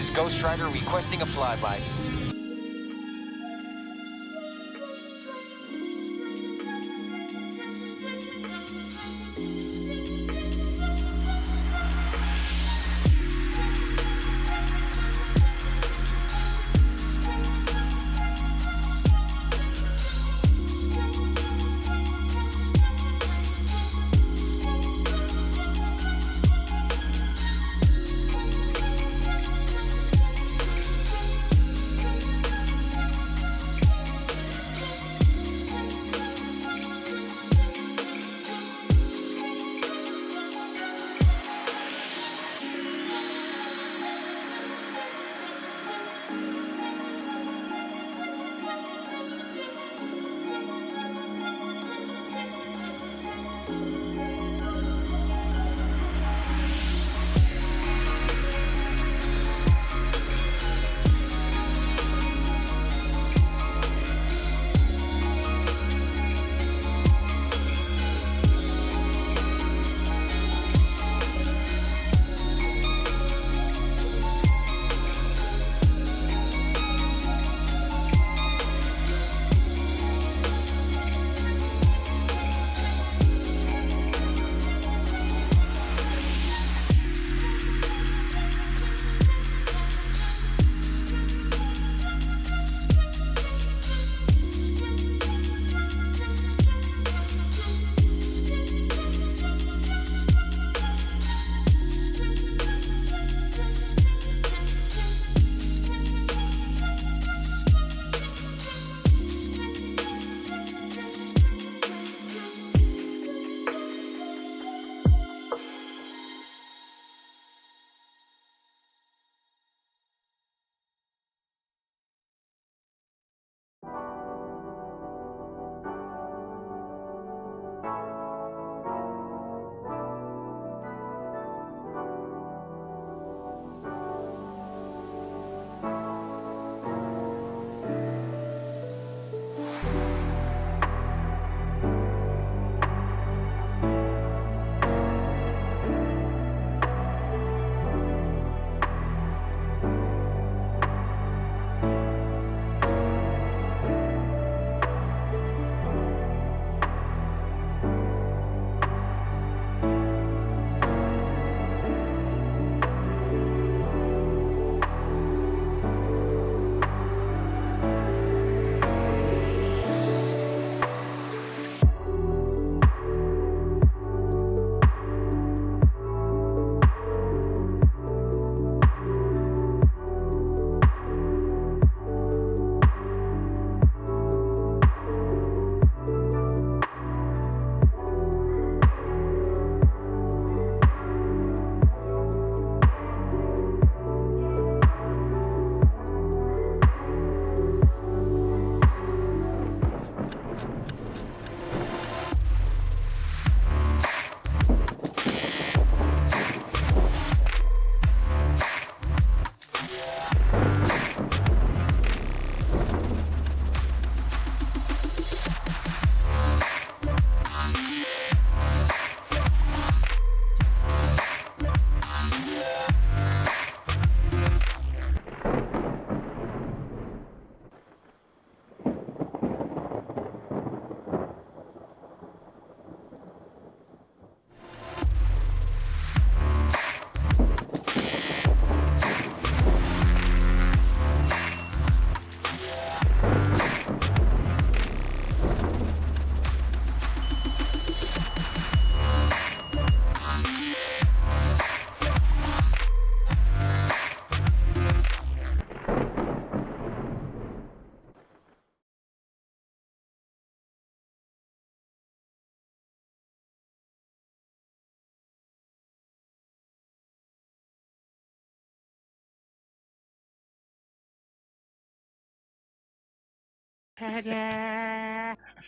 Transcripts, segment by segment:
is Ghost Rider requesting a flyby.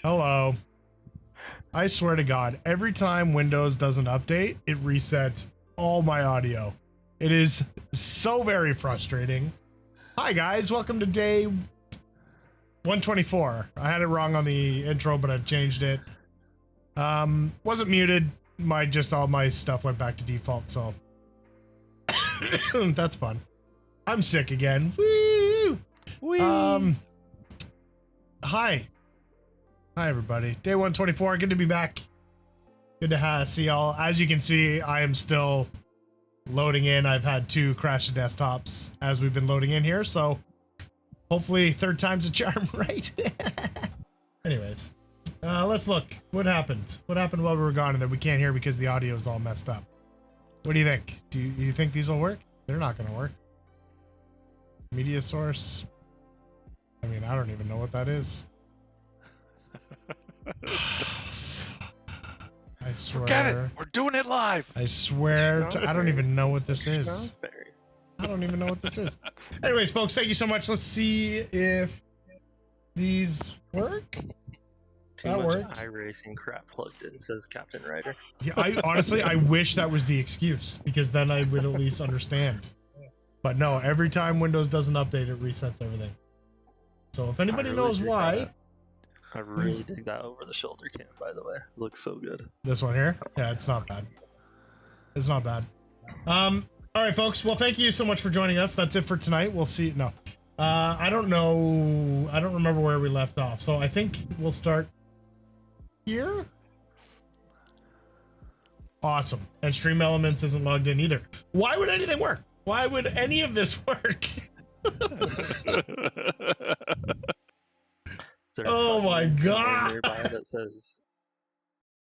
Hello. I swear to God, every time Windows doesn't update, it resets all my audio. It is so very frustrating. Hi guys, welcome to day 124. I had it wrong on the intro, but I've changed it. Wasn't muted. All my stuff went back to default, so that's fun. I'm sick again. Woo! Whee! Hi. Hi, everybody. Day 124. Good to be back. Good to see y'all. As you can see, I am still loading in. I've had 2 crash desktops as we've been loading in here, so hopefully third time's a charm, right? Anyways, let's look. What happened? What happened while we were gone and that we can't hear because the audio is all messed up? What do you think? Do you think these will work? They're not going to work. Media source. I mean, I don't even know what that is. I swear. Forget it. We're doing it live. I swear to, I don't even know what this is. I don't even know what this is. Anyways, folks, thank you so much. Let's see if these work. Too That much worked. iRacing crap plugged in, says Captain Ryder. Yeah, I honestly, I wish that was the excuse because then I would at least understand. But no, every time Windows doesn't update, it resets everything. So if anybody really knows dig why, that. I really dig that over the shoulder cam, by the way. It looks so good. this one here, yeah, it's not bad. It's not bad. All right, folks. Well, thank you so much for joining us. That's it for tonight. We'll see. No, I don't know. I don't remember where we left off. So I think we'll start here. Awesome. And Stream Elements isn't logged in either. Why would anything work? Why would any of this work? Is there a Oh button my somewhere God. nearby that says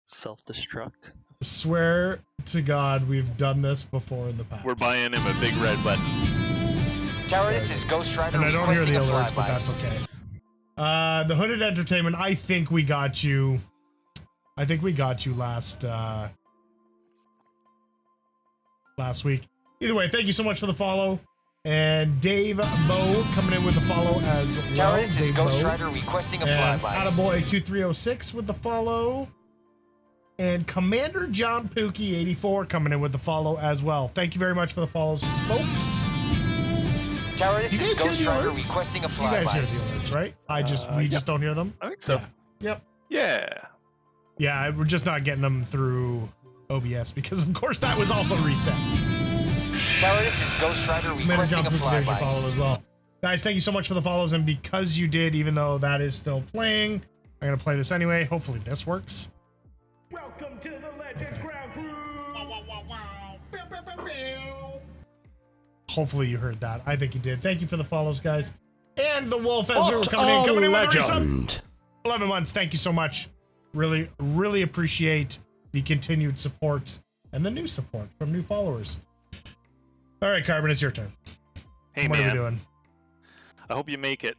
self-destruct? Swear to God, we've done this before in the past. We're buying him a big red button. Tower, this is Ghost Rider And I don't hear requesting the a alerts, but flyby. that's okay. The Hooded Entertainment, I think we got you. I think we got you last week. Either way, thank you so much for the follow. And Dave Bow coming in with the follow as well. Tower, this is Dave Ghost Bow. Rider requesting a And flyby. Attaboy2306 with the follow. And Commander John Pookie 84 coming in with the follow as well. Thank you very much for the follows, folks. Tower, this You is guys hear Ghost the Rider alerts? requesting a You guys hear flyby. the alerts, right? We just don't hear them. I think so. Yep. Yeah. Yeah, we're just not getting them through OBS because, of course, that was also reset. Tower, this is Ghost Rider Commander requesting John a Pookie, there's your flyby. follow as well. Guys, thank you so much for the follows, and because you did, even though that is still playing, I'm going to play this anyway. Hopefully this works. Welcome to the Legends Ground Crew. Hopefully you heard that. I think you did. Thank you for the follows, guys. And the Wolf as we were coming in with a resub. 11 months. Thank you so much. Really, really appreciate the continued support and the new support from new followers. All right, Carbon, it's your turn. Hey, What man. are we doing? I hope you make it.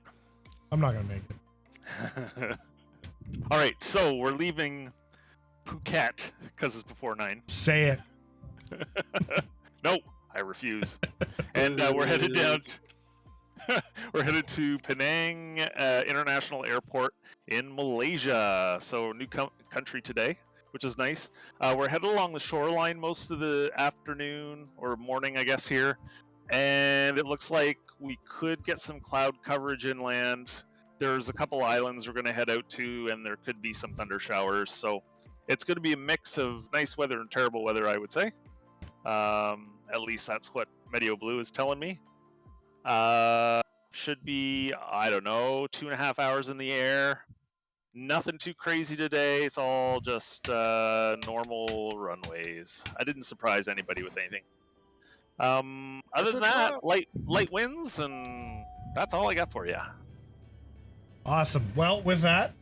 I'm not going to make it. All right, so we're leaving Phuket because it's before 9. Say it. No, I refuse. And we're headed down. We're headed to Penang International Airport in Malaysia. So new country today, which is nice. We're headed along the shoreline most of the afternoon or morning, I guess, here. And it looks like we could get some cloud coverage inland. There's a couple islands we're going to head out to, and there could be some thunder showers. So it's going to be a mix of nice weather and terrible weather, I would say. At least that's what Medio Blue is telling me. Should be, I don't know, 2.5 hours in the air. Nothing too crazy today. It's all just normal runways. I didn't surprise anybody with anything. Other than that, light winds, and that's all I got for you. Awesome. Well, with that,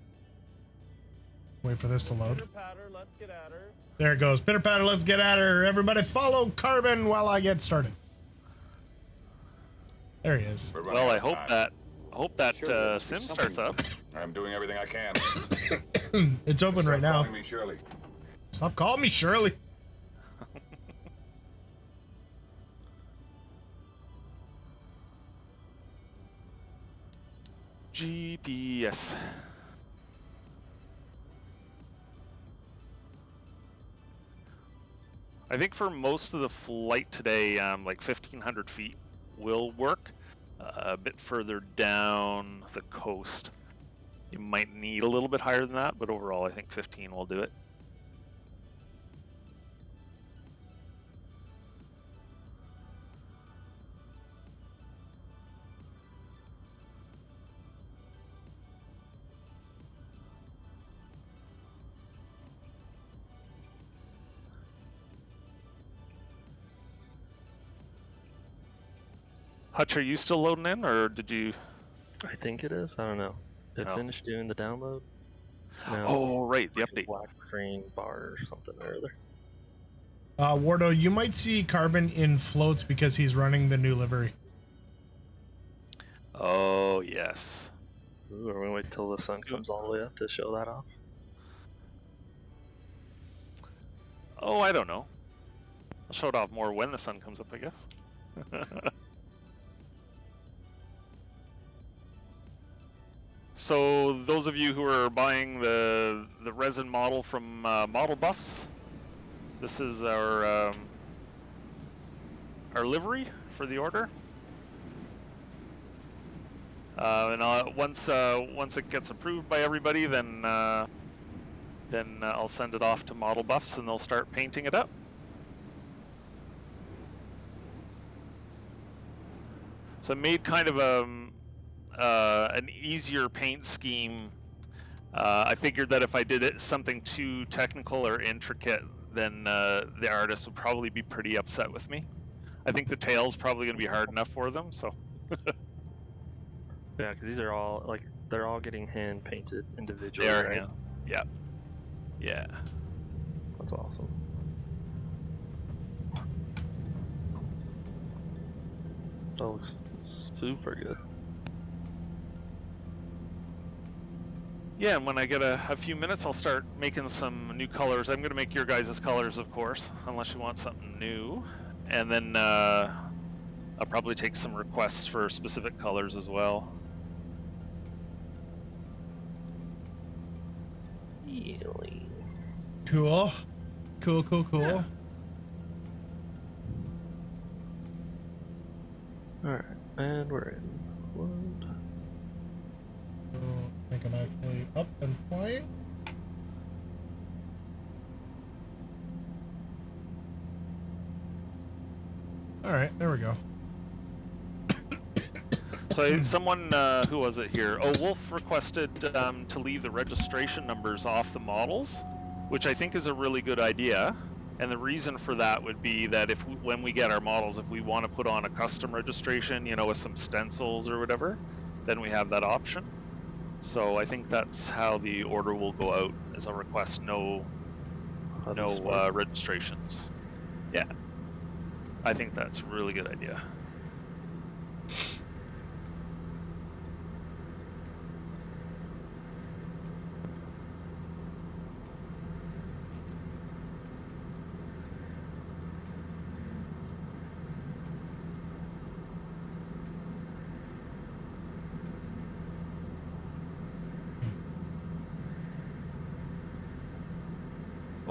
wait for this to load. Pitter-patter, let's get at her. There it goes. Pitter patter, let's get at her. Everybody follow Carbon while I get started. There he is. Well, I hope that sim starts up. I'm doing everything I can. It's open right now. Calling me Shirley. Stop calling me Shirley. GPS. I think for most of the flight today, like 1,500 feet will work. A bit further down the coast, you might need a little bit higher than that, but overall I think 15 will do it. Hutch, are you still loading in, or did you? I think it is. I don't know. It Oh. finished doing the download. Now Oh, right, the it's like a update. black screen bar or something or other. Wardo, you might see Carbon in floats because he's running the new livery. Oh, yes. Ooh, are we wait till the sun comes all the way up to show that off? Oh, I don't know. I'll show it off more when the sun comes up, I guess. So those of you who are buying the resin model from Model Buffs, this is our livery for the order. And once it gets approved by everybody, then I'll send it off to Model Buffs and they'll start painting it up. So I made kind of an easier paint scheme. I figured that if I did it something too technical or intricate, then the artist would probably be pretty upset with me. I think the tail's probably going to be hard enough for them. So Yeah, because these are all like they're all getting hand painted individually. they are, right? yeah, yeah. That's awesome. That looks super good. Yeah, and when I get a few minutes, I'll start making some new colors. I'm going to make your guys' colors, of course, unless you want something new. And then I'll probably take some requests for specific colors as well. Really? Cool. Cool. Yeah. Alright, and we're in load. So I think I'm actually up and flying. All right, there we go. So someone, who was it here? Oh, Wolf requested to leave the registration numbers off the models, which I think is a really good idea. And the reason for that would be that when we get our models, if we want to put on a custom registration, with some stencils or whatever, then we have that option. So I think that's how the order will go out, as a request no registrations. Yeah, I think that's a really good idea.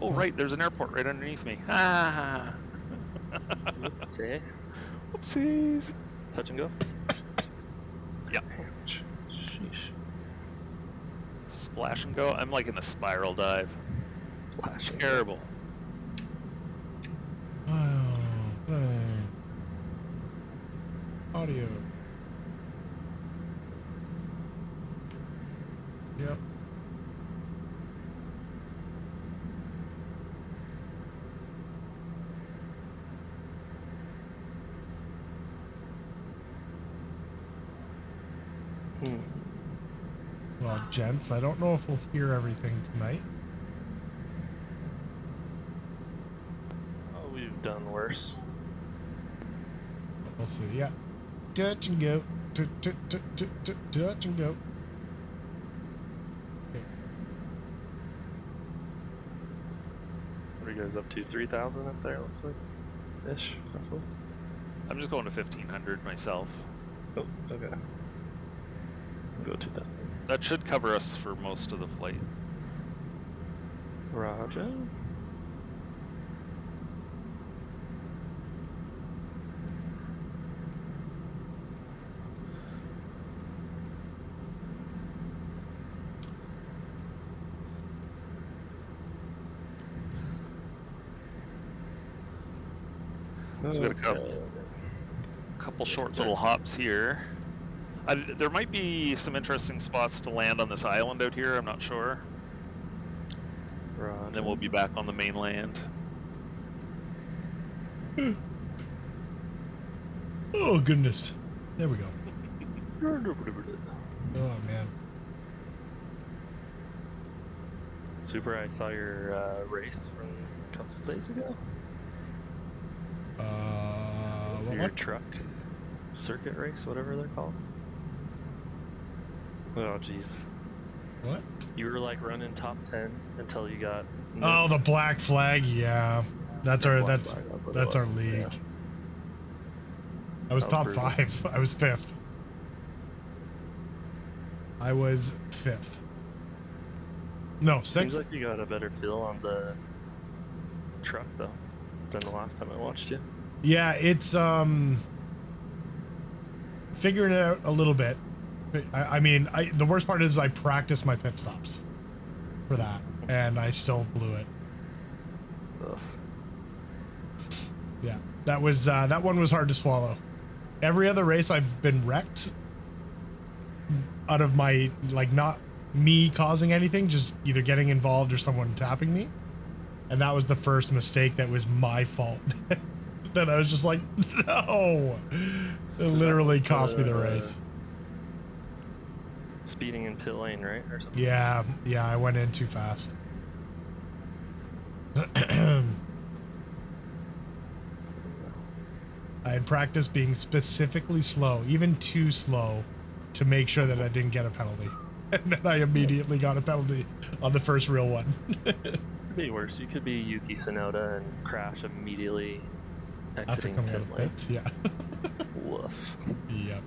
Oh, right, there's an airport right underneath me. Ah! Oopsie. Oopsies! Touch and go? Yep. Ouch. Sheesh. Splash and go? I'm like in a spiral dive. Flash. Terrible. Oh, dang. Audio. Yep. Well, gents, I don't know if we'll hear everything tonight. Oh, we've done worse. We'll see. Yeah. Touch and go. Touch and go. Okay. What are you guys up to? 3,000 up there, looks like? Ish, roughly. I'm just going to 1500 myself. Oh, okay. Go to that. That should cover us for most of the flight. Roger. So we got a couple short little hops here. There might be some interesting spots to land on this island out here, I'm not sure. Roger. And then we'll be back on the mainland. Oh, goodness. There we go. Oh man. Super, I saw your race from a couple of days ago. Your What? truck circuit race, whatever they're called. Oh, jeez. What? You were like running top 10 until you got. Oh, the black flag. Yeah, that's our Black that's flag, what it that's our was. league. Yeah. I was That was top brutal. 5. I was 5th. I was 5th. No, 6th. Seems like you got a better feel on the truck though than the last time I watched you. Yeah, it's figuring it out a little bit. I mean, the worst part is I practiced my pit stops for that, and I still blew it. Ugh. Yeah, that was that one was hard to swallow. Every other race I've been wrecked out of my, like, not me causing anything, just either getting involved or someone tapping me. And that was the first mistake that was my fault. Then I was just like, no. It literally cost me the race. Speeding in pit lane, right? Or something. Yeah, I went in too fast. I had practiced being specifically slow, even too slow, to make sure that I didn't get a penalty. And then I immediately got a penalty on the first real one. Could be worse. You could be Yuki Tsunoda and crash immediately After exiting coming out pit of lane. pits, yeah. Woof. Yep.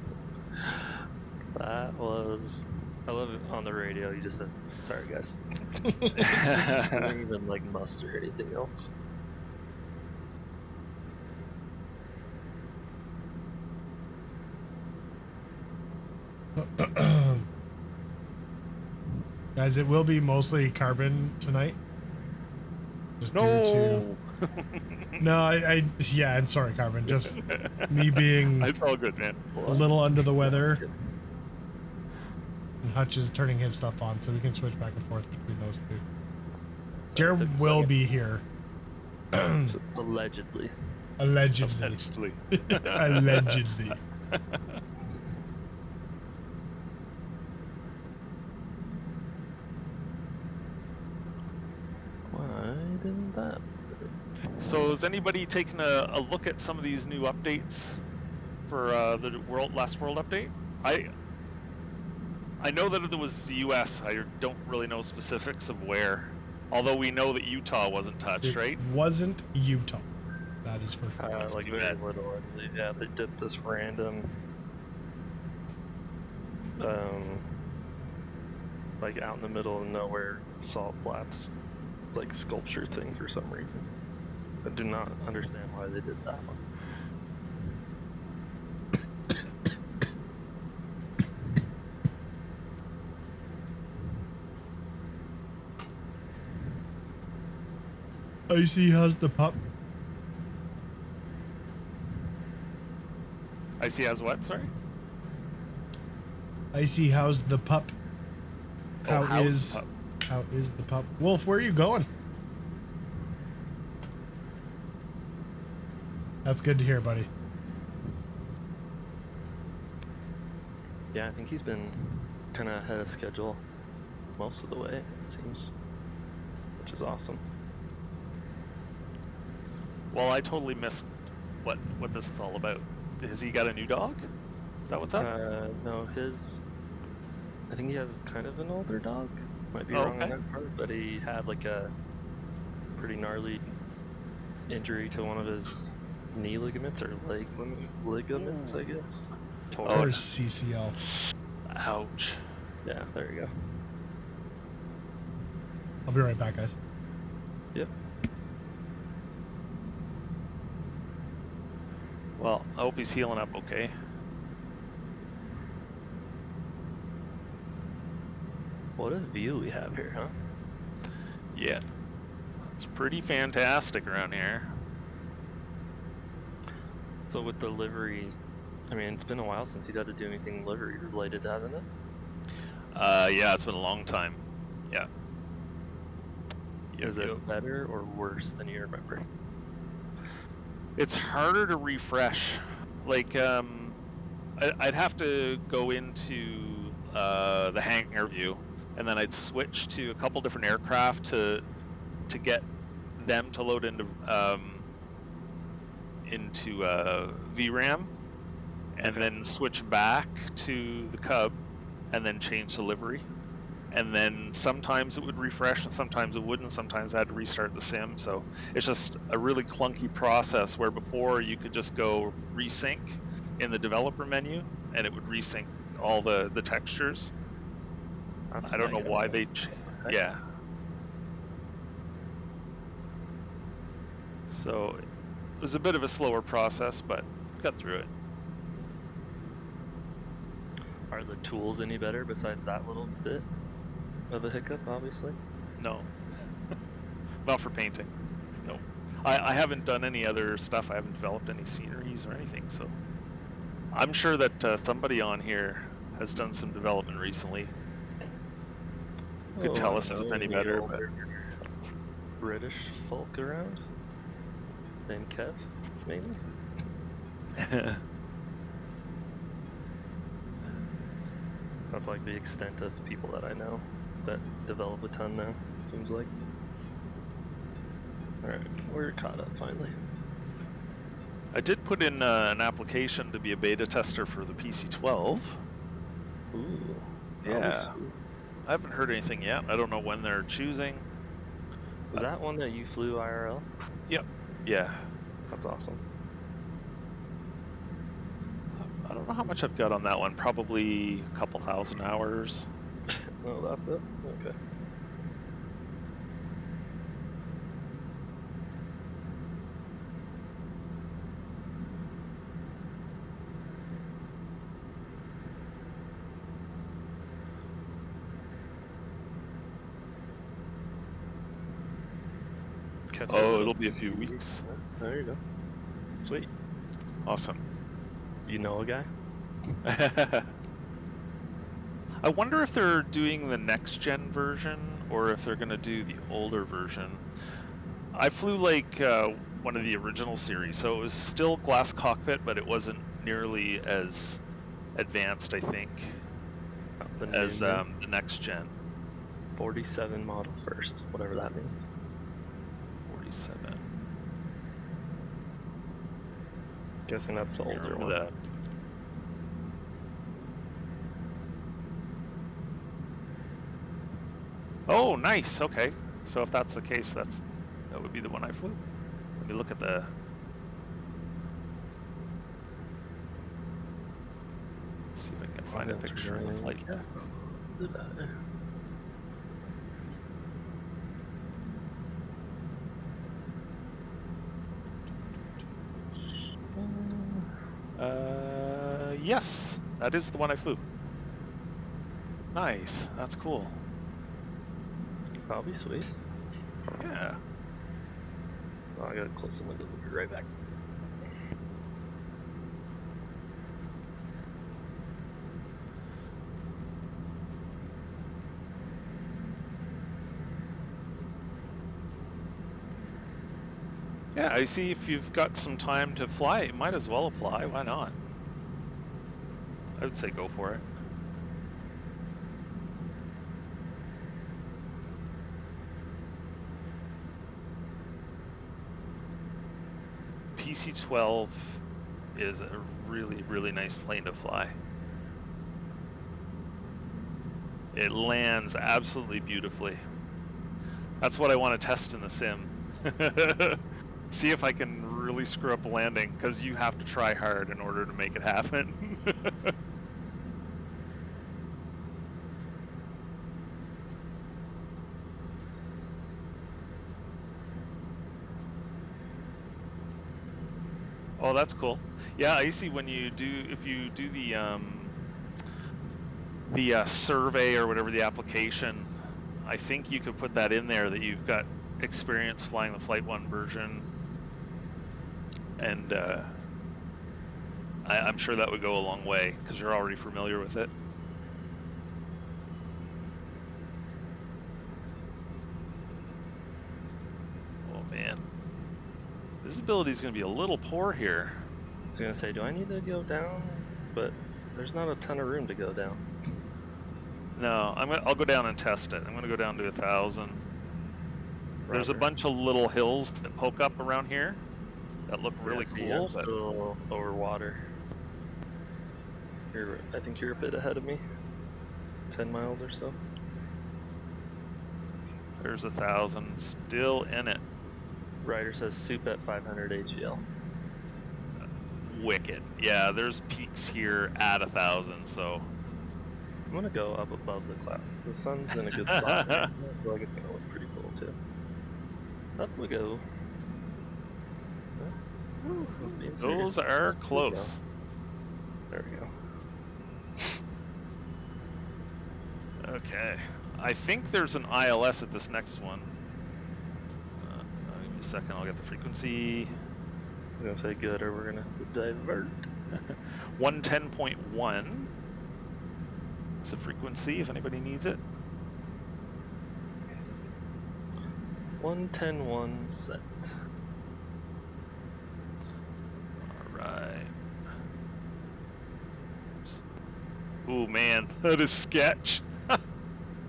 That was. I love it on the radio. He just says, "Sorry, guys." I don't even like muster anything else. Guys, it will be mostly carbon tonight. Just due to... No, yeah, and sorry, Carbon. Just me being It's all good, man. a little under the weather. And Hutch is turning his stuff on, so we can switch back and forth between those two. Jared will be here. So, allegedly. Allegedly. Allegedly. Allegedly. Why didn't that? So has anybody taken a look at some of these new updates for the last world update? I know that it was the US. I don't really know specifics of where. Although we know that Utah wasn't touched, It right? wasn't Utah. That is for sure. That's Like too very bad. little, I believe. Yeah, they did this random, like out in the middle of nowhere, salt flats, like sculpture thing for some reason. I do not understand why they did that one. Icy, how's the pup? I see as what, sorry? Icy, how's the pup? Oh, how's is the pup? how is the pup? Wolf, where are you going? That's good to hear, buddy. Yeah, I think he's been kind of ahead of schedule most of the way, it seems, which is awesome. Well, I totally missed what this is all about. Has he got a new dog? Is that what's up? No, I think he has kind of an older dog. Might be Oh, wrong on okay. that part, but he had like a pretty gnarly injury to one of his knee ligaments or leg ligaments, I guess. Tore Or it. CCL. Ouch. Yeah, there you go. I'll be right back, guys. Yep. Well, I hope he's healing up okay. What a view we have here, huh? Yeah. It's pretty fantastic around here. So with the livery, I mean, it's been a while since you got to do anything livery related, hasn't it? Yeah, it's been a long time. Yeah. Is it better or worse than you remember? It's harder to refresh. Like, I'd have to go into the hangar view, and then I'd switch to a couple different aircraft to get them to load into VRAM, and then switch back to the Cub, and then change the livery. And then sometimes it would refresh, and sometimes it wouldn't. Sometimes I had to restart the sim. So it's just a really clunky process where before you could just go resync in the developer menu, and it would resync all the textures. I don't know why they, yeah. So it was a bit of a slower process, but got through it. Are the tools any better besides that little bit of a hiccup, obviously? No. Not for painting. No. I haven't done any other stuff. I haven't developed any sceneries or anything, so I'm sure that somebody on here has done some development recently. Could tell us if it's any better. But... British folk around? Named Kev, maybe? That's like the extent of people that I know that develop a ton now, it seems like. Alright, we're caught up finally. I did put in an application to be a beta tester for the PC-12. Ooh. Yeah. I haven't heard anything yet. I don't know when they're choosing. Was that one that you flew IRL? Yep. Yeah. That's awesome. I don't know how much I've got on that one. Probably a couple thousand hours. Oh, that's it? Okay. Oh, it'll be a few weeks. There you go. Sweet. Awesome. You know a guy? I wonder if they're doing the next gen version or if they're going to do the older version. I flew like one of the original series, so it was still glass cockpit, but it wasn't nearly as advanced, I think, as the next gen. 47 model first, whatever that means. 47. Guessing that's the older one. That. Oh, nice. Okay. So if that's the case, that would be the one I flew. Let me look at the... See if I can find a picture of the flight. Yes, that is the one I flew. Nice. That's cool. Probably sweet. Yeah. Oh, I gotta close the window. We'll be right back. Yeah, I see if you've got some time to fly, you might as well apply. Why not? I would say go for it. PC-12 is a really, really nice plane to fly. It lands absolutely beautifully. That's what I want to test in the sim. See if I can really screw up a landing, because you have to try hard in order to make it happen. Oh, that's cool. Yeah, I see when you do, if you do the survey or whatever the application, I think you could put that in there that you've got experience flying the Flight 1 version, and I'm sure that would go a long way because you're already familiar with it. Oh man, visibility is going to be a little poor here. I was gonna say, do I need to go down? But There's not a ton of room to go down. No, I'll go down and test it. I'm gonna go down to 1,000. There's a Roger. bunch of little hills that poke up around here that look really Yeah, see, cool. I'm still over water. I think you're a bit ahead of me. 10 miles or so. There's 1,000 still in it. Ryder says soup at 500 HEL. Wicked. Yeah, there's peaks here at 1,000. So I'm gonna go up above the clouds. The sun's in a good spot. I feel like it's gonna look pretty cool too. Up we go. Ooh, being serious. those are close. There we go. Okay. I think there's an ILS at this next one. Give me a second. I'll get the frequency. I was gonna say good, or we're gonna have to divert. 110.1. It's a frequency if anybody needs it. 110.1 set. Alright. Ooh, man, that is sketch.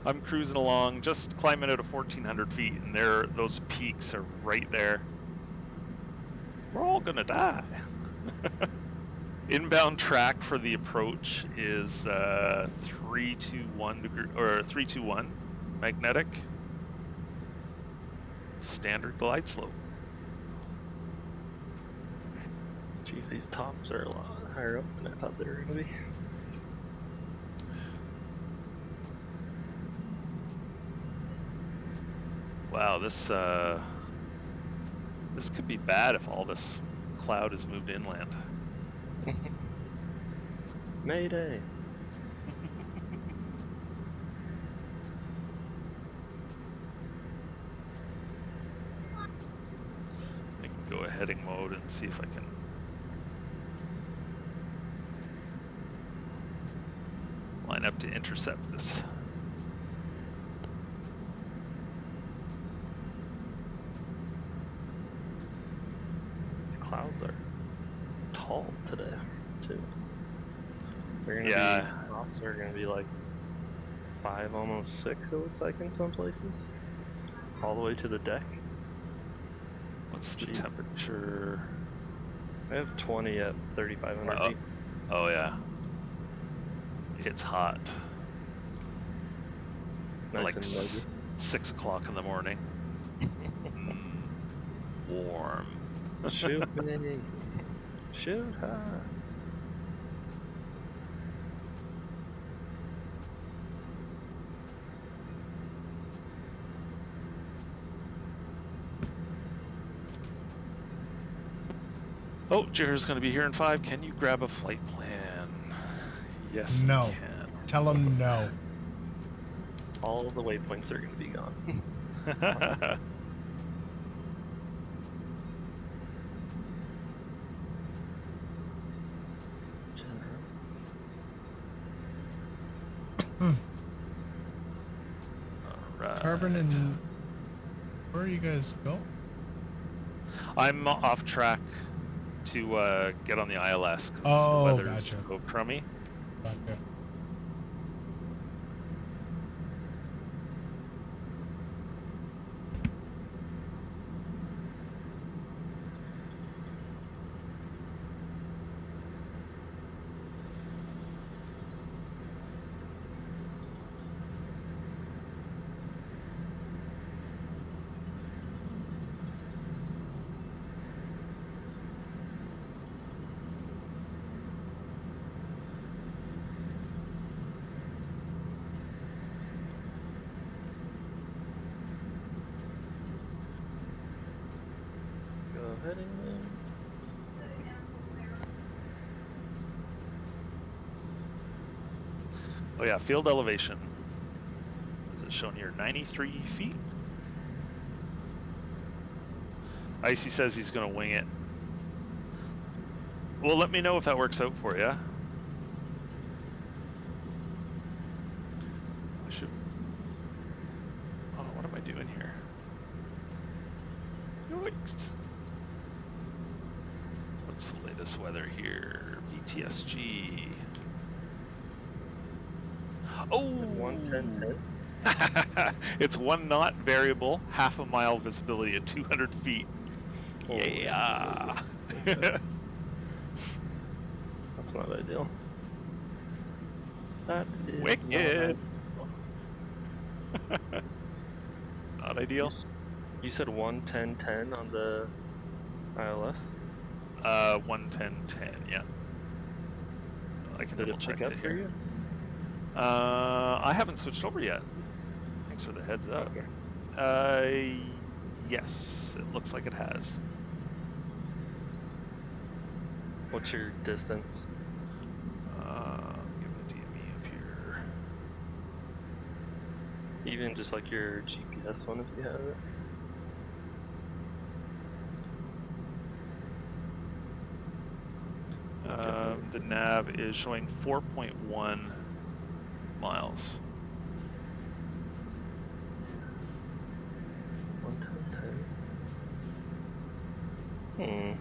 I'm cruising along, just climbing out of 1,400 feet, and those peaks are right there. We're all gonna die. Inbound track for the approach is 321 degree or 321 magnetic. Standard glide slope. Geez, these tops are a lot higher up than I thought they were gonna be. Wow, this could be bad if all this cloud is moved inland. Mayday. I can go a heading mode and see if I can. Line up to intercept this. These clouds are tall today, too. They're gonna Yeah. be, tops are gonna be like 5, almost 6, it looks like in some places. All the way to the deck. What's the Jeez. temperature? I have 20 at 3,500 feet. Oh yeah. It's hot. Nice Like and muggy. 6 o'clock in the morning. Warm. Shoot me. Shoot her. Oh, Jared's going to be here in 5. Can you grab a flight plan? Yes, No. we can. Tell him no. All the waypoints are going to be gone. Alright. Carbon and where are you guys going? I'm off track to get on the ILS because Oh, the weather's gotcha. so crummy. Gotcha. Go heading in. Oh yeah, field elevation. Is it shown here? 93 feet? Icy says he's going to wing it. Well, let me know if that works out for you. I should... Oh, what am I doing here? Yikes. What's the latest weather here? VTSG. Oh! 110.10. It's 1 knot variable, half a mile visibility at 200 feet. Holy Yeah! Okay. That's not ideal. That is not Wicked! ideal. Not You, ideal? you said 110.10 on the ILS? 110.10, yeah. I can Did double it check pick up it for here. you? I haven't switched over yet. Thanks for the heads up. Okay. Yes, it looks like it has. What's your distance? Give it a DME up here. Even just like your GPS one if you have it. The nav is showing 4.1 miles. 110.10.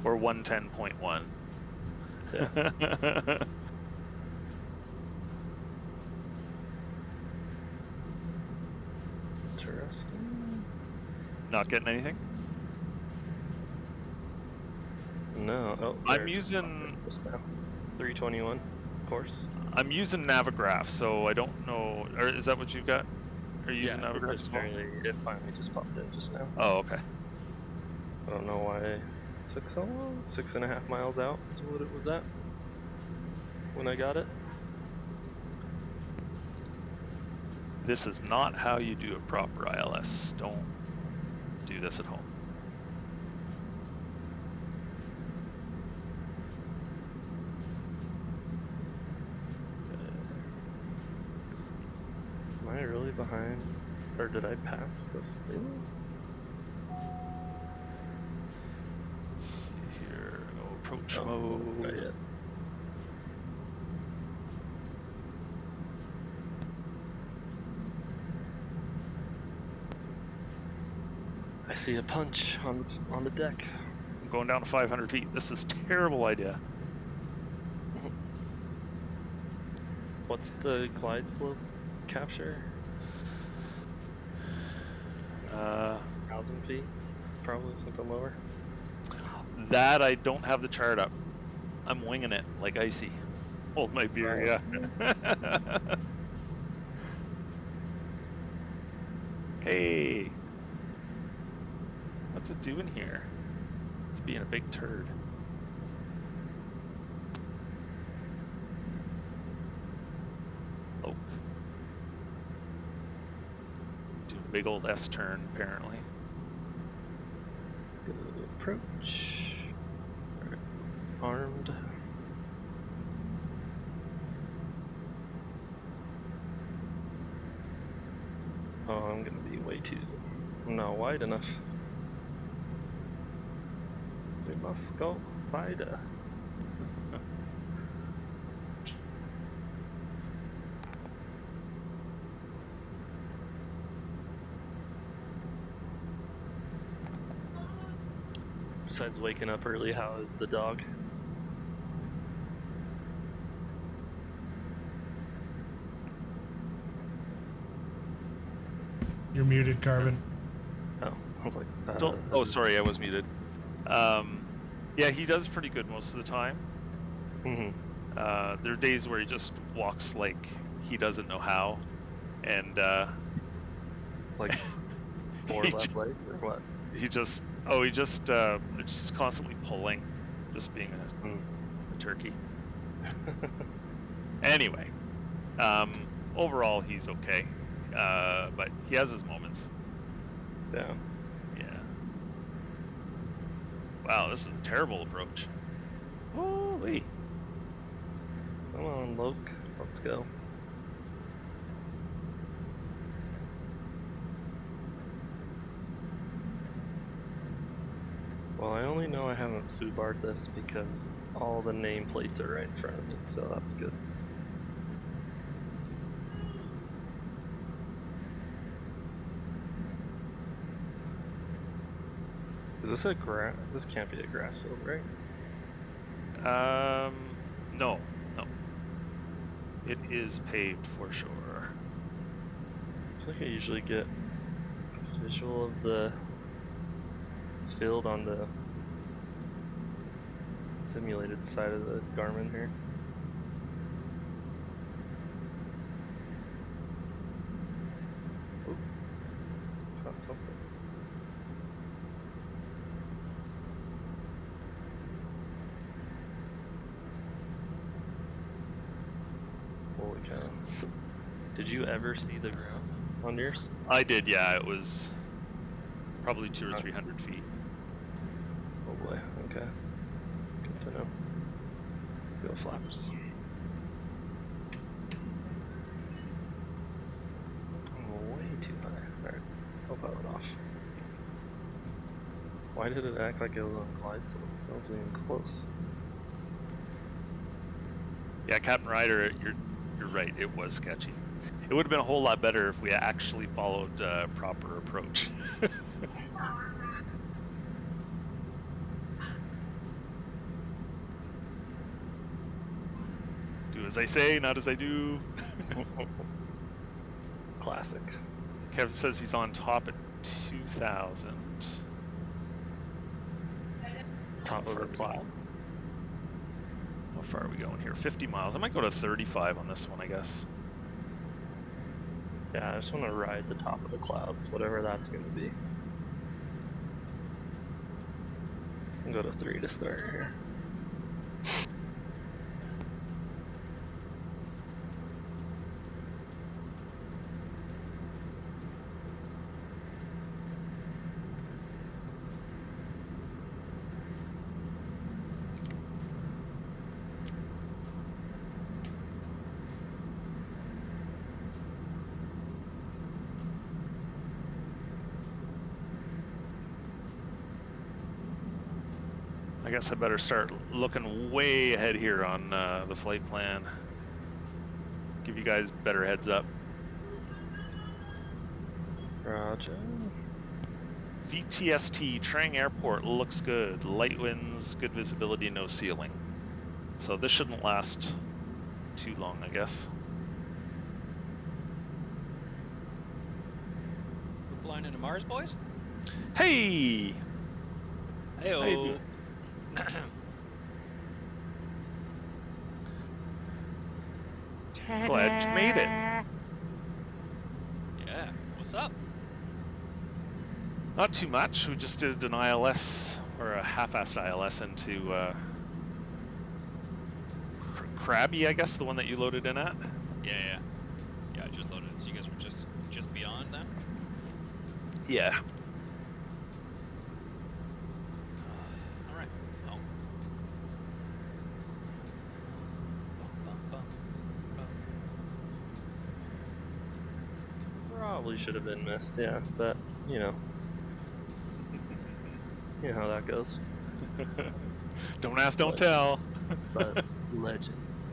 Or 110.1. Yeah. Interesting. Not getting anything? No. Oh, I'm there. using Just now. 321 course. I'm using Navigraph, so I don't know. Or is that what you've got? Are you using Yeah, Navigraph it as well? it finally just popped in just now. Oh, okay. I don't know why it took so long. 6.5 miles out is what it was at when I got it. This is not how you do a proper ILS. Don't do this at home. Am I really behind? Or did I pass this? Really? Let's see here. Oh, approach Oh, mode. not yet. I see a punch on the deck. I'm going down to 500 feet. This is a terrible idea. What's the glide slope capture? 1,000 feet? Probably something lower. That I don't have the chart up. I'm winging it like icy. Hold my beer, yeah. Hey. What's it doing here? It's being a big turd. Oak. Doing a big old S turn, apparently. Good approach. Alright. Armed. Oh, I'm gonna be way too... I'm not wide enough. We must go wider. Besides waking up early, how is the dog? You're muted, Carbon. Oh, I was like, Oh, sorry, I was muted. Yeah, he does pretty good most of the time. There are days where he just walks like he doesn't know how, and like 4 left legs or what? he just constantly pulling, just being a turkey. Anyway, overall he's okay, but he has his moments. Yeah. Yeah. Wow, this is a terrible approach. Holy. Come on, Loke. Let's go. Well, I only know I haven't foobarred this because all the nameplates are right in front of me, so that's good. Is this a grass? This can't be a grass field, right? No, It is paved for sure. I feel like I usually get a visual of the field on the simulated side of the Garmin here. Oop. Caught something. Holy cow. Did you ever see the ground on yours? I did, yeah. It was probably 200 or 300 feet. Oh boy, okay. Good to know. Go flaps. I'm way too high. Alright, I'll power it off. Why did it act like it was on glide zone? That wasn't even close. Yeah, Captain Ryder, you're right. It was sketchy. It would have been a whole lot better if we actually followed proper approach. Do as I say, not as I do. Classic. Kevin says he's on top at 2,000. Top of the cloud. How far are we going here? 50 miles. I might go to 35 on this one, I guess. Yeah, I just want to ride the top of the clouds, whatever that's going to be. I'll go to 3 to start here. I guess I better start looking way ahead here on the flight plan. Give you guys better heads up. Roger. VTST, Trang Airport looks good. Light winds, good visibility, no ceiling. So this shouldn't last too long, I guess. We're flying into Mars, boys? Hey! Hey-o. How you doing? Glad you made it. Yeah, what's up? Not too much. We just did an ILS, or a half-assed ILS into Krabby, I guess, the one that you loaded in at. Yeah. Yeah, I just loaded it, so you guys were just beyond that? Yeah. Alright, well. Bum, bum, bum. Probably should have been missed, yeah, but, you know. You know how that goes. Don't ask, don't tell. But legends.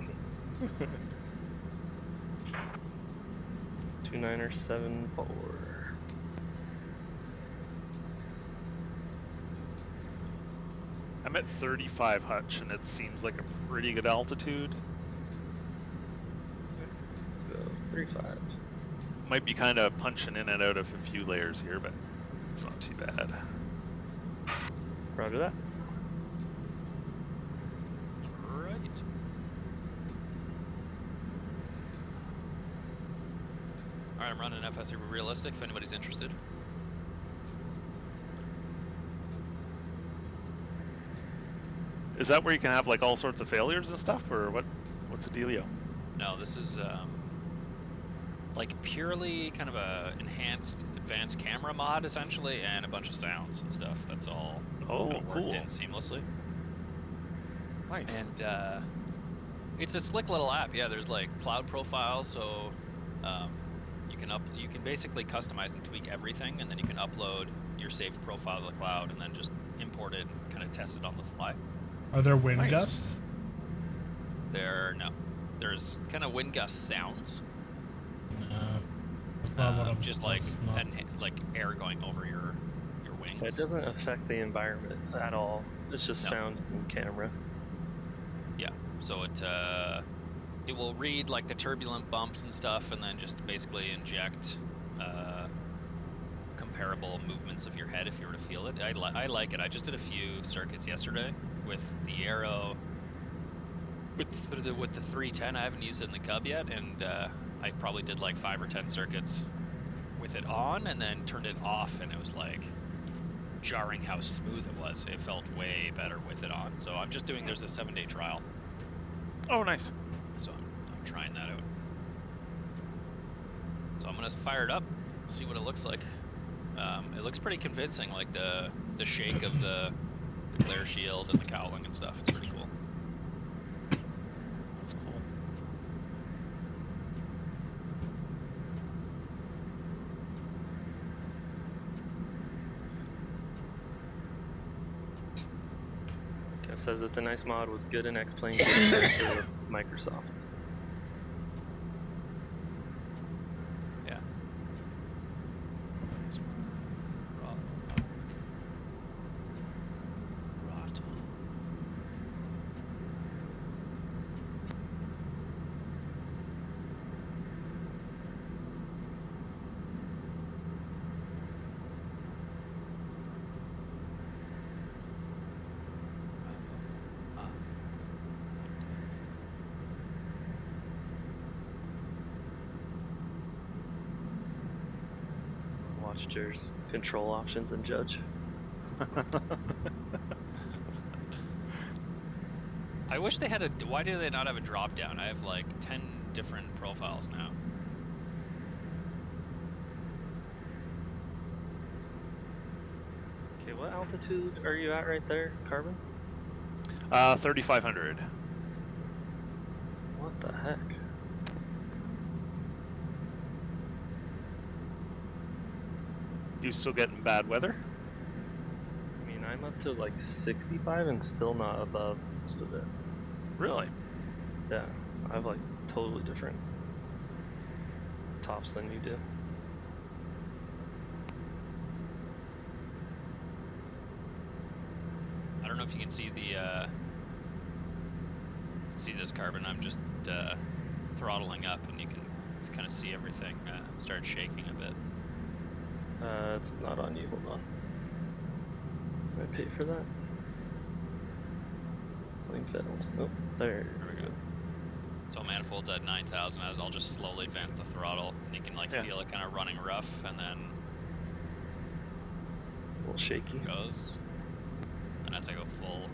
2974. I'm at 35 Hutch, and it seems like a pretty good altitude. Go 35. Might be kind of punching in and out of a few layers here, but it's not too bad. Roger that. Right. Alright, I'm running FS Realistic if anybody's interested. Is that where you can have like all sorts of failures and stuff, or what? What's the dealio? No, this is like purely kind of a enhanced advanced camera mod essentially, and a bunch of sounds and stuff. That's all Oh, kinda worked cool. in seamlessly. Nice. And it's a slick little app. Yeah, there's like cloud profiles, so you can basically customize and tweak everything, and then you can upload your saved profile to the cloud, and then just import it and kind of test it on the fly. Are there wind Nice. gusts? There's kind of wind gust sounds, That's not what I'm just like that's not- like air going over your wings. It doesn't affect the environment at all. It's just No. sound and camera. Yeah, so it will read like the turbulent bumps and stuff, and then just basically inject comparable movements of your head if you were to feel it. I like it. I just did a few circuits yesterday with the Aero, with the 310. I haven't used it in the Cub yet, and I probably did like 5 or 10 circuits with it on, and then turned it off, and it was like jarring how smooth it was. It felt way better with it on. So I'm just doing. There's a 7-day trial. Oh, nice. So I'm trying that out. So I'm gonna fire it up, see what it looks like. It looks pretty convincing, like the shake of the glare shield and the cowling and stuff. It's pretty cool. That's cool. Kev says it's a nice mod, was good in X-Plane for Microsoft. Yeah. Watch Jer's control options and judge. I wish they had a. Why do they not have a drop down? I have like 10 different profiles now. Okay, what altitude are you at right there, Carbon? 3,500. What the heck? You still getting bad weather? I mean, I'm up to like 65 and still not above most of it. Really? Yeah, I have like totally different tops than you do. I don't know if you can see the see this, Carbon. I'm just throttling up, and you can kind of see everything start shaking a bit. It's not on you. Hold on. Did I pay for that? Plane failed. Oh, there. There we go. So manifold's at 9,000. I'll just slowly advance the throttle, and you can like feel it kind of running rough, and then A little shaky. it goes. And as I go full,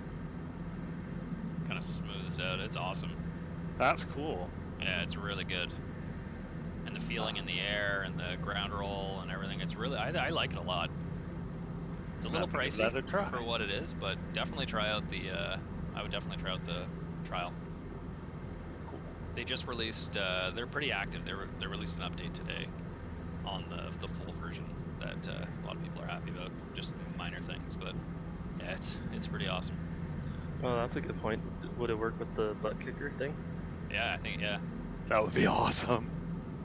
kind of smooths out. It's awesome. That's cool. Yeah, it's really good. And the feeling in the air and the ground roll and everything, it's really, I like it a lot. It's a little I'm gonna give pricey that a try. for what it is, but definitely try out the, I would definitely try out the trial. They just released, they're pretty active. They released an update today on the full version that a lot of people are happy about. Just minor things, but yeah, it's pretty awesome. Oh, that's a good point. Would it work with the butt kicker thing? Yeah, I think, yeah. That would be awesome.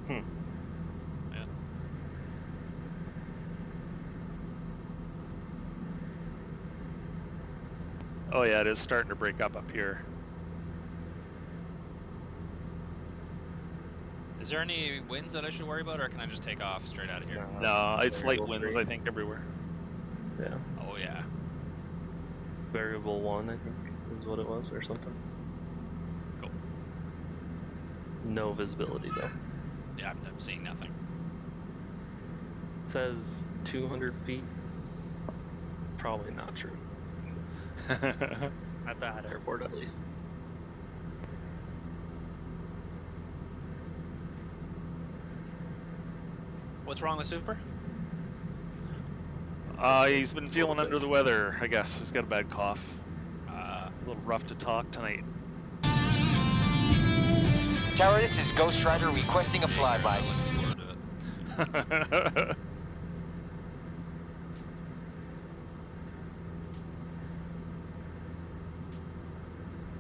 Yeah. Oh yeah, it is starting to break up here. Is there any winds that I should worry about, or can I just take off straight out of here? No, it's light variable winds, three. I think, everywhere. Yeah. Oh yeah. Variable 1, I think, is what it was, or something. Cool. No visibility, though. Yeah, I'm seeing nothing. It says 200 feet. Probably not true. At that airport, at least. What's wrong with Super? He's been feeling under the weather, I guess. He's got a bad cough. A little rough to talk tonight. Tower, this is Ghost Rider requesting a flyby. Looking forward to it.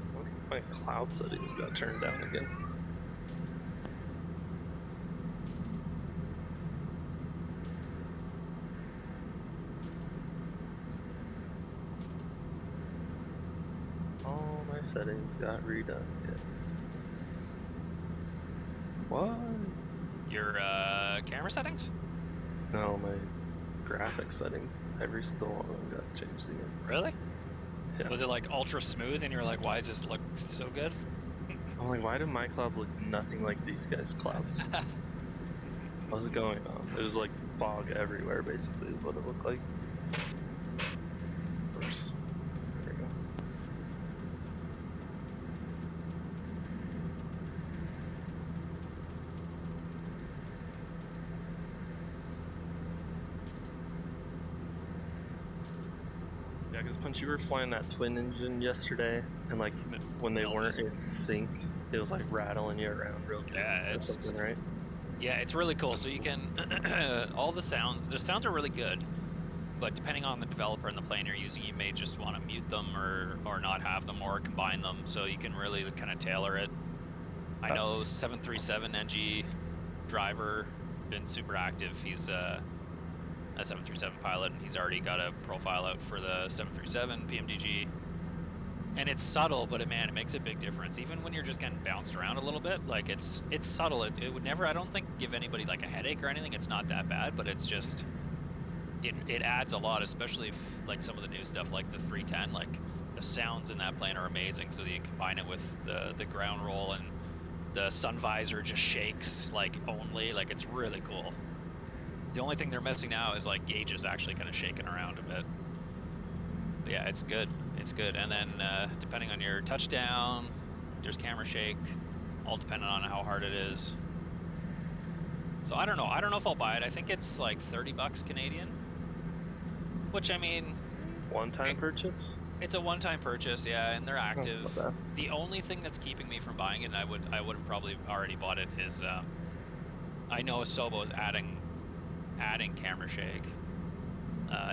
I wonder if my cloud settings got turned down again. All my settings got redone. Yeah. What? Your camera settings? No, my graphics settings. Every single one of them got changed again. Really? Yeah. Was it like ultra smooth and you're like, why does this look so good? I'm like, why do my clouds look nothing like these guys' clouds? What's going on? There's like fog everywhere, basically, is what it looked like. First. There we go. Yeah, because Punch, you were flying that twin engine yesterday, and like when they weren't in sync, it was like rattling you around real good. Yeah, or it's something, right? Yeah, it's really cool. So you can all the sounds are really good, but depending on the developer and the plane you're using, you may just want to mute them or not have them or combine them. So you can really kind of tailor it. I know 737 NG driver been super active. He's a 737 pilot, and he's already got a profile out for the 737 PMDG. And it's subtle, but it makes a big difference. Even when you're just getting bounced around a little bit, like it's subtle. It would never, I don't think, give anybody like a headache or anything. It's not that bad, but it's just, it adds a lot, especially if like some of the new stuff like the 310, like the sounds in that plane are amazing. So you combine it with the ground roll, and the sun visor just shakes like only, like it's really cool. The only thing they're missing now is like gauges actually kind of shaking around a bit. But yeah, it's good. It's good. And then depending on your touchdown, there's camera shake, all depending on how hard it is. So I don't know. I don't know if I'll buy it. I think it's like 30 bucks Canadian, which I mean, One-time purchase? it's a one-time purchase, yeah, and they're active. not bad. The only thing that's keeping me from buying it, and I would have probably already bought it, is I know Asobo is adding camera shake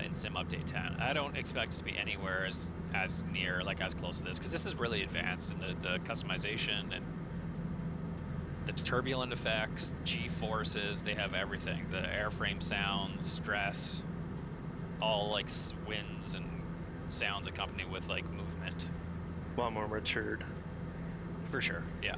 in Sim Update 10. I don't expect it to be anywhere as near, like as close to this, because this is really advanced in the customization and the turbulent effects, G-forces, they have everything. The airframe sounds, stress, all like winds and sounds accompanied with like movement. A lot more matured. For sure, yeah.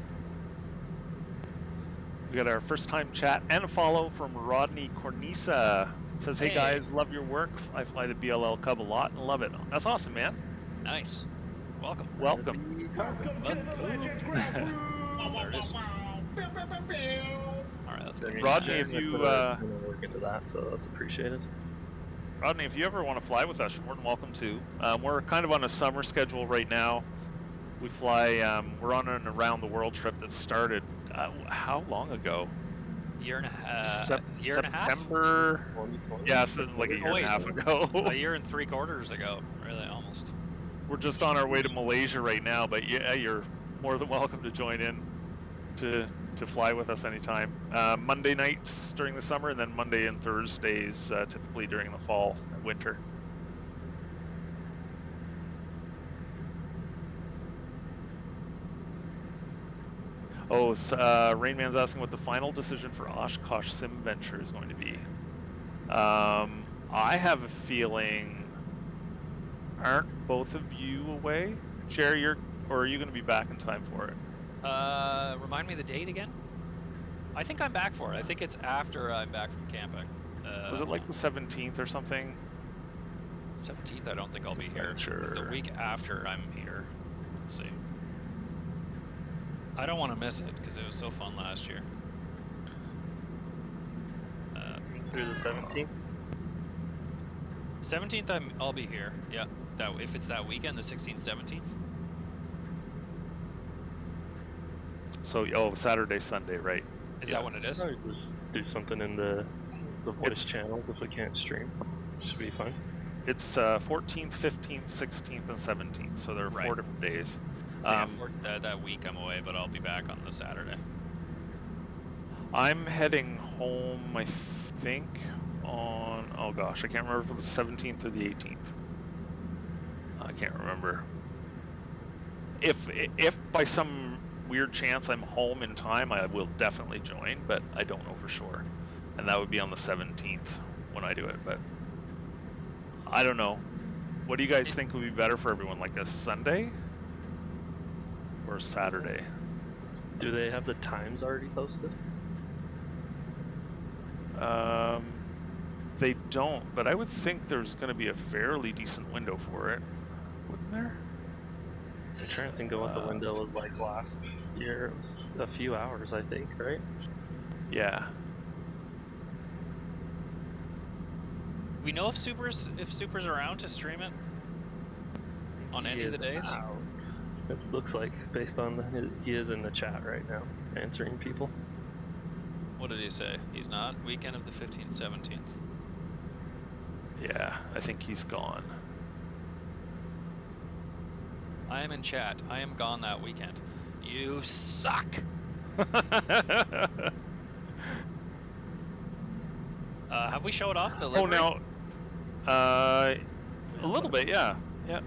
We got our first time chat and a follow from Rodney Cornisa. Says, hey guys, love your work. I fly the BLL Cub a lot and love it. That's awesome, man. Nice. Welcome. Welcome. Welcome to the Legends Ground Crew. There it is. All right, let's go. Rodney, if you work into that, so that's appreciated. Rodney, if you ever want to fly with us, you're more than welcome to. We're kind of on a summer schedule right now. We fly, we're on an around the world trip that started, how long ago? Year and a half. September. 2020? Yeah, so like a year and a half ago. A year and 3 quarters ago, really, almost. We're just on our way to Malaysia right now, but yeah, you're more than welcome to join in to fly with us anytime. Monday nights during the summer, and then Monday and Thursdays typically during the fall and winter. Oh, Rainman's asking what the final decision for Oshkosh Sim Venture is going to be. I have a feeling, aren't both of you away? Jerry, or are you going to be back in time for it? Remind me the date again? I think I'm back for it. I think it's after I'm back from camping. Was it like the 17th or something? 17th, I don't think I'll be here. Sure. The week after I'm here. Let's see. I don't want to miss it because it was so fun last year. Through the 17th? 17th, I'll be here. Yeah, if it's that weekend, the 16th, 17th. So, Saturday, Sunday, right? Is that when it is? Probably just do something in the voice channels if we can't stream. Should be fun. It's 14th, 15th, 16th, and 17th, so there are 4 different days. So yeah, that week I'm away, but I'll be back on the Saturday. I'm heading home, I think, on, oh gosh, I can't remember if it was the 17th or the 18th. I can't remember. If by some weird chance I'm home in time, I will definitely join, but I don't know for sure. And that would be on the 17th when I do it, but I don't know. What do you guys think would be better for everyone, like a Sunday or Saturday? Do they have the times already posted? They don't, but I would think there's going to be a fairly decent window for it, wouldn't there? I'm trying to think of what the window was like last year. It was a few hours, I think, right? Yeah. We know if Super's around to stream it on any of the days. Out. It looks like, based on he is in the chat right now, answering people. What did he say? He's not? Weekend of the 15th, 17th. Yeah, I think he's gone. I am in chat. I am gone that weekend. You suck. Have we showed off the livery? Oh, now, a little bit, yeah. Yeah.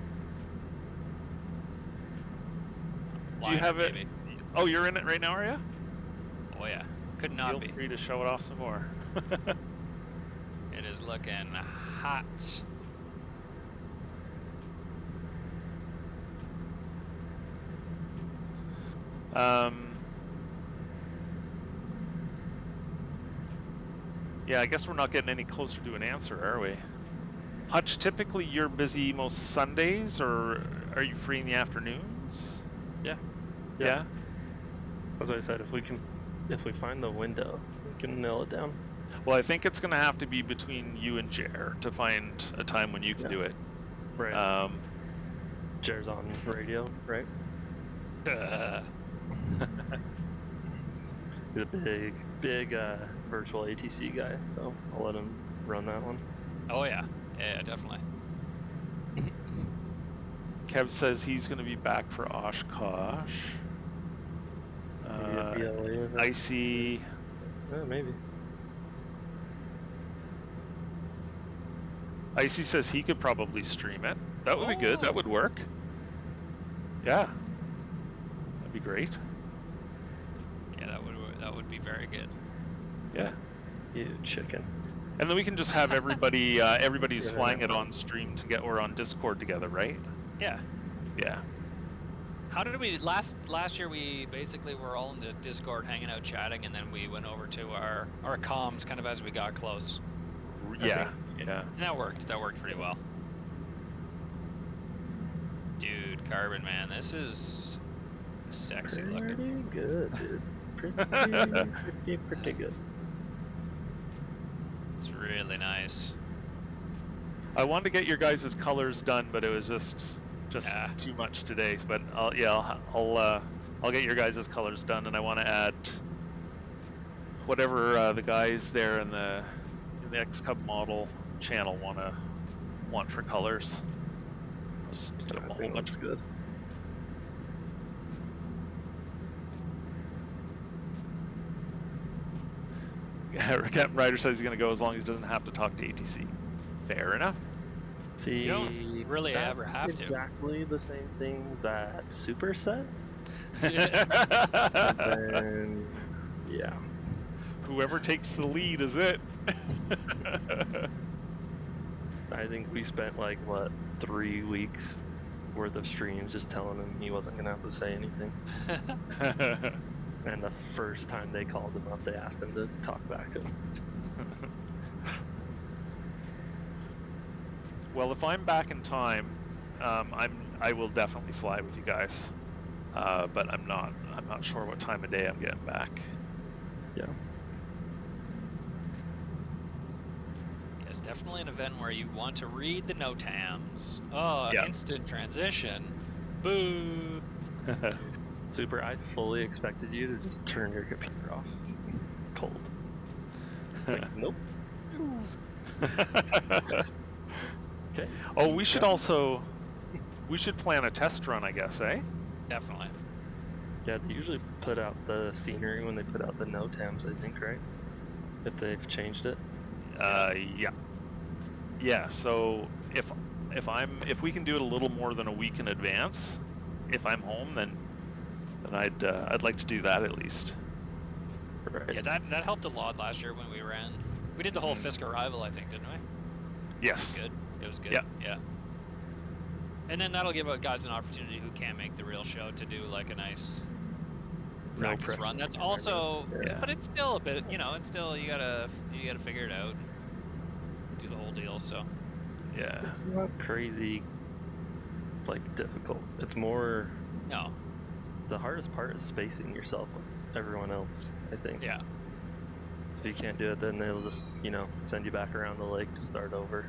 Do you have it? Maybe. Oh, you're in it right now, are you? Oh yeah. Could not Feel be. free to show it off some more. It is looking hot. Yeah, I guess we're not getting any closer to an answer, are we? Hutch, typically you're busy most Sundays, or are you free in the afternoons? Yeah. Yeah? As I said, if we find the window, we can nail it down. Well, I think it's going to have to be between you and Jer to find a time when you can do it. Right. Jer's on radio, right? He's a big virtual ATC guy, so I'll let him run that one. Oh yeah. Yeah, definitely. Kev says he's going to be back for Oshkosh. Maybe a BLA event. Icy. Yeah, maybe. Icy says he could probably stream it. That would be good. That would work. Yeah. That'd be great. Yeah, that would be very good. Yeah. You chicken. And then we can just have everybody who's flying it on stream or on Discord together, right? Yeah. Yeah. How did we last year? We basically were all in the Discord hanging out, chatting, and then we went over to our comms kind of as we got close. Yeah. Yeah. And that worked. That worked pretty well. Dude, Carbon, man, this is sexy looking. Pretty good, dude. Pretty good. It's really nice. I wanted to get your guys' colors done, but it was just too much today. But I'll get your guys' colors done, and I want to add whatever the guys there in the xCub model channel want for colors. Just a whole bunch of good. Captain Ryder says he's going to go as long as he doesn't have to talk to ATC. Fair enough. See, You don't really that's ever have to. exactly the same thing that Super said. Yeah. And yeah. Whoever takes the lead is it. I think we spent 3 weeks worth of streams just telling him he wasn't gonna have to say anything. And the first time they called him up, they asked him to talk back to him. Well, if I'm back in time, I will definitely fly with you guys. But I'm not sure what time of day I'm getting back. Yeah. It's definitely an event where you want to read the NOTAMs. Oh, Yeah. instant transition. Boo. Super, I fully expected you to just turn your computer off. Cold. Nope. Okay. Oh, we should plan a test run, I guess, eh? Definitely. Yeah, they usually put out the scenery when they put out the NOTAMs, I think, right? If they've changed it. Yeah. Yeah. So if we can do it a little more than a week in advance, if I'm home, then I'd like to do that at least. Right. Yeah, that helped a lot last year when we ran. We did the whole Fisk arrival, I think, didn't we? Yes. It was good. Yeah. Yeah. And then that'll give guys an opportunity who can't make the real show to do a nice practice pressure run. That's and also, everything. but it's still a bit, it's still you gotta figure it out, do the whole deal. So Yeah. It's not crazy, like, difficult. It's more, no, the hardest part is spacing yourself with everyone else, I think. yeah, If you can't do it, then they'll just, send you back around the lake to start over.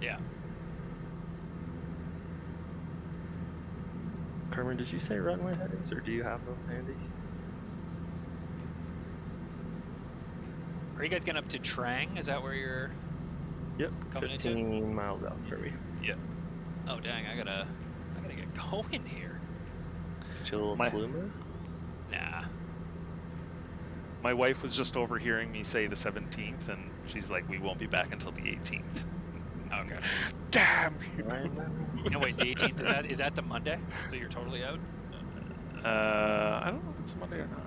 yeah. Carmen, did you say runway headings, or do you have them handy? Are you guys getting up to Trang? Is that where you're? Yep, Coming into? 15 miles out for me. Yeah. Oh dang, I gotta get going here. Chill My- Sluma? Nah. My wife was just overhearing me say the 17th, and she's like, "We won't be back until the 18th." Okay. Damn. No wait, the 18th is that the Monday? So you're totally out? I don't know if it's Monday or not.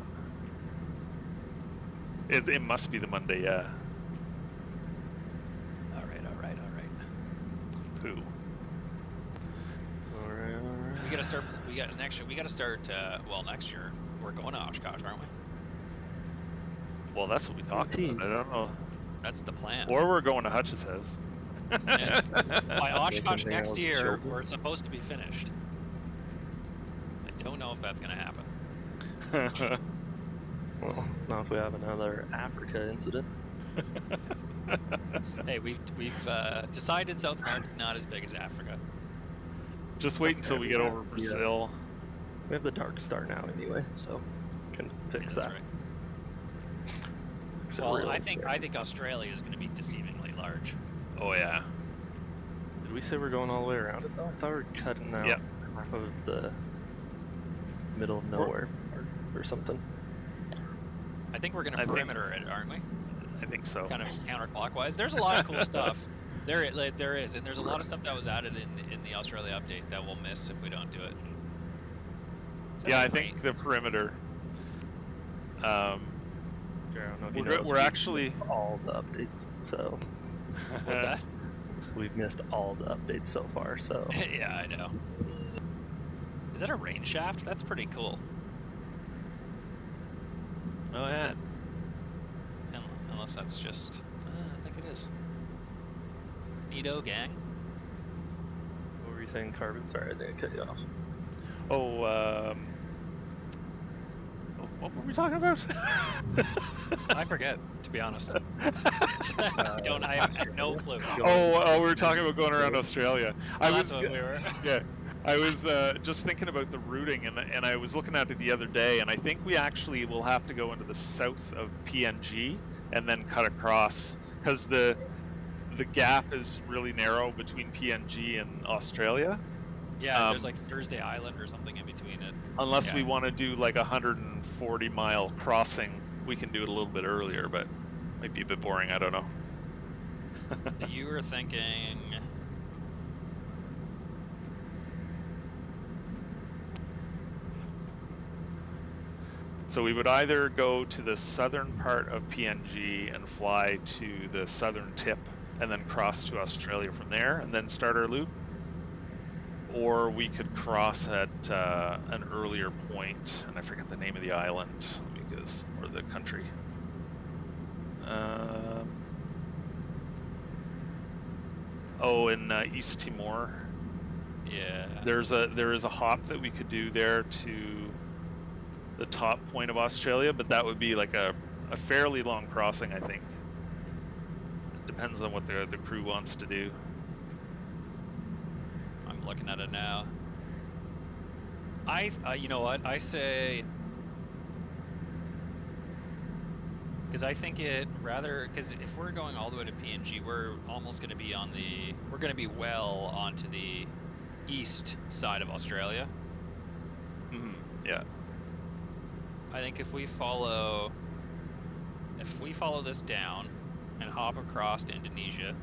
It must be the Monday, yeah. All right. Poo. Alright. We gotta start. We got next year. We gotta start. Well, next year we're going to Oshkosh, aren't we? Well, that's what we talked about. I don't know. That's the plan. Or we're going to Hutch's house. Yeah. By Oshkosh Making next out year, children. we're supposed to be finished. I don't know if that's gonna happen. Well, not if we have another Africa incident. Hey, we've decided South America's not as big as Africa. Just wait until we get over Brazil. We have the Dark Star now anyway, so can fix That's that. right. Fix it Well, real I think quick. Australia is going to be deceivingly large. Oh yeah. Did we say we're going all the way around it though? I thought we were cutting out Yep. half of the middle of nowhere or something. I think we're going I to think- perimeter it, aren't we? I think so. Kind of counterclockwise. There's a lot of cool stuff. There is, and there's a lot of stuff that was added in the Australia update that we'll miss if we don't do it. So Yeah, I that's think great. the perimeter. I don't know if you We're noticed, we're we actually. missed all the updates, so What's that? we've missed all the updates so far. So Yeah, I know. Is that a rain shaft? That's pretty cool. Oh yeah. Unless that's just. I think it is. Neato gang. what were you saying, Carbon? Sorry, I think I cut you off. Oh, what were we talking about? I forget, to be honest. I have no clue. Oh, we were talking about going around Australia. I That's was what we were. yeah, I was just thinking about the routing, and I was looking at it the other day, and I think we actually will have to go into the south of PNG and then cut across, because the gap is really narrow between PNG and Australia. Yeah, there's like Thursday Island or something in between it. Unless Yeah. we want to do like a 140-mile crossing, we can do it a little bit earlier, but might be a bit boring. I don't know. You were thinking. So we would either go to the southern part of PNG and fly to the southern tip and then cross to Australia from there and then start our loop, or we could cross at an earlier point, and I forget the name of the island or the country. In East Timor. Yeah. There is a hop that we could do there to the top point of Australia, but that would be like a fairly long crossing, I think. It depends on what the crew wants to do. I'm looking at it now. You know what? I say. Because I think because if we're going all the way to PNG, we're almost going to be we're going to be well onto the east side of Australia. Mm-hmm. Yeah. I think if we follow this down and hop across to Indonesia,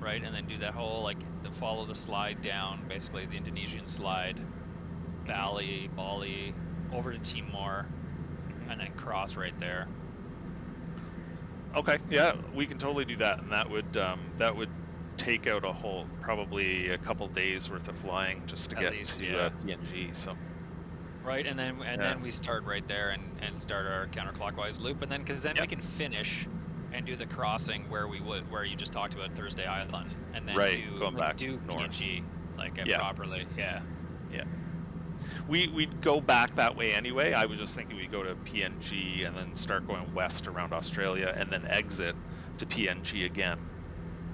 right, and then do that whole follow the slide down, basically the Indonesian slide, Bali, over to Timor, and then cross right there. Okay. Yeah, we can totally do that, and that would take out probably a couple days worth of flying just to At get least, to yeah. PNG. So. Right, and then we start right there and start our counterclockwise loop, and then because then we can finish and do the crossing where you just talked about Thursday Island, and then going back do north. PNG properly. Yeah. We'd go back that way anyway. I was just thinking we'd go to PNG and then start going west around Australia and then exit to PNG again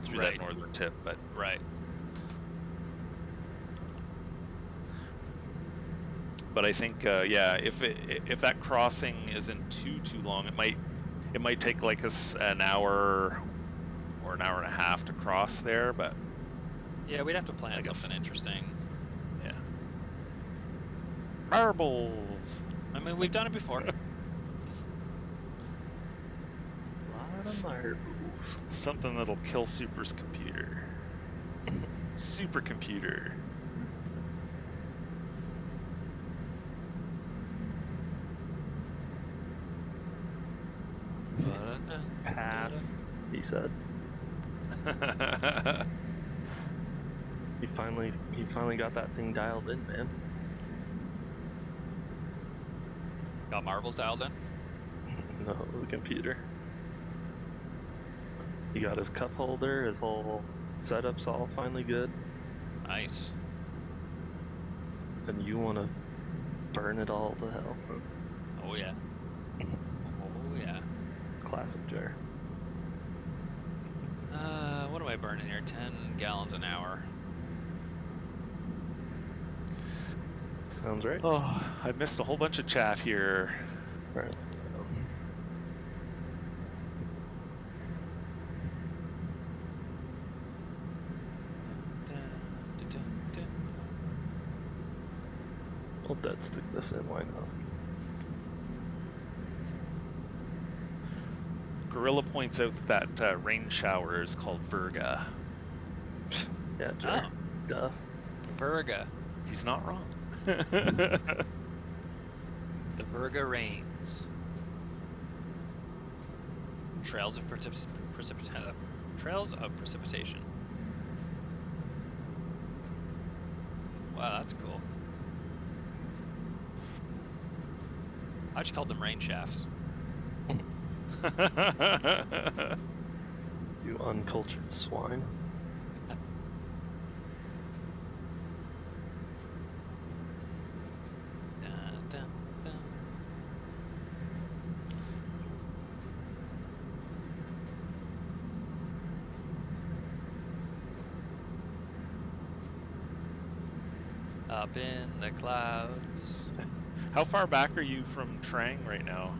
through that northern tip. But but I think if that crossing isn't too long, it might take like an hour or an hour and a half to cross there. But yeah, we'd have to plan something interesting. Yeah. Marbles. I mean, we've done it before. A lot of marbles. Something that'll kill Super's computer. Supercomputer. Pass, he said. He finally got that thing dialed in, man. Got marbles dialed in? No, the computer. He got his cup holder, his whole setup's all finally good. Nice. And you want to burn it all to hell. Oh yeah. Oh yeah. Classic Jar. What am I burning here? 10 gallons an hour. Sounds right. Oh, I missed a whole bunch of chat here. All right. I'll dead stick this in, why not? Gorilla points out that rain shower is called Virga. Yeah, Jar. Duh. Virga. He's not wrong. The Virga rains. Trails of precipitation. Wow, that's cool. I just called them rain shafts. You uncultured swine. Up in the clouds. How far back are you from Trang right now?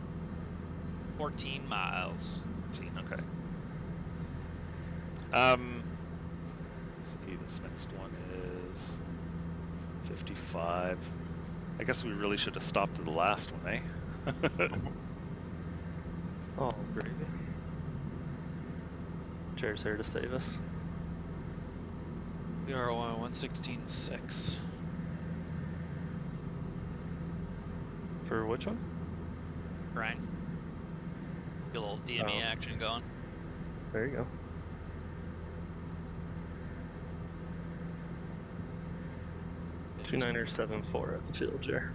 14 miles. 14, okay. Let's see, this next one is 55. I guess we really should have stopped at the last one, eh? Oh, gravy. Jar's here to save us. We are on 116.6. For which one? Right. Get a little DME action going. There you go. Two 9er 7-4 at the field, Jar.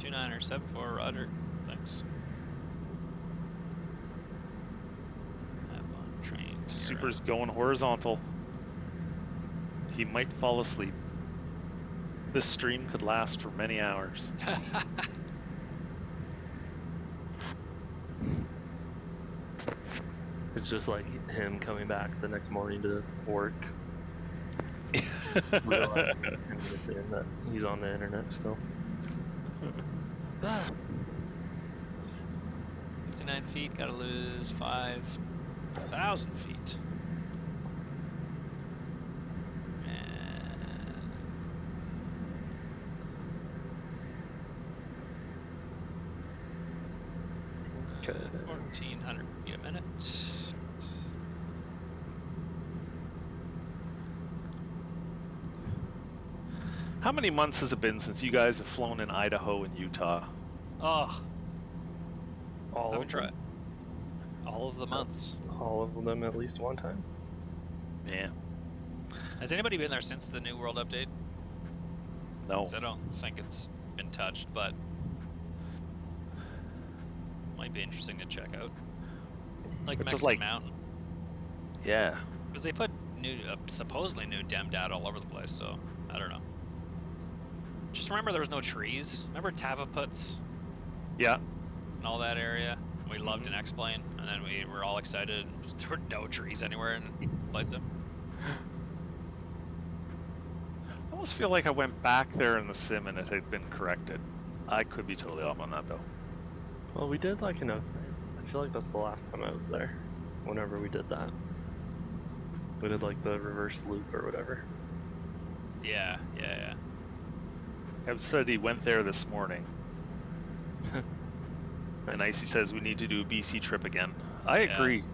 29er 74, Roger. Thanks. I'm on train. Super's going horizontal. He might fall asleep. This stream could last for many hours. It's just like him coming back the next morning to work. Realize 10 minutes in that he's on the internet still. 59 feet, gotta lose 5,000 feet. Okay. 1,400 feet a minute. How many months has it been since you guys have flown in Idaho and Utah? Oh, All haven't of them? tried. All of the months. All of them at least one time? Yeah. Has anybody been there since the New World Update? No. 'Cause I don't think it's been touched, but might be interesting to check out. Like Which is Mexican like- Mountain, Yeah. because they put new, supposedly new dem data all over the place. So I don't know. Just remember there was no trees. Remember Tavaputs Yeah. and all that area. We loved an X-plane, and then we were all excited. And just there were no trees anywhere in Lighton. I almost feel like I went back there in the sim and it had been corrected. I could be totally off on that though. Well, we did like I feel like that's the last time I was there. Whenever we did that, we did like the reverse loop or whatever. Yeah. Kev said he went there this morning. And Icy says we need to do a BC trip again. I agree.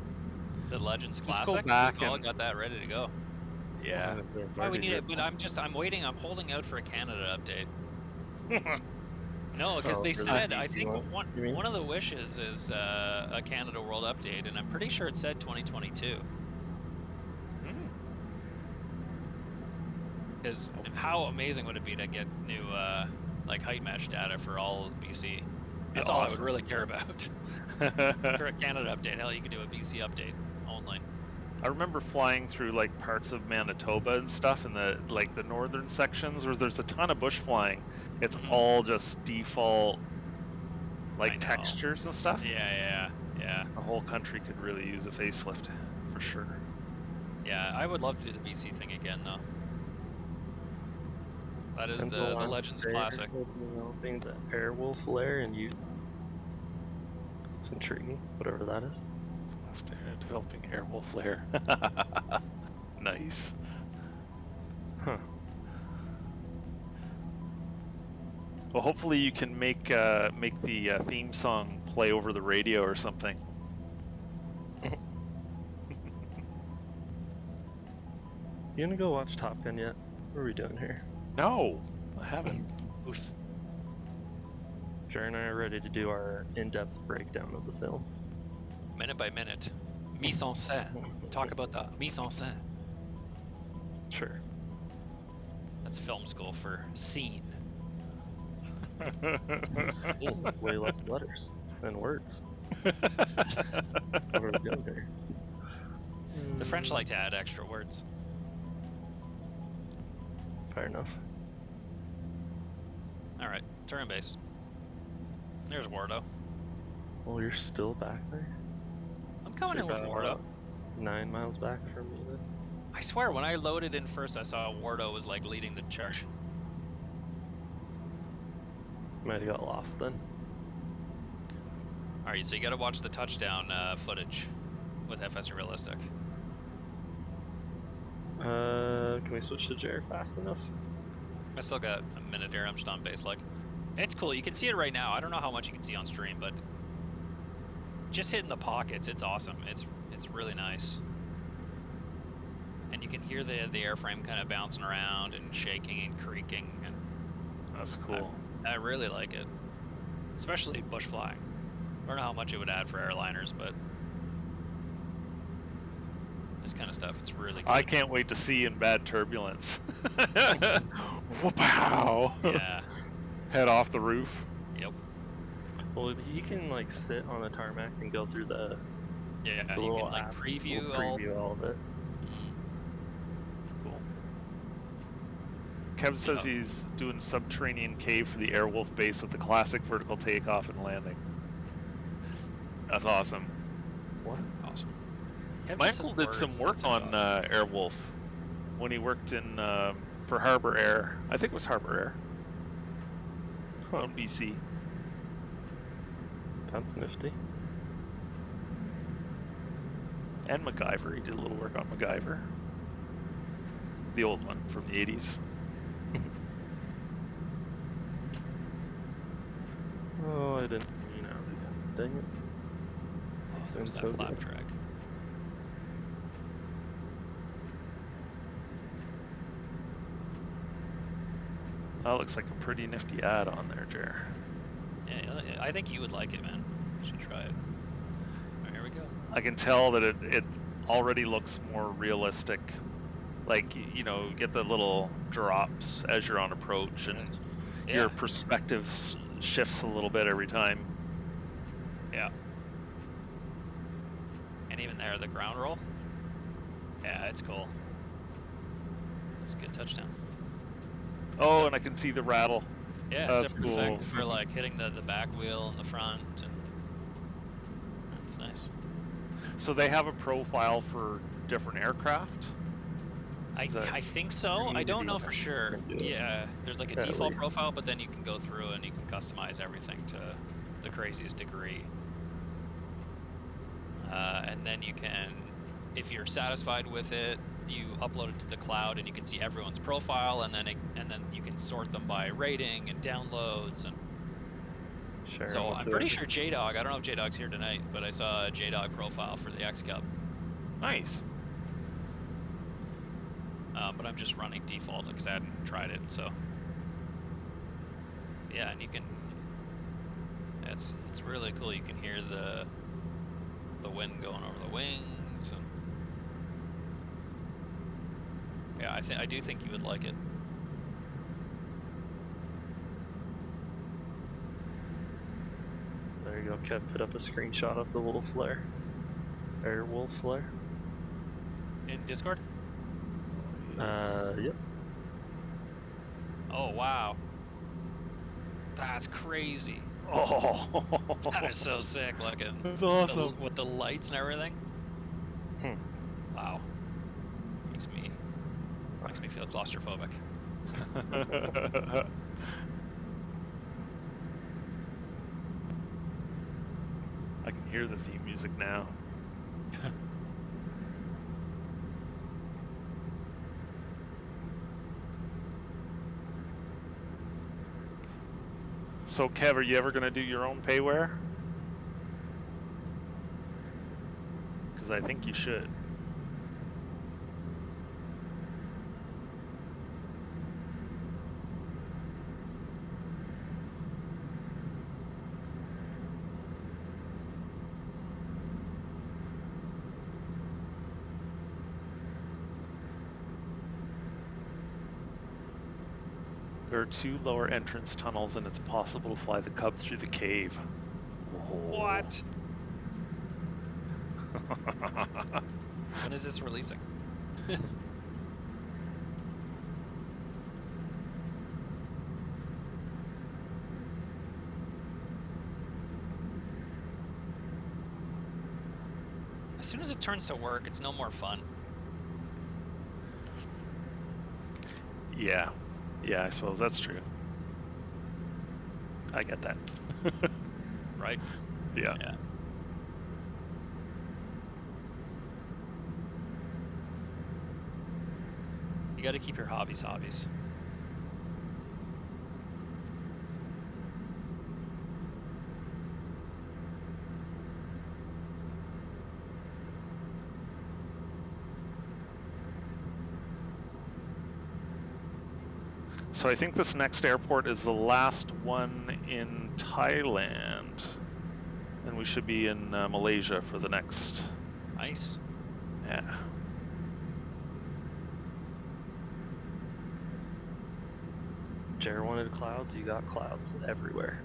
The Legends Just go Classic. back We've all and- got that ready to go. Yeah. Why we need it? But I'm waiting. I'm holding out for a Canada update. No, because Oh, they for the said I BC think one, you mean? one of the wishes is a Canada World update, and I'm pretty sure it said 2022. Because how amazing would it be to get new like height mesh data for all of BC? That's all I would awesome. really care about. For a Canada update, hell, you could do a BC update only. I remember flying through like parts of Manitoba and stuff in the the northern sections where there's a ton of bush flying. It's all just default I know. textures and stuff. Yeah. The whole country could really use a facelift for sure. Yeah, I would love to do the BC thing again, though. That is the Legends Classic. Developing the Airwolf lair and you. It's intriguing, whatever that is. Developing Airwolf lair. Nice. Huh. Well, hopefully you can make the theme song play over the radio or something. You gonna go watch Top Gun yet? What are we doing here? No, I haven't. Oof. Jared and I are ready to do our in-depth breakdown of the film. Minute by minute. Mise en scène. Talk about the mise en scène. Sure. That's film school for scene. Scene, way less letters than words. What are we doing here? The French like to add extra words. Fair enough. All right, turn base. There's Wardo. Well, you're still back there? I'm coming So in with about Wardo. 9 miles back from me then? I swear, when I loaded in first, I saw Wardo was like leading the charge. Might have got lost then. All right, so you got to watch the touchdown footage with FS Realistic. Can we switch to Jared fast enough? I still got a minute here. I'm just on base like. It's cool. You can see it right now. I don't know how much you can see on stream, but just hitting the pockets, it's awesome. It's really nice. And you can hear the airframe kind of bouncing around and shaking and creaking, and That's cool. I really like it, especially bush flying. I don't know how much it would add for airliners, but this kind of stuff, it's really good. I can't wait to see in bad turbulence. Whoop-pow! Yeah. Head off the roof. Yep. Well, you can like sit on the tarmac and go through the Yeah. the You little can like app. preview We'll all. preview all of it. Cool. Kev says Yeah. he's doing subterranean cave for the Airwolf base with the classic vertical takeoff and landing. That's awesome. What? Awesome. Kev My just says uncle did some words, work that's on about it. Airwolf when he worked in for Harbor Air. I think it was Harbor Air Huh. on BC. That's nifty. And MacGyver. He did a little work on MacGyver. The old one from the 80s. Oh, I didn't. Dang it. Oh, there's Sounds that so flap good. track. That looks like a pretty nifty ad on there, Jer. Yeah, I think you would like it, man. You should try it. All right, here we go. I can tell that it already looks more realistic. Like, you know, get the little drops as you're on approach, and your perspective shifts a little bit every time. Yeah. And even there, the ground roll. Yeah, it's cool. It's a good touchdown. Oh, and I can see the rattle. Yeah, That's separate cool. effect for like hitting the back wheel and the front, and it's nice. So they have a profile for different aircraft? I think so. I don't know for sure. Yeah, there's like a default profile, but then you can go through and you can customize everything to the craziest degree. And then you can, if you're satisfied with it, you upload it to the cloud and you can see everyone's profile, and then you can sort them by rating and downloads. And Sure. so I'm pretty sure J-Dog, I don't know if J-Dog's here tonight, but I saw a J-Dog profile for the xCub. Nice. But I'm just running default because I hadn't tried it, so yeah. And you can, it's really cool. You can hear the wind going over the wings, and yeah, I do think you would like it. There you go. Kev put up a screenshot of the little flare, air wolf flare. In Discord? Yep. Oh wow, that's crazy. Oh, That is so sick looking. That's awesome. With the lights and everything. Wow. Makes me feel claustrophobic. I can hear the theme music now. So, Kev, are you ever going to do your own payware? Because I think you should. There are 2 lower entrance tunnels, and it's possible to fly the Cub through the cave. What? When is this releasing? As soon as it turns to work, it's no more fun. Yeah. Yeah, I suppose that's true. I get that. Right? Yeah. Yeah. You got to keep your hobbies hobbies. So I think this next airport is the last one in Thailand. And we should be in Malaysia for the next. Nice. Yeah. Jer wanted clouds, you got clouds everywhere.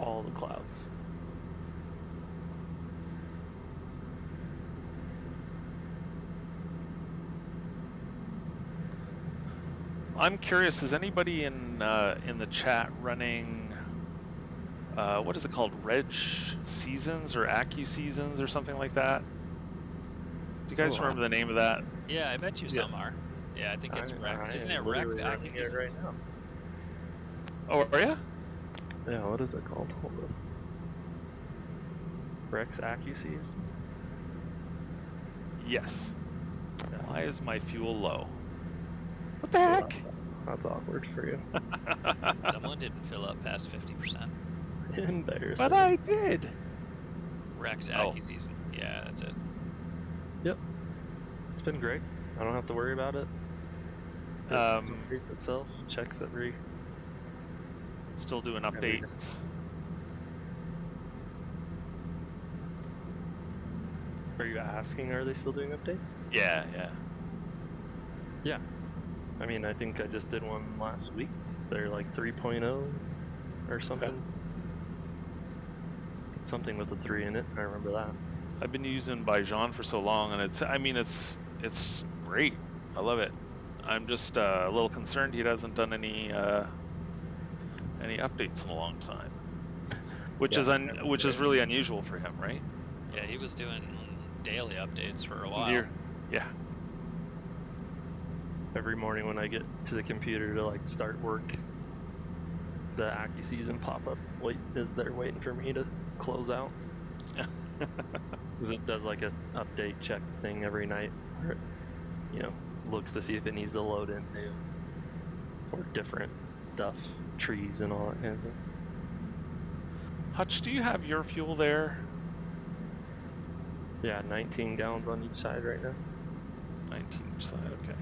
All the clouds. I'm curious, is anybody in the chat running, what is it called, Reg Seasons or Acu Seasons or something like that? Do you guys remember the name of that? Yeah, I bet you some are. Yeah, I think it's Rex. Isn't it Rex? Running it right now. Oh, are you? Yeah, what is it called? Hold on. Rex Accuseas? Yes. Yeah. Why is my fuel low? What the heck? That's awkward for you. Someone didn't fill up past 50%. Embarrassing. But I did. Rex Oh. Accu-Season. Yeah, that's it. Yep. It's been great. I don't have to worry about it. It completes itself, checks every. Still doing updates. Are you asking, are they still doing updates? Yeah, yeah. Yeah. I mean, I think I just did one last week. They're like 3.0 or something. Something with a 3 in it. I remember that. I've been using Bijan for so long, and it's great. I love it. I'm just a little concerned he hasn't done any updates in a long time, which is really unusual for him, right? Yeah, he was doing daily updates for a while. Yeah. Every morning when I get to the computer to like start work, the Aki season pop up is there waiting for me to close out. Because it does like an update check thing every night, where it, looks to see if it needs to load in new or different stuff, trees and all that kind of thing. Hutch, do you have your fuel there? Yeah, 19 gallons on each side right now. 19 each side, okay.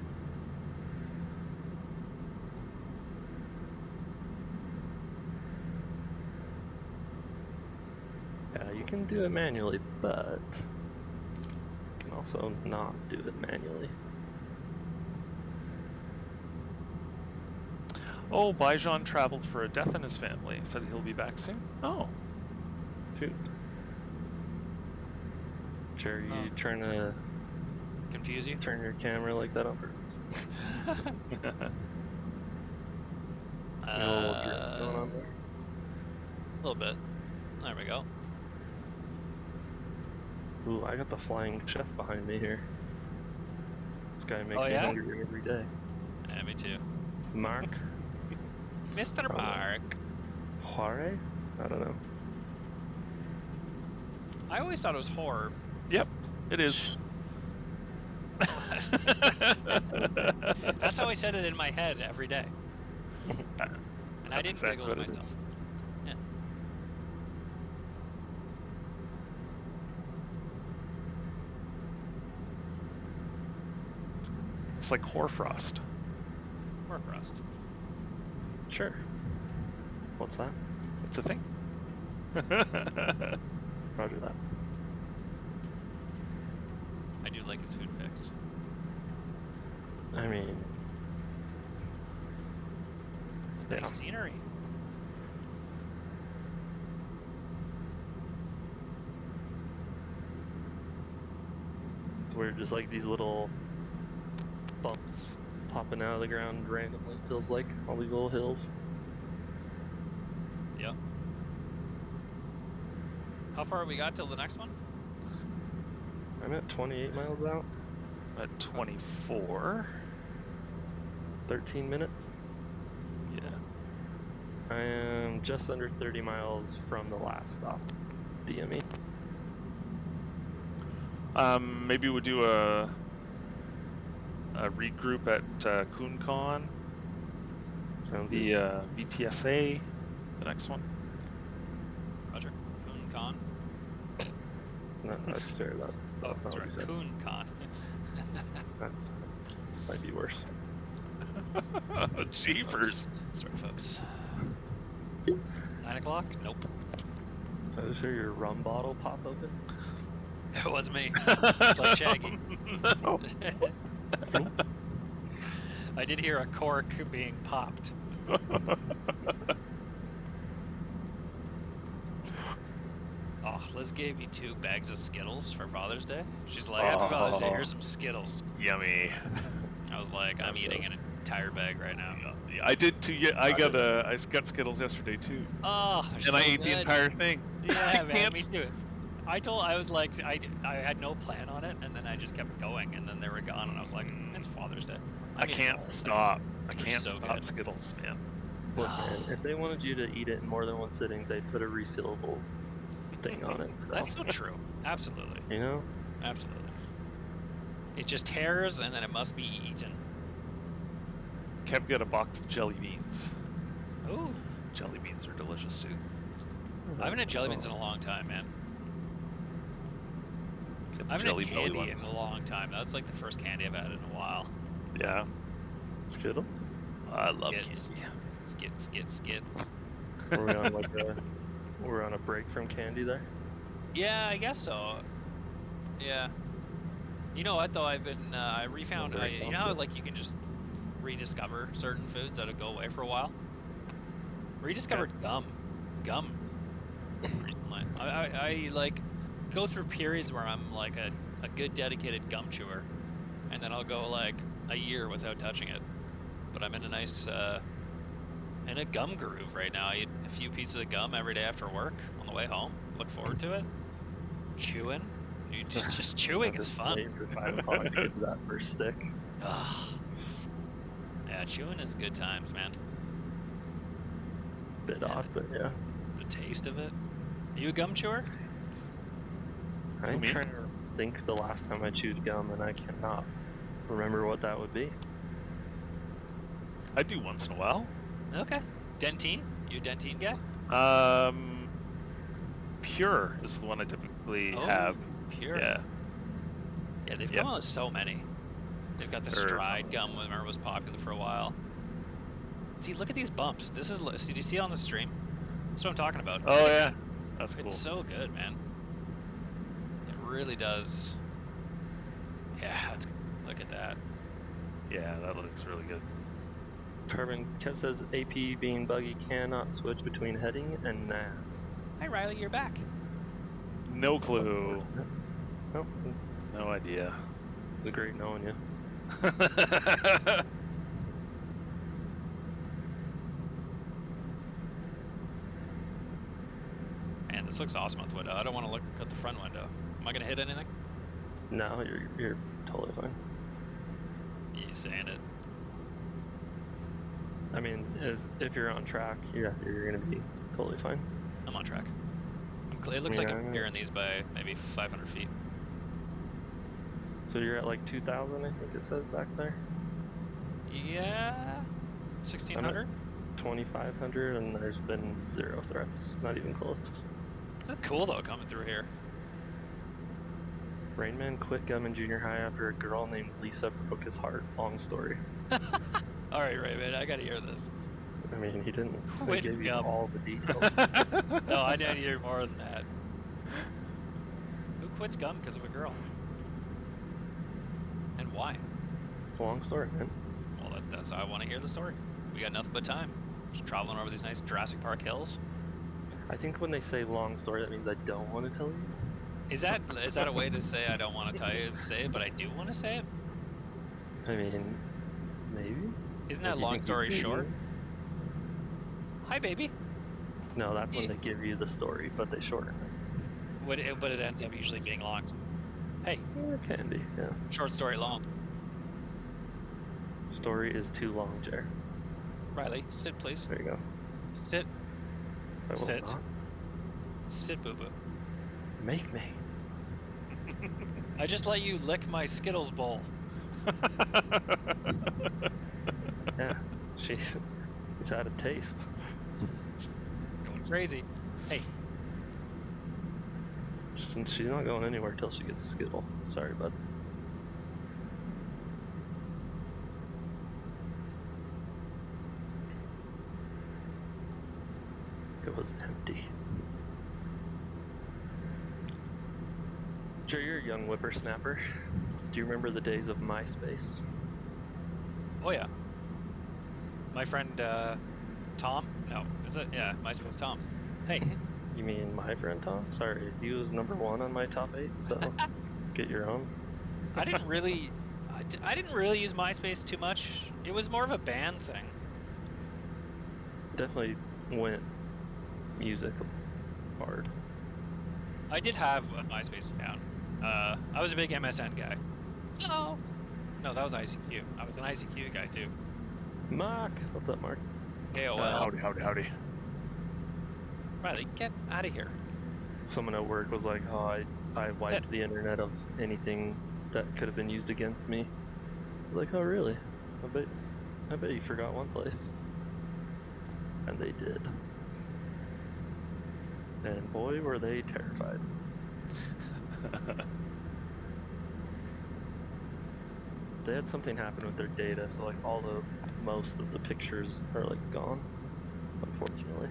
Yeah, you can do it manually, but you can also not do it manually. Oh, Bijan traveled for a death in his family. Said he'll be back soon. Oh. Shoot. Jerry, you trying to Confuse you? turn your camera like that on purpose? A little drift going on there. A little bit. There we go. Ooh, I got the flying chef behind me here. This guy makes me hungry every day. Yeah, me too. Mark? Mr. Mark. Juare? I don't know. I always thought it was horror. Yep, it is. That's how I said it in my head every day. And I didn't exactly giggle to what it myself. is. Yeah. It's like hoarfrost. Hoarfrost. Sure. What's that? It's a thing. Roger that. I do like his food pics. I mean, It's nice scenery. it's weird, just like these little bumps popping out of the ground randomly, feels like, all these little hills. Yep. How far we got till the next one? I'm at 28 miles out, At 24. 13 minutes. Yeah. I am just under 30 miles from the last stop, DME. Maybe we'll do a regroup at KoonCon, Sounds the good. VTSA, the next one. Roger. Coon Con. No, that's fair. Oh, That's that's not what right. he said. Coon Con. That might be worse. Jeepers. Sorry, folks. 9 o'clock? Nope. Did I just hear your rum bottle pop open? It was me. It's like Shaggy. No. I did hear a cork being popped. Oh, Liz gave me 2 bags of Skittles for Father's Day. She's like, Happy Father's Day, here's some Skittles. Yummy. I was like, I'm eating an entire bag right now. I did too. Yeah, I got Skittles yesterday too, Oh, and so I ate good. the entire thing. Yeah, man, can't me too. I was like, I had no plan on it, and then I just kept going, and then they were gone, and I was like, it's Father's Day. I can't stop. I They're can't so stop good. Skittles, man. Look, man, if they wanted you to eat it in more than one sitting, they'd put a resealable thing on it. So, That's so true. Absolutely. you know? Absolutely. It just tears, and then it must be eaten. Kev got a box of jelly beans. Ooh. Jelly beans are delicious too. I haven't had jelly beans in a long time, man. Get I the haven't jelly had belly candy ones. in a long time. That's like the first candy I've had in a while. Yeah, Skittles? I love Skits. candy. Skits. Were we on we're on a break from candy there? Yeah, I guess so. Yeah. You know what though? I've been I refound. Very You know how like you can just rediscover certain foods that would go away for a while. Rediscovered gum recently. I like go through periods where I'm like a good dedicated gum chewer, and then I'll go like a year without touching it. But I'm in a nice in a gum groove right now. I eat a few pieces of gum every day after work on the way home. Look forward to it. Chewing. Just chewing is fun. Wait for 5 o'clock to get to that first stick. Ugh. Yeah, chewing is good times, man. Bit odd, but yeah. The taste of it. Are you a gum chewer? I'm me? trying to think the last time I chewed gum, and I cannot remember what that would be. I do once in a while. Okay. Dentine? You a Dentine guy? Pure is the one I typically have. Pure. Yeah. Yeah, they've Yep. come out with so many. They've got the Sure. Stride gum, I remember was popular for a while. See, look at these bumps. This is. See, do you see it on the stream? That's what I'm talking about. Oh yeah, that's cool. It's so good, man. It really does. Yeah, look at that. Yeah, that looks really good. Carbon Kev says AP being buggy cannot switch between heading and nav. Hi, Riley, you're back. No clue. Oh, No idea. it was great knowing you. Man, this looks awesome out the window. I don't want to look at the front window. Am I gonna hit anything? No, you're totally fine. You saying it? I mean, if you're on track, yeah, you're gonna be totally fine. I'm on track. It looks like Yeah, I'm hearing these by maybe 500 feet. So you're at like 2,000, I think it says back there. Yeah, 1600. 2,500, and there's been 0 threats. Not even close. This is cool though, coming through here. Rainman quit gum in junior high after a girl named Lisa broke his heart. Long story. All right, Raymond, I gotta hear this. I mean, he didn't Quit give you gum. all the details. No, I need to hear more than that. Who quits gum because of a girl? And why? It's a long story, man. Well, that's how I want to hear the story. We got nothing but time. Just traveling over these nice Jurassic Park hills. I think when they say long story, that means I don't want to tell you. Is that a way to say I don't want to tell you to say it, but I do want to say it? I mean, maybe. Isn't that If you long think he's story being short? mean. Hi, baby. No, that's when they give you the story, but they shorten it. But it ends up usually being long. Hey, It can be, yeah. short story long. Story is too long, Jer. Riley, sit, please. There you go. Sit. I will Sit. not. Sit, boo boo. Make me. I just let you lick my Skittles bowl. Yeah, she's had a taste. Going crazy. Hey, She's not going anywhere till she gets a Skittle. Sorry, bud. It was empty. Jer, you're a young whippersnapper. Do you remember the days of MySpace? oh yeah. My friend Tom? No, is it? Yeah, MySpace Tom. Hey, You mean my friend Tom? Sorry, he was #1 on my top 8, so get your own. I didn't really use MySpace too much. It was more of a band thing. Definitely went music hard. I did have a MySpace account. I was a big MSN guy. Oh. No, that was ICQ. I was an ICQ guy too. Mark! What's up, Mark? AOL. Howdy. Riley, get out of here. Someone at work was like, oh, I wiped the internet of anything that could have been used against me. I was like, oh, really? I bet you forgot one place. And they did. And boy, were they terrified. They had something happen with their data, so like most of the pictures are like gone, unfortunately.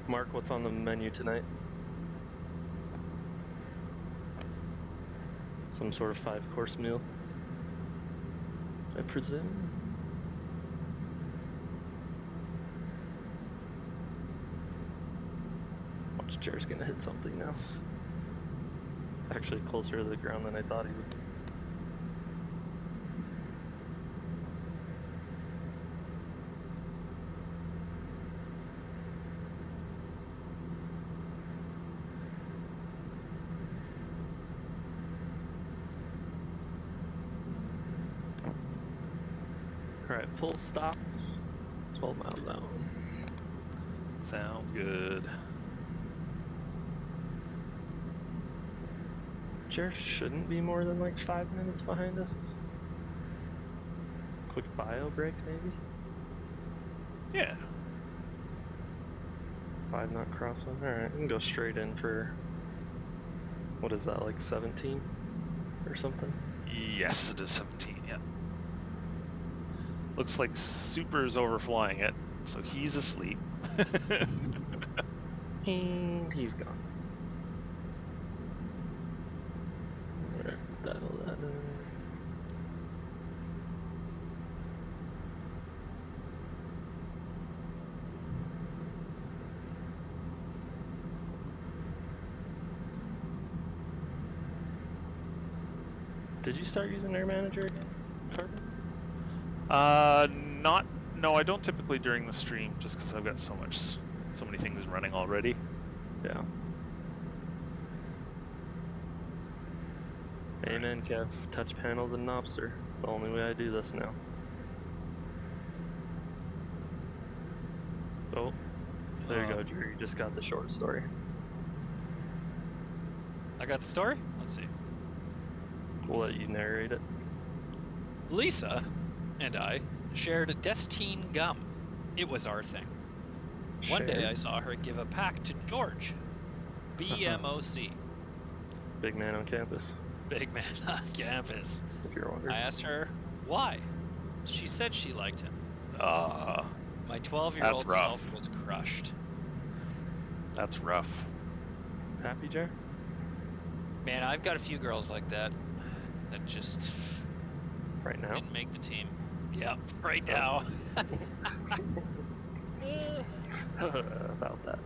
Mark, what's on the menu tonight? Some sort of 5-course meal, I presume. Watch, Jared's gonna hit something now. It's actually closer to the ground than I thought he would be. Alright, full stop. 12 miles out. Sounds good. Jared shouldn't be more than like 5 minutes behind us. Quick bio break, maybe? Yeah. 5 knot crosswind. Alright, we can go straight in for. What is that, like 17 or something? Yes, it is 17. Yeah. Looks like Super's overflying it, so he's asleep. And he's gone. Alright, dial that in. Did you start using Air Manager again, Carbon? No, I don't typically during the stream, just because I've got so many things running already. Yeah. Amen, Kev. Touch panels and Knobster. It's the only way I do this now. Oh, there you go, Drew. You just got the short story. I got the story? Let's see. We'll let you narrate it. Lisa and I shared Destine gum. It was our thing. One day I saw her give a pack to George. BMOC. Big man on campus, Big man on campus. if you're wondering. I asked her why. She said she liked him. My 12-year-old That's rough. self was crushed. That's rough. Happy, Jared? Man, I've got a few girls like that that just Right now? didn't make the team. Yep, right now. About that.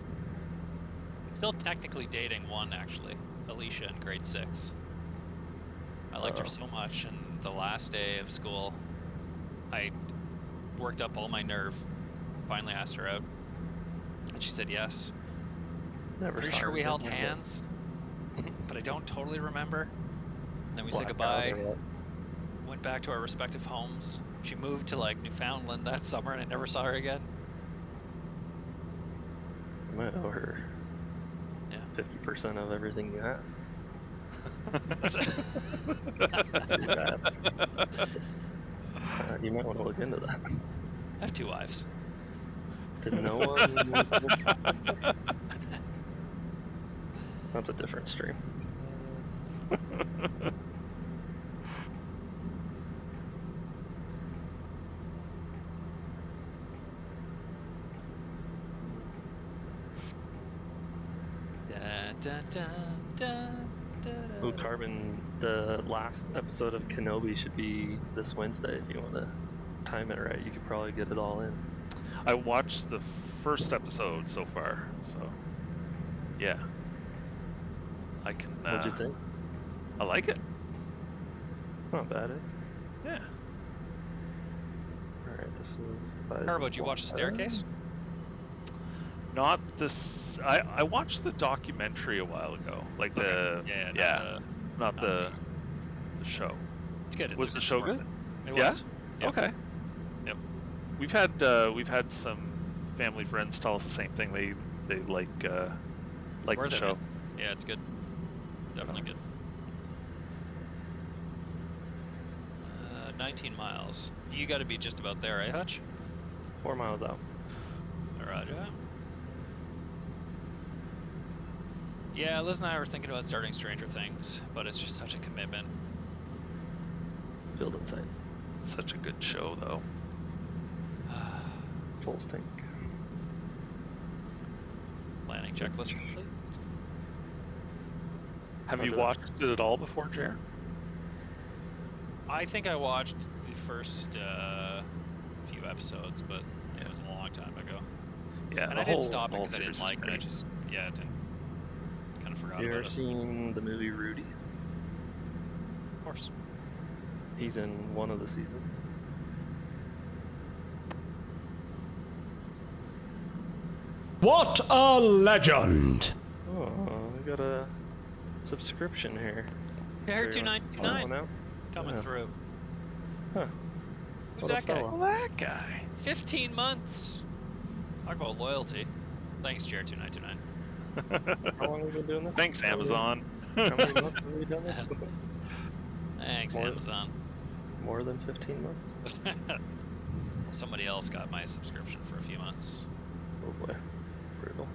Still technically dating one, actually. Alicia in grade 6. I liked her so much, and the last day of school, I worked up all my nerve. Finally asked her out, and she said yes. Never Pretty saw sure her we held again. hands, but I don't totally remember. Then we said Blacked goodbye, out or what? went back to our respective homes. She moved to like Newfoundland that summer, and I never saw her again. I might owe her Yeah. 50% of everything you have. That's Too bad. You might want to look into that. I have 2 wives. Did no one? That's a different stream. Dun, dun, dun, dun, dun, Ooh, dun. Carbon, the last episode of Kenobi should be this Wednesday if you want to time it right. You could probably get it all in. I watched the first episode so far, so yeah. I can. What'd you think? I like it. Not bad, eh? Yeah. Alright, this is... Herbo, did you watch The Staircase? Not this. I watched the documentary a while ago, like Okay. not the show. It's good. It's Was a the good show story. good? It Yeah? was. Yep. Okay. Yep. We've had some family friends tell us the same thing. They like Worth the it, show. man. Yeah, it's good. Definitely good. 19 miles. You got to be just about there, eh, Hutch? 4 miles out. Roger. Yeah, Liz and I were thinking about starting Stranger Things, but it's just such a commitment. Field inside. Such a good show, though. Full stink. Planning checklist complete. Have you Okay. watched it at all before, Jer? I think I watched the first few episodes, but it was a long time ago. Yeah, And the I didn't whole- stop it whole because I didn't series is like it. I great. just, yeah, I didn't. Kind of forgot You about ever it. seen the movie Rudy? Of course. He's in one of the seasons. What a legend! Oh, I got a subscription here. Hair Sure you wanna pull that 2929 one out? coming Yeah. through. Huh. Who's What a that guy? fella. Well, that guy. 15 months. Talk about loyalty. Thanks, Jared2929. How long have we been doing this? Thanks, Amazon. How many months have we done this? Thanks, More- Amazon. More than 15 months? Somebody else got my subscription for a few months. Oh boy. Brutal.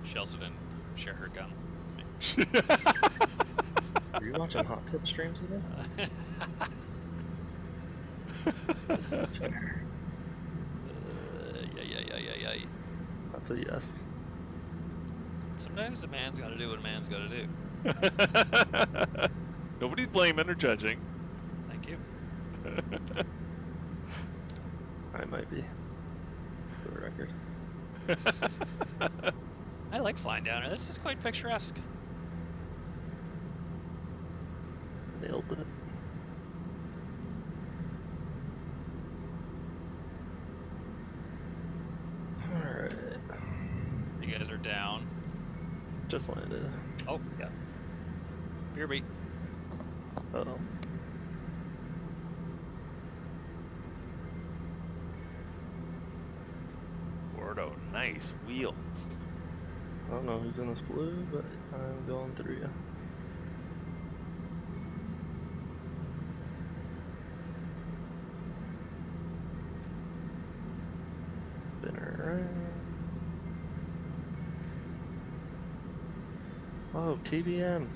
She also didn't share her gun with me. Are you watching Hot Tip streams again? Fair. Yeah. That's a yes. Sometimes a man's gotta do what a man's gotta do. Nobody's blaming or judging. Thank you. I might be. For the record. I like flying down here. This is quite picturesque. Nailed it. Alright. You guys are down. Just landed. Oh, yeah. Beer beat. Uh-oh. Gordo, nice wheels. I don't know who's in this blue, but I'm going through you. Spin her around. Oh, TBM.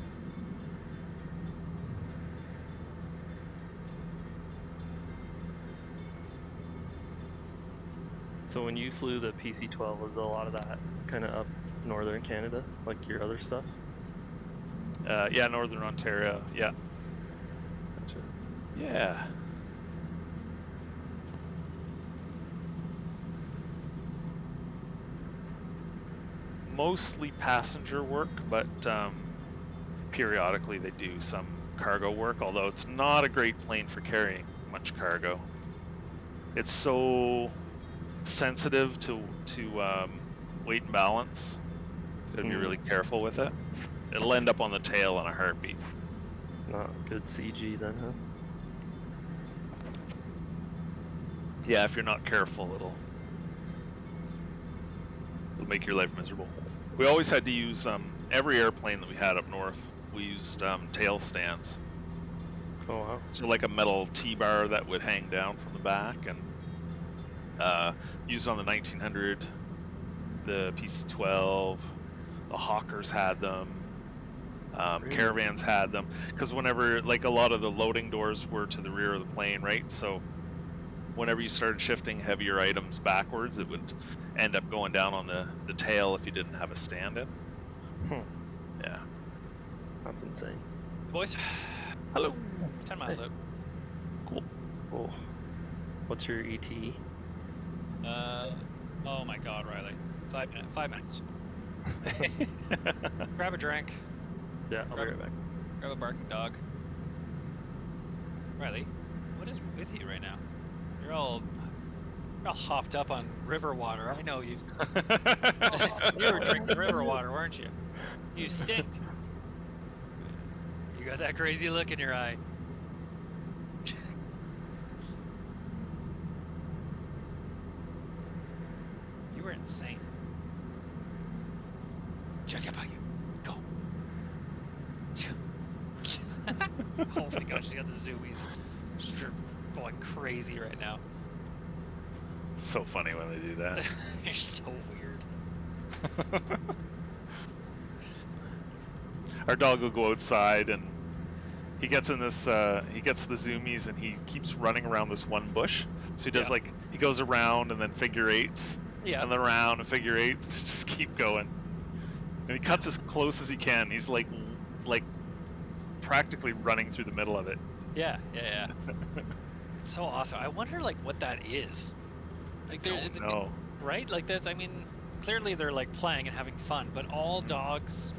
So when you flew the PC-12, was a lot of that kind of up northern Canada, like your other stuff? Yeah, Northern Ontario. Yeah. Gotcha. Yeah. Mostly passenger work, but periodically they do some cargo work, although it's not a great plane for carrying much cargo. It's so sensitive to weight and balance. Gotta be really careful with it. It'll end up on the tail in a heartbeat. Not good CG then, huh? Yeah, if you're not careful, it'll make your life miserable. We always had to use every airplane that we had up north. We used tail stands. Oh wow. So like a metal T-bar that would hang down from the back, and used on the 1900, the PC-12, the Hawkers had them, Really? Caravans had them, because whenever, like, a lot of the loading doors were to the rear of the plane, right? So whenever you started shifting heavier items backwards, it would end up going down on the tail if you didn't have a stand-in. Hmm. Yeah. That's insane. Boys, Hello. 10 miles out. Cool. Oh. What's your ET? Oh my god, Riley. 5 minutes. Grab a drink. Yeah, I'll be right back. Grab a barking dog. Riley, what is with you right now? You're all hopped up on river water. I know you. You were drinking river water, weren't you? You stink. You got that crazy look in your eye. You were insane. Check up on you. Go. Oh my gosh, she's got the zoomies. She's going crazy right now. So funny when they do that. You're so weird. Our dog will go outside, and he gets in this. He gets the zoomies, and he keeps running around this one bush. So he does Yeah. like he goes around and then figure eights, Yeah. and then around and figure eights. Just keep going, and he cuts as close as he can. He's like practically running through the middle of it. Yeah. It's so awesome. I wonder like what that is. Like, Don't know. right? Like that's. I mean, clearly they're like playing and having fun, but all dogs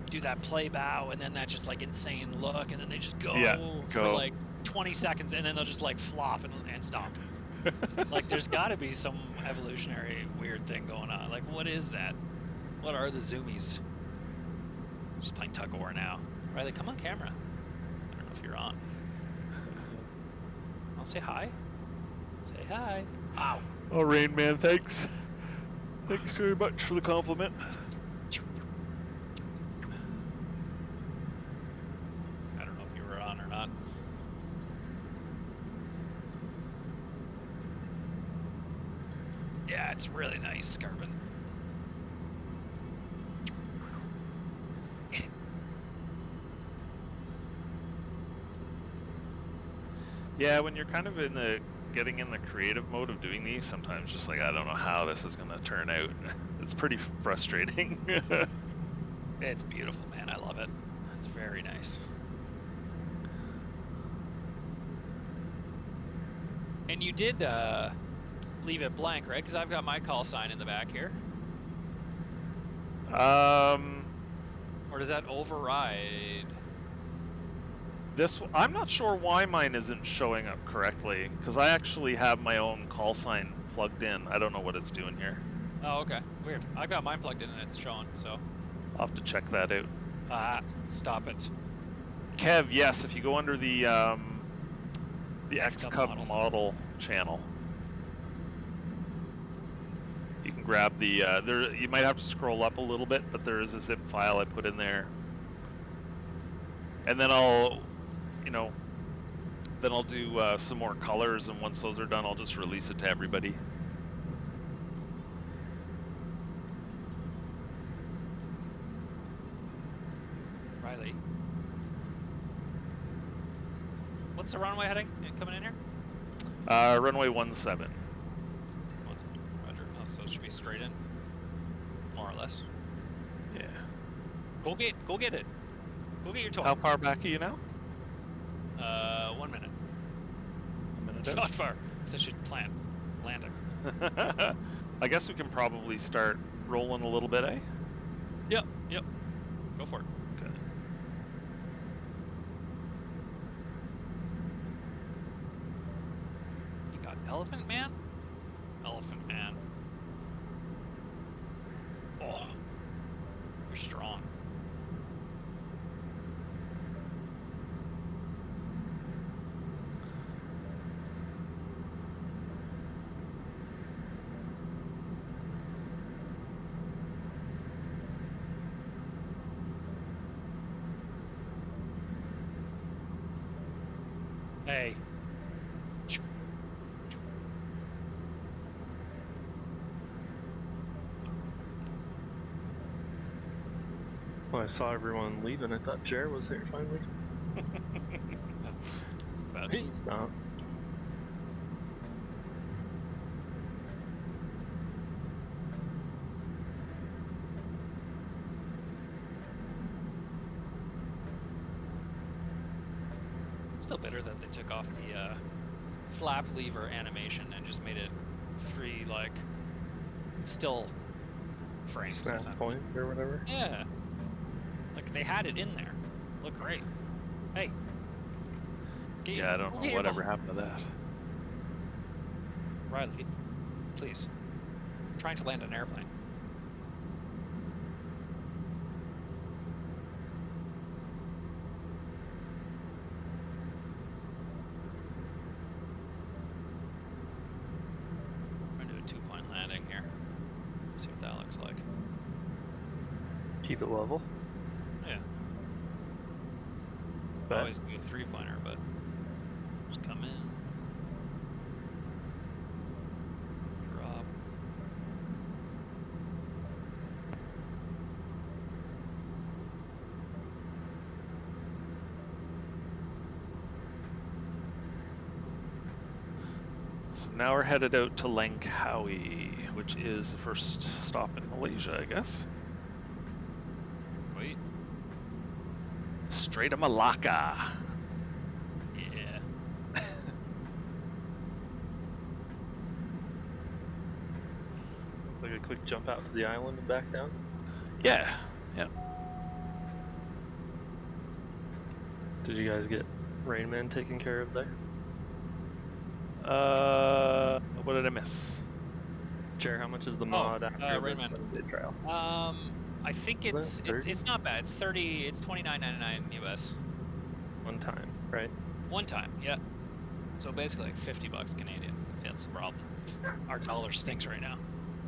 do that play bow and then that just like insane look, and then they just go for go. like 20 seconds, and then they'll just like flop and stop. Like there's got to be some evolutionary weird thing going on. Like what is that? What are the zoomies? Just playing tug of war now. Riley, come on camera. I don't know if you're on. I'll say hi. Say hi. Ow. Oh, Rain Man, thanks. Thanks very much for the compliment. I don't know if you were on or not. Yeah, it's really nice, Carbon. Yeah, when you're kind of getting in the creative mode of doing these, sometimes just like, I don't know how this is going to turn out. It's pretty frustrating. It's beautiful, man. I love it. It's very nice. And you did leave it blank, right? Because I've got my call sign in the back here. Or does that override? I'm not sure why mine isn't showing up correctly, because I actually have my own call sign plugged in. I don't know what it's doing here. Oh, okay. Weird. I've got mine plugged in and it's showing, so. I'll have to check that out. Stop it. Kev, yes, if you go under the xCub xCub model channel, you can grab the, you might have to scroll up a little bit, but there is a zip file I put in there. And then I'll do some more colors, and once those are done, I'll just release it to everybody. Riley. What's the runway heading coming in here? Runway 17. Roger. Oh, so it should be straight in, more or less. Yeah. Go get it. Go get your toy. How far back are you now? 1 minute. A minute It's out? not far. So I should plan landing. I guess we can probably start rolling a little bit, eh? Yep. Go for it. Okay. You got Elephant Man? Elephant Man. Oh. You're strong. Hey. Well, I saw everyone leaving. I thought Jer was here finally. But He's not. still bitter that they took off the flap lever animation and just made it 3 like still frames. or Snap something. point or whatever. Yeah. Like they had it in there. Look great. Hey. Yeah, I don't know whatever happened to that. Riley, please. I'm trying to land an airplane. I'm gonna do a 2-point landing here. See what that looks like. Keep it level. Yeah. Bet. Always do a 3-pointer, but just come in. Drop. So now we're headed out to Langkawi, which is the first stop in Malaysia, I guess. Wait. Strait of Malacca. Yeah. quick jump out to the island and back down? Yeah. Yeah. Did you guys get Rain Man taken care of there? What did I miss? Chair, how much is the mod after Rain the Man. 7-day trial? I think Isn't it it's not bad. It's $29.99 US. One time, right? One time, yeah. So basically like $50 Canadian. See, that's the problem. Our dollar stinks right now.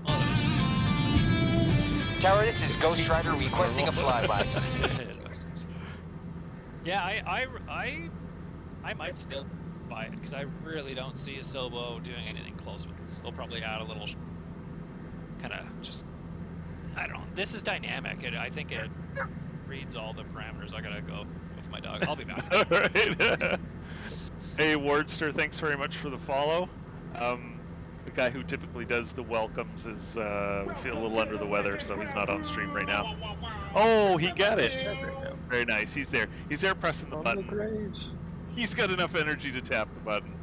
Oh, that stinks. Tower, this is Ghost Rider requesting a flyby. Yeah, I might still buy it because I really don't see Asobo doing anything close with this. They'll probably add a little kind of just, I don't know. This is dynamic. I think it reads all the parameters. I gotta go with my dog. I'll be back. All right. Hey, Wardster, thanks very much for the follow. The guy who typically does the welcomes is we feel a little under the weather, so he's not on stream right now. Oh, he got it. Very nice. He's there. He's there pressing the button. He's got enough energy to tap the button.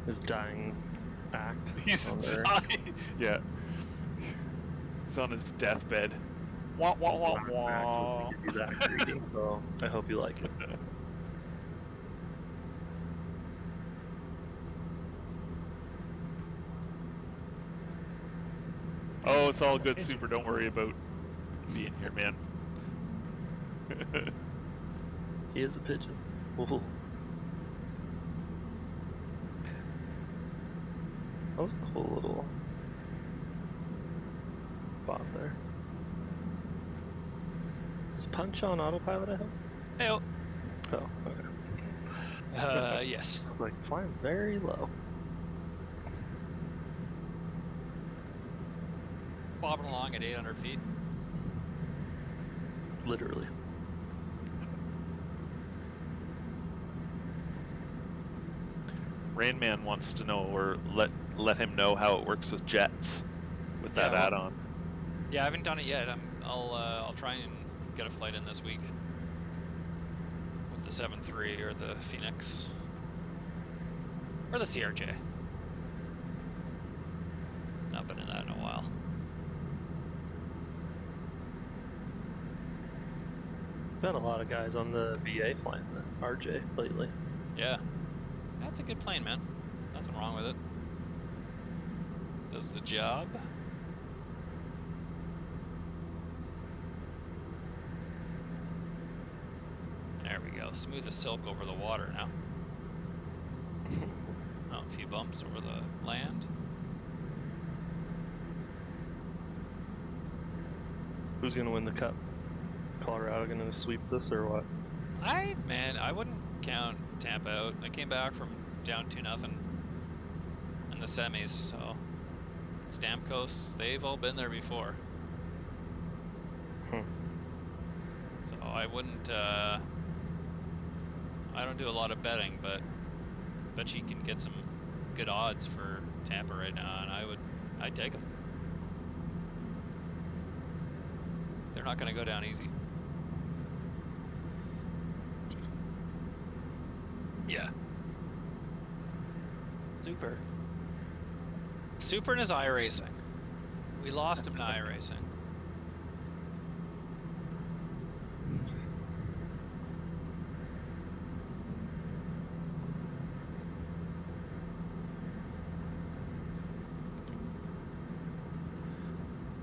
His dying act. He's dying. Yeah. He's on his deathbed. Wah wah wah wah. Give you that greeting, so I hope you like it. Oh, it's all good, Super. Don't worry about being here, man. He is a pigeon. Ooh. That was a cool little spot there. Is Punch on autopilot, I hope? Hey, Oh, okay. yes. I was like, flying very low. Bobbing along at 800 feet. Literally. Rain Man wants to know, or let him know how it works with jets, with that add-on. Yeah, I haven't done it yet. I'll try and get a flight in this week with the 7.3 or the Phoenix or the CRJ. Not been in that in a while. Been a lot of guys on the VA flying the RJ lately. Yeah. That's a good plane, man. Nothing wrong with it. Does the job. There we go. Smooth as silk over the water now. Oh, a few bumps over the land. Who's gonna win the cup? Colorado gonna sweep this or what? Man, I wouldn't count Tampa out. They came back from down 2-0 in the semis, so Stamkos, they've all been there before. So I wouldn't, I don't do a lot of betting, but bet you can get some good odds for Tampa right now, and I'd take them. They're not going to go down easy. Yeah. Super in his iRacing. We lost him to iRacing.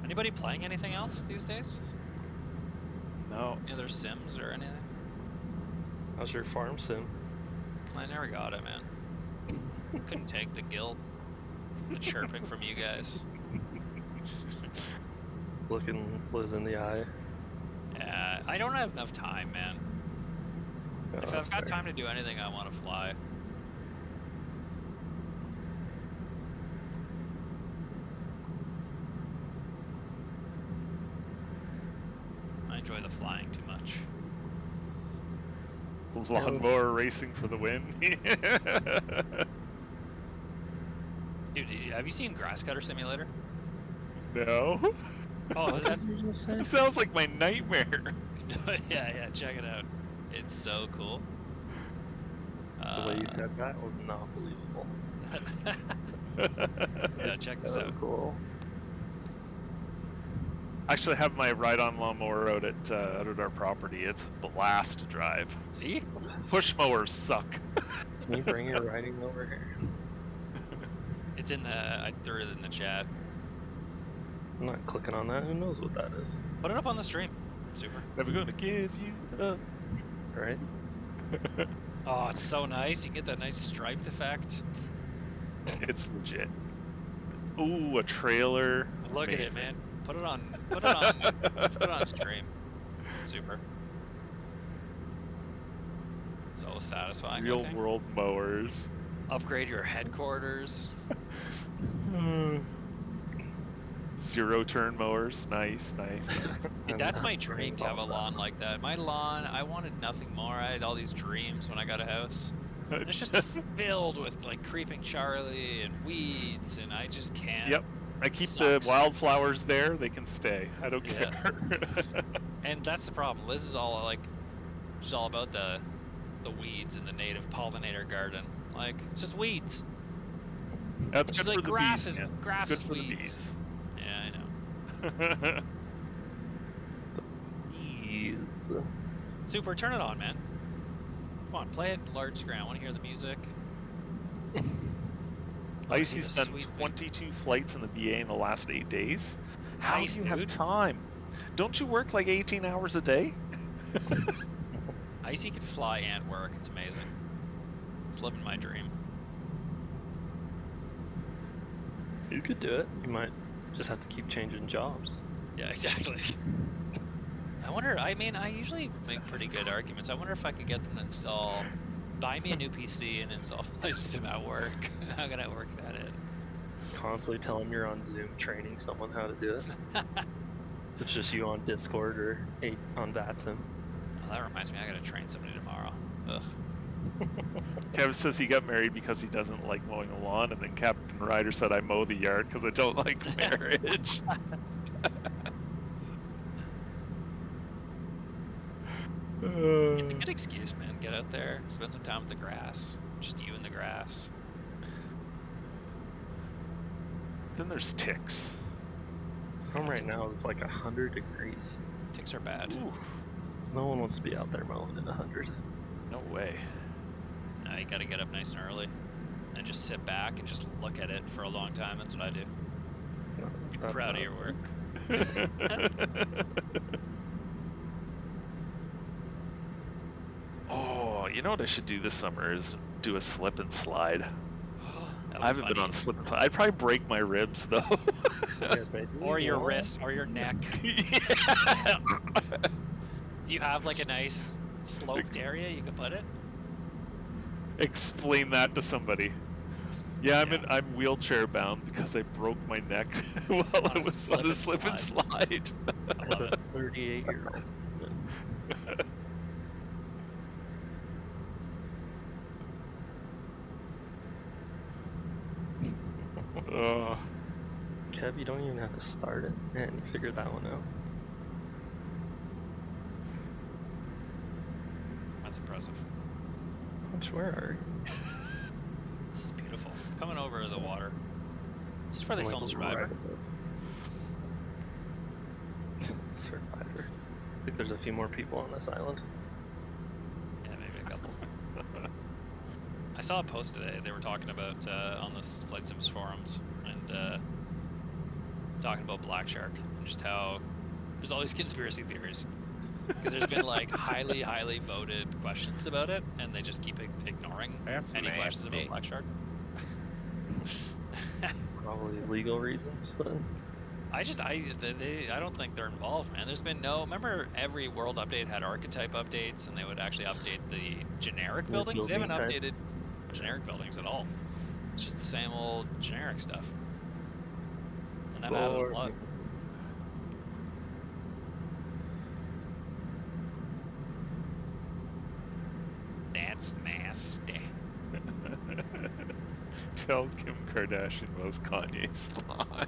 Anybody playing anything else these days? No. Any other Sims or anything? How's your farm sim? I never got it, man. Couldn't take the guilt, the chirping from you guys. Looking Liz in the eye. Yeah, I don't have enough time, man. Oh, If that's I've got fair. time to do anything, I want to fly. I enjoy the flying too much. Lawnmower racing for the win. Dude, have you seen Grass Cutter Simulator? No. Oh, that's... It sounds like my nightmare. yeah, check it out. It's so cool. The way you said that was not believable. Yeah, check this So out. cool. Actually, I have my ride-on lawnmower out at our property. It's a blast to drive. See? Push mowers suck. Can you bring your riding over here? It's in the. I threw it in the chat. I'm not clicking on that. Who knows what that is? Put it up on the stream. Super. Never gonna give you up. Right? Oh, it's so nice. You get that nice striped effect. It's legit. Ooh, a trailer. Look at it, Amazing. man. Put it on. Put it on. Put it on stream. Super. So satisfying. Real looking. world mowers. Upgrade your headquarters. Zero turn mowers. Nice, nice, nice. Dude, that's my dream to have a lawn like that. My lawn, I wanted nothing more. I had all these dreams when I got a house. And it's just filled with like creeping Charlie and weeds, and I just can't. Yep. I keep Sucks. the wildflowers there. They can stay. I don't Yeah. care. And that's the problem. Liz is all like, she's all about the weeds in the native pollinator garden. Like, it's just weeds. That's She's good like, for grass the bees. is man. grass Good is for the weeds. bees. Yeah, I know. Jeez. Super, turn it on, man. Come on, play it large screen. I want to hear the music. Icy's the done sweet beat. 22 flights in the BA in the last 8 days. How Nice, do you have dude. time? Don't you work like 18 hours a day? Icy can fly and work. It's amazing. It's living my dream. You could do it. You might just have to keep changing jobs. Yeah, exactly. I wonder, I mean, I usually make pretty good arguments. I wonder if I could get them to install, buy me a new PC and install Flight Sim at work. How can I work that in? Constantly tell them you're on Zoom training someone how to do it. It's just you on Discord or on VATSIM. Oh, that reminds me, I gotta train somebody tomorrow. Ugh. Kevin says he got married because he doesn't like mowing the lawn, and then Captain Ryder said I mow the yard because I don't like marriage. It's a good excuse, man. Get out there, spend some time with the grass. Just you and the grass. Then there's ticks. Home right now it's like 100 degrees. Ticks are bad. Ooh, No one wants to be out there mowing at 100. no way. No, you gotta get up nice and early. And just sit back and just look at it for a long time. That's what I do. No, Be that's proud of not- your work. Oh, you know what I should do this summer is do a slip and slide. That I haven't would been on be a slip and slide. I'd probably break my ribs though. You guys made me Or your laugh. wrist, or your neck. Yeah. Do you have like a nice sloped area you can put it? Explain that to somebody. Yeah, Yeah. I'm wheelchair bound because I broke my neck while on I a was on a slip and slide. I It's love a it. 38-year-old. Oh, Kev, you don't even have to start it. And you figured that one out. That's impressive. Which, where are you? This is beautiful. Coming over the water. This is where they I'm, like, filmed Survivor. right above. Survivor. I think there's a few more people on this island. Yeah, maybe a couple. I saw a post today. They were talking about on the Flight Sims forums and talking about Black Shark and just how there's all these conspiracy theories because there's been like highly voted questions about it, and they just keep ignoring any questions about Black Shark. Probably legal reasons then. I don't think they're involved, man. There's been no. Remember, every world update had archetype updates, and they would actually update the generic The buildings. They haven't building type. updated generic buildings at all. It's just the same old generic stuff. And that happened a Or- lot. That's nasty. tell Kim Kardashian mows Kanye's lawn.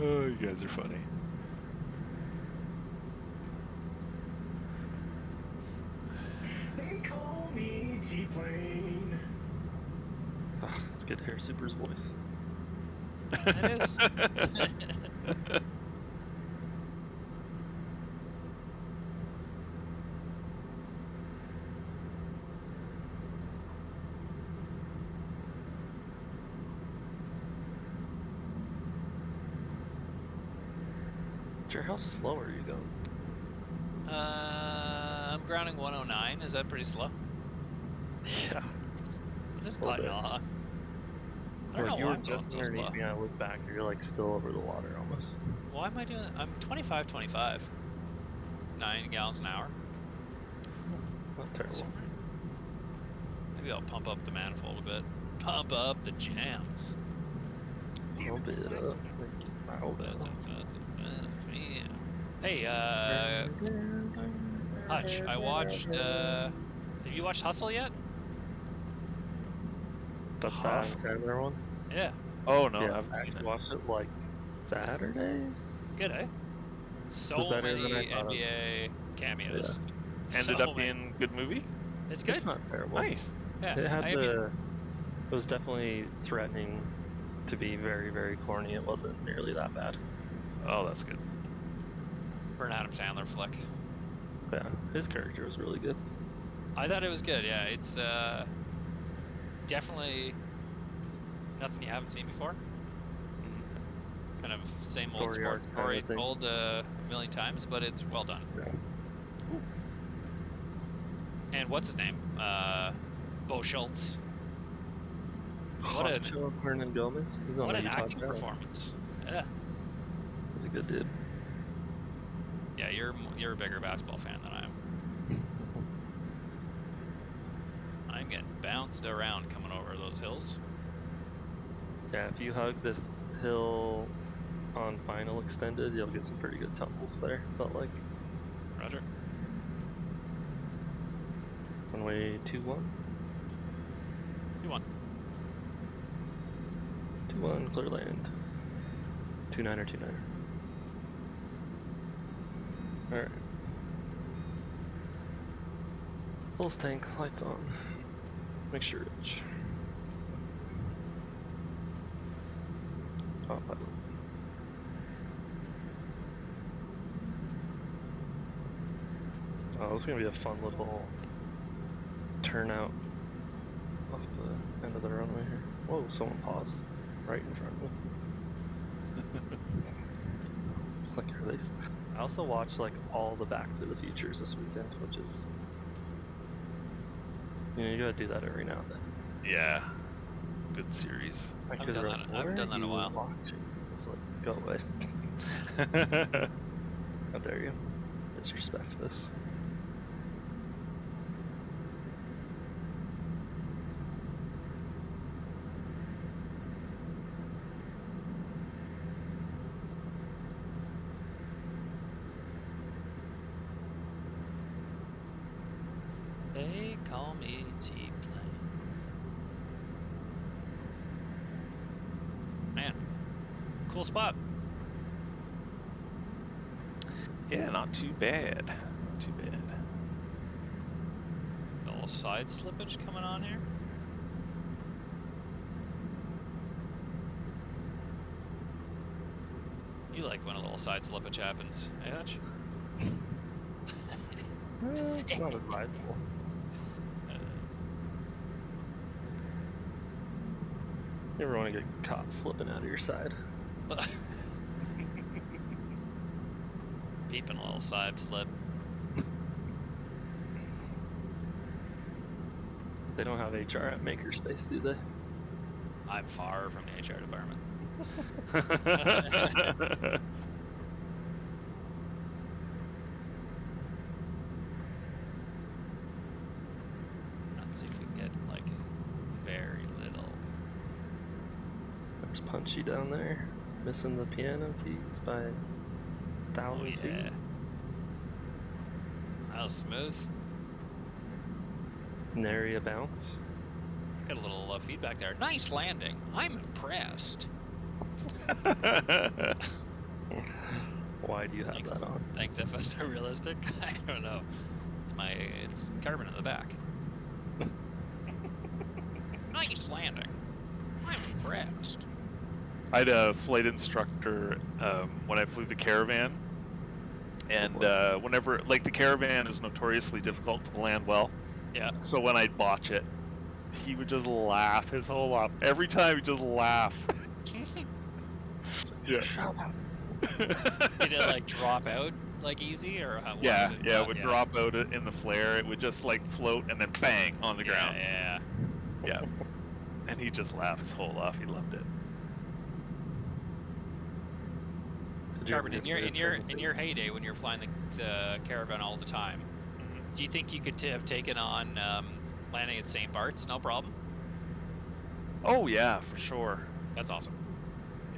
Oh, you guys are funny. me, T-plane. It's good to hear Super's voice. It is. How slow are you going? I'm grounding 109. Is that pretty slow? Yeah. Just A little putting bit. off. I don't Well, know you why were I'm going just so underneath slow. me and I look back, you're like still over the water almost. Why am I doing? I'm 25, 25. 9 gallons an hour. Not terrible. Maybe I'll pump up the manifold a bit. Pump up the jams. Pump it up. Hey, Hutch, I watched, have you watched Hustle yet? That's the Adam Sandler one? Yeah. Oh no, I Yes, haven't I seen actually it. watched it like Saturday. Good, eh? So was better than many I thought. NBA cameos. Ended So up many. being good movie. It's good. It's not terrible. Nice. Yeah. It had I mean, it was definitely threatening to be very, very corny. It wasn't nearly that bad. Oh, that's good. for an Adam Sandler flick. Yeah, his character was really good. I thought it was good. Yeah, it's definitely nothing you haven't seen before. Kind of same old Story arc sports kind of story thing. told a million times, but it's well done. Yeah. And what's his name? Bo Schultz. What a Hernan Gomez. He's on what the an Utah acting Jazz. performance. Yeah. He's a good dude. Yeah, you're a bigger basketball fan than I am. I'm getting bounced around coming over those hills. Yeah, if you hug this hill on final extended, you'll get some pretty good tumbles there. Felt like. Roger. Runway 21. 2-1. 21, clear land. 29er, 29er. Alright. Pulse tank, lights on. Make sure it's. Oh, this is gonna be a fun little turnout off the end of the runway here. Whoa, someone paused right in front of me. It's like, are they... I also watched like all the Back to the Futures this weekend, which is, you gotta do that every now and then. Yeah. Good series. I haven't done that in a while. Watching? It's like, go away. How dare you disrespect this? They call me T-Plane. Man, cool spot. Yeah, not too bad. Not too bad. A little side slippage coming on here. You like when a little side slippage happens, eh, Hutch? It's not advisable. You ever want to get caught slipping out of your side? Peeping a little side slip. They don't have HR at Makerspace, do they? I'm far from the HR department. Let's see if we can get like very little. There's Punchy down there, missing the piano keys by 1,000 feet. Yeah. That was smooth. Nary a bounce. Got a little feedback there. Nice landing. I'm impressed. Why do you have Thanks, that on? thanks, FS are realistic. I don't know. It's carbon in the back. Nice landing. I'm impressed. I had a flight instructor when I flew the Caravan, and whenever, like, the Caravan is notoriously difficult to land well. Yeah. So when I'd botch it, he would just laugh his whole life. Every time he'd just laugh. Yeah. Shut up. Did it like drop out like easy or how? what Yeah, was yeah, it would drop out in the flare. It would just like float and then bang on the ground. Yeah. Yeah. And he'd just laugh his whole off. He loved it. Did you ever Carbon, get in to your heyday when you're flying the Caravan all the time, do you think you could have taken on landing at St. Bart's? No problem. Oh yeah, for sure. That's awesome.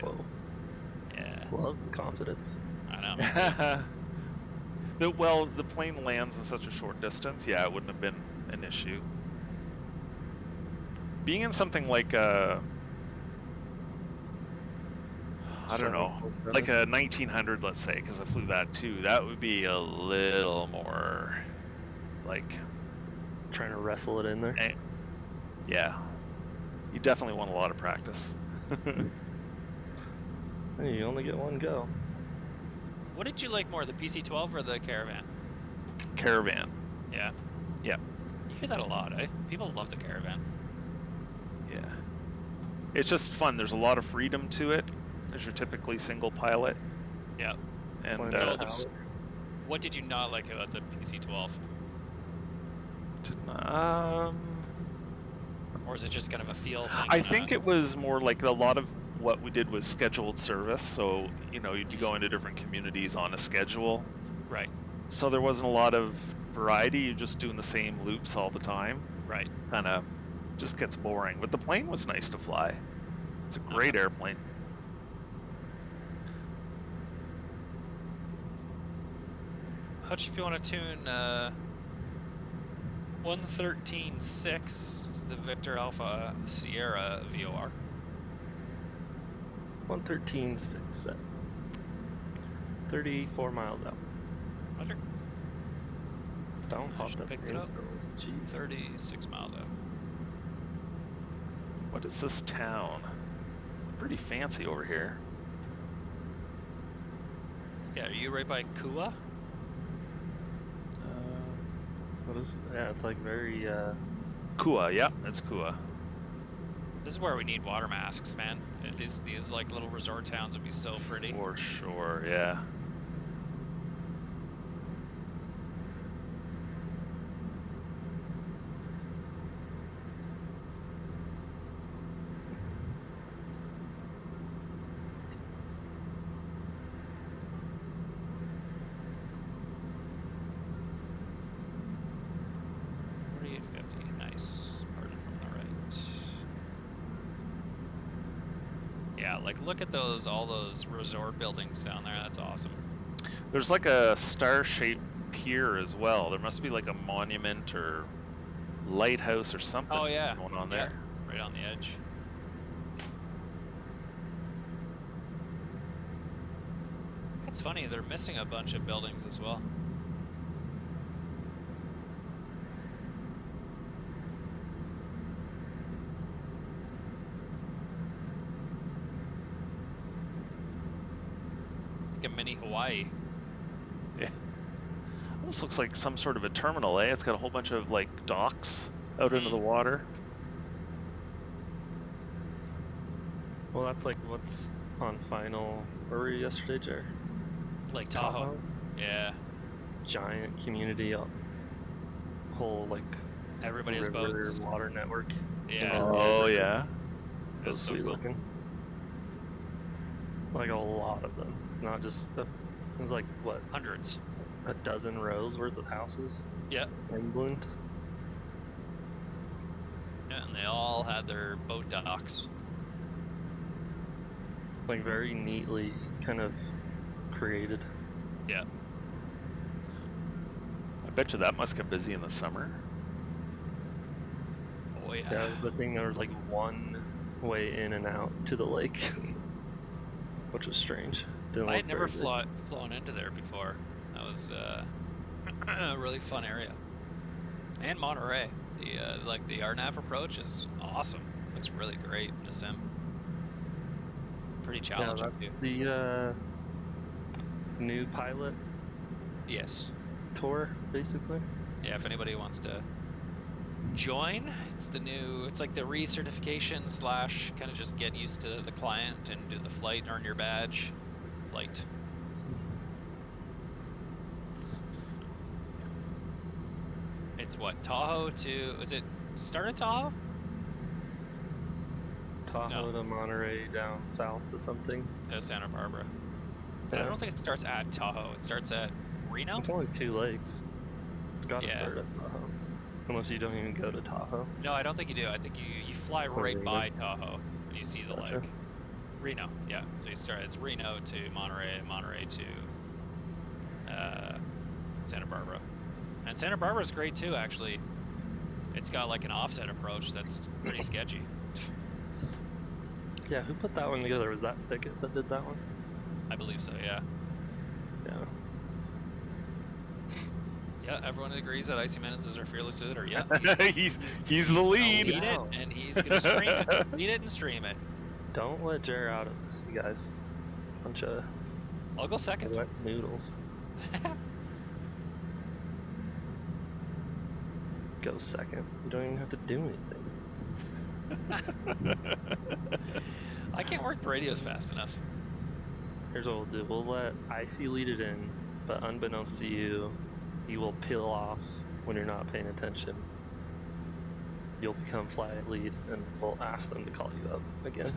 Whoa. Yeah. Love the confidence. I know. Me too. Well, the plane lands in such a short distance. Yeah, it wouldn't have been an issue. Being in something like I don't know, like a 1900, let's say, because I flew that too. That would be a little more like Trying to wrestle it in there. yeah. You definitely want a lot of practice. Hey, you only get one go. What did you like more, the PC-12 or the Caravan? Caravan. Yeah. Yeah. You hear that a lot, eh? People love the Caravan. Yeah. It's just fun. There's a lot of freedom to it. As you're typically single pilot. Yeah. And Flying so pilot. What did you not like about the PC-12? Or is it just kind of a feel thing? I think it was more like a lot of what we did was scheduled service. So, you know, you'd go into different communities on a schedule. Right. So there wasn't a lot of variety. You're just doing the same loops all the time. Right. Kind of just gets boring. But the plane was nice to fly. It's a great airplane. How'd you feel on a tune 113.6 is the Victor Alpha Sierra VOR. 113.6 set. 34 miles out. Under Don't I pop just that picked it up. install. Jeez. 36 miles out. What is this town? Pretty fancy over here. Yeah, are you right by Kua? What is? Yeah, it's like very. Kua, yeah, that's Kua. This is where we need water masks, man. These like little resort towns would be so pretty. For sure, yeah. Nice. Pardon from the right. Yeah, like look at all those resort buildings down there. That's awesome. There's like a star-shaped pier as well. There must be like a monument or lighthouse or something going on there. Yeah, right on the edge. It's funny, they're missing a bunch of buildings as well. Like a mini Hawaii. Yeah. Almost looks like some sort of a terminal, eh? It's got a whole bunch of like docks out into the water. Well, that's like what's on final. Where were you yesterday, Jer? Lake Tahoe. Yeah. Giant community, whole like Everybody has river boats. water network. Yeah. Oh yeah. It was That's so sweet cool. looking. Like a lot of them, not just. It was like what, Hundreds. a dozen rows worth of houses Yeah. in England. Yeah, and they all had their boat docks. Like very neatly kind of created. Yeah. I bet you that must get busy in the summer. Oh yeah. That was the thing. There was like one way in and out to the lake, which was strange. Didn't I look had never very good. flown into there before. That was a really fun area. And Monterey, the like the RNAV approach is awesome. Looks really great in the sim. Pretty Yeah, challenging that's too. the new pilot Yes. tour, basically. Yeah, if anybody wants to join, it's like the recertification slash kind of just get used to the client and do the flight, earn your badge, flight. It's what, Tahoe to, is it start at Tahoe? Tahoe to Monterey down south to something. Santa Barbara. But I Yeah. don't think it starts at Tahoe. It starts at Reno? It's only 2 legs. It's got to Yeah. start at Tahoe. Unless you don't even go to Tahoe. No, I don't think you do. I think you fly right by Tahoe and you see the Gotcha. lake. Reno, yeah. So you start, it's Reno to Monterey, Monterey to Santa Barbara. And Santa Barbara's great too, actually. It's got like an offset approach that's pretty sketchy. Yeah, who put that one together? Was that Thicket that did that one? I believe so, yeah. Yeah. Yeah, everyone agrees that Icy Minutes is our fearless leader. Yeah, he's the gonna lead. lead it, and he's gonna stream it. Lead it and stream it. Don't let Jer out of this, you guys. Bunch of I'll go second. wet noodles. Go second. You don't even have to do anything. I can't work the radios fast enough. Here's what we'll do. We'll let Icy lead it in, but unbeknownst to you, you will peel off when you're not paying attention. You'll become flight lead, and we'll ask them to call you up again.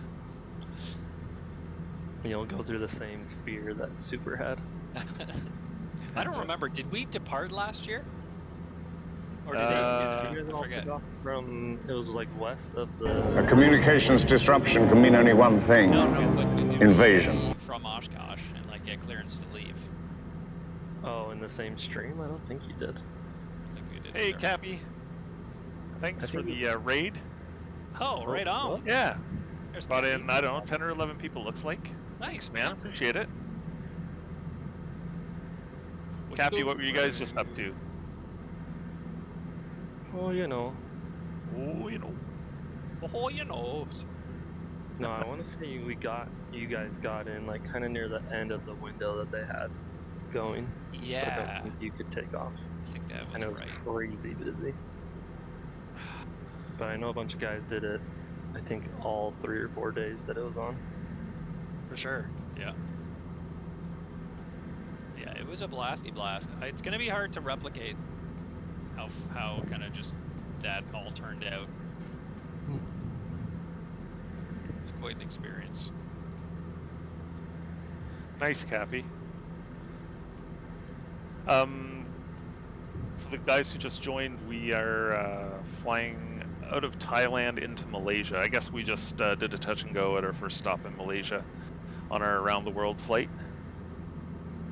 And you'll go through the same fear that Super had. I don't remember. Did we depart last year? Or did You I guys all forget. took off from, it was like west of the... A communications disruption can mean only one thing. No, but did we Invasion. leave from Oshkosh and like get clearance to leave? Oh, in the same stream? I don't think you did. I think we did. Hey, either. Cappy. Thanks I for think the raid. Oh, right on. what? Yeah. There's Brought Cappy. in, I don't know, 10 or 11 people, looks like. Nice, Man, man. appreciate it. What's Cappy, good? what were you guys just up to? Well, you know. Oh, you know. Oh, you know. No, I want to say you guys got in like kind of near the end of the window that they had going. But I Yeah, don't think you could take off. I think that And was it was right. crazy busy. But I know a bunch of guys did it, I think all 3 or 4 days that it was on. For sure. Yeah. Yeah, it was a blasty blast. It's gonna be hard to replicate how kind of just that all turned out. It's quite an experience. Nice, Cappy. For the guys who just joined, we are flying out of Thailand into Malaysia. I guess we just did a touch and go at our first stop in Malaysia on our around the world flight.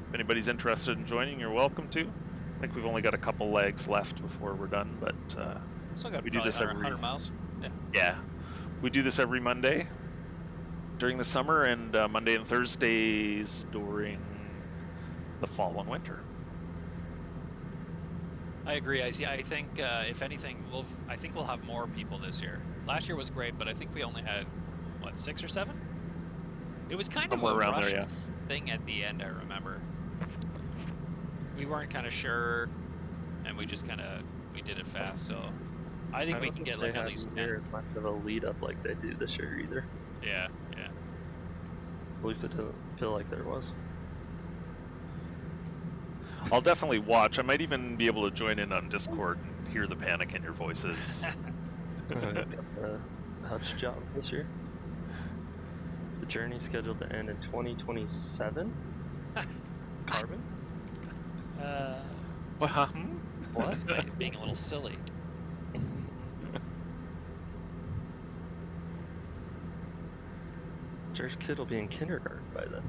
If anybody's interested in joining, you're welcome to. I think we've only got a couple legs left before we're done, but Still got we do probably this 100 miles. Yeah. yeah, we do this every Monday during the summer and Monday and Thursdays during the fall and winter. I agree. I think if anything, I think we'll have more people this year. Last year was great, but I think we only had what, 6 or 7? It was kind Somewhere of a around rushed there, yeah. thing at the end. I remember we weren't kind of sure, and we just we did it fast. So I think we can get like at least 10. as much of a lead up like they do this year either. Yeah. At least it doesn't feel like there was. I'll definitely watch. I might even be able to join in on Discord and hear the panic in your voices. Hutch job this year. The journey scheduled to end in 2027. Carbon? Well, What? Being a little silly. Jer's kid will be in kindergarten by then.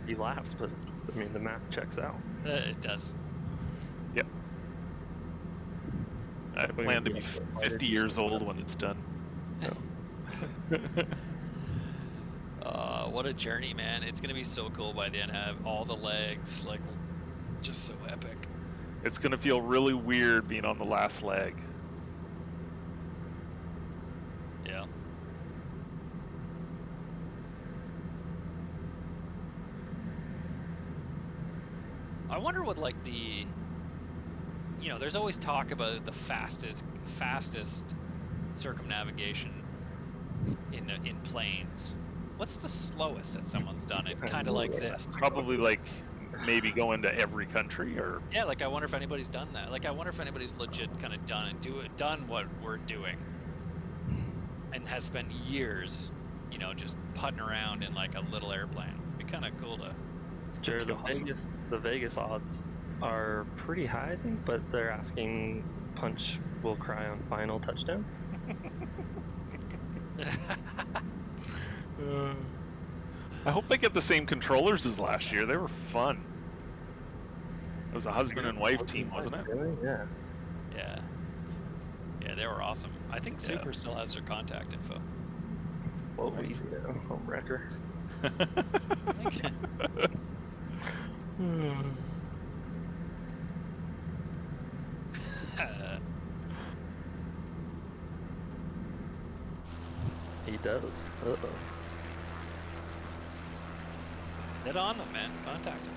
He laughs, but the math checks out. It does. Yep. I plan to be 50 years old when it's done. What a journey, man. It's gonna be so cool by the end. Have all the legs, like, just so epic. It's gonna feel really weird being on the last leg. I wonder what like the, there's always talk about the fastest circumnavigation in planes. What's the slowest that someone's done it? Kind of like this. Probably like maybe go into every country or. Yeah, like I wonder if anybody's done that. Like I wonder if anybody's legit kind of done what we're doing, and has spent years, just putting around in like a little airplane. It'd be kind of cool to. Sure, the Vegas odds are pretty high, I think, but they're asking Punch will cry on final touchdown. I hope they get the same controllers as last year. They were fun. It was a husband and wife team, wasn't it? Really? Yeah. Yeah. Yeah, they were awesome. I think Super still has their contact info. Well, easy now, home wrecker. He does. Uh-oh. Get on them, man. Contact them.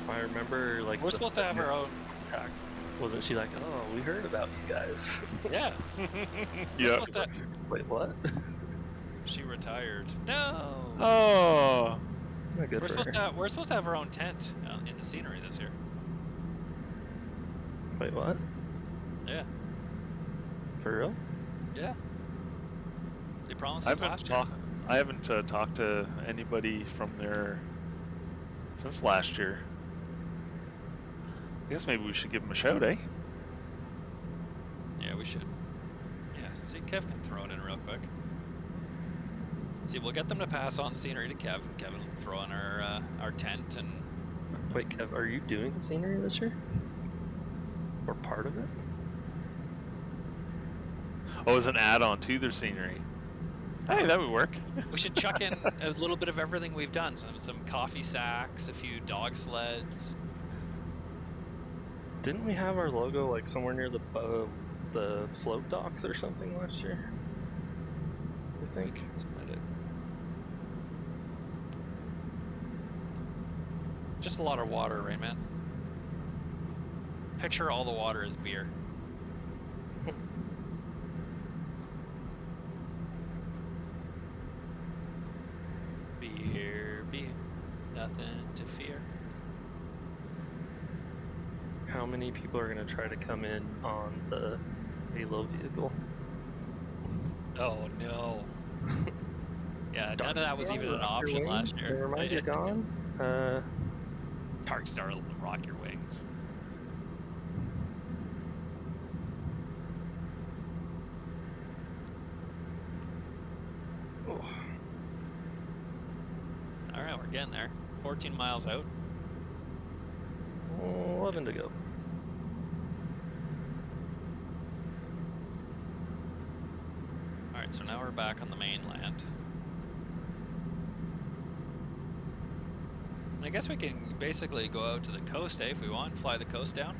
I remember, like, We're supposed to have our own. contacts. Wasn't she like, oh, we heard about you guys? Yeah. We're Yeah. supposed to. Wait, what? She retired. No. Oh. Not good We're for supposed her. to have, we're supposed to have our own tent in the scenery this year. Wait, what? Yeah. For real? Yeah. They promised I us haven't last year. talked to anybody from there since last year. I guess maybe we should give them a shout, eh? Yeah, we should. Yeah, see, Kev can throw it in real quick. See, we'll get them to pass on the scenery to Kev. Kevin will throw in our tent and. Wait, Kev, are you doing the scenery this year? Or part of it? Oh, as an add-on to their scenery. Hey, that would work. We should chuck in a little bit of everything we've done. Some coffee sacks, a few dog sleds. Didn't we have our logo like somewhere near the float docks or something last year? I think. Submit it. Just a lot of water, right, man? Picture all the water as beer. Beer, nothing to fear. How many people are going to try to come in on the Halo vehicle? Oh no. Yeah, none of that was even an option last year. Never mind, you're gone. Dark Star, rock your wings. Oh. Alright, we're getting there. 14 miles out. 11 to go. Alright, so now we're back on the mainland. I guess we can basically go out to the coast, if we want. Fly the coast down.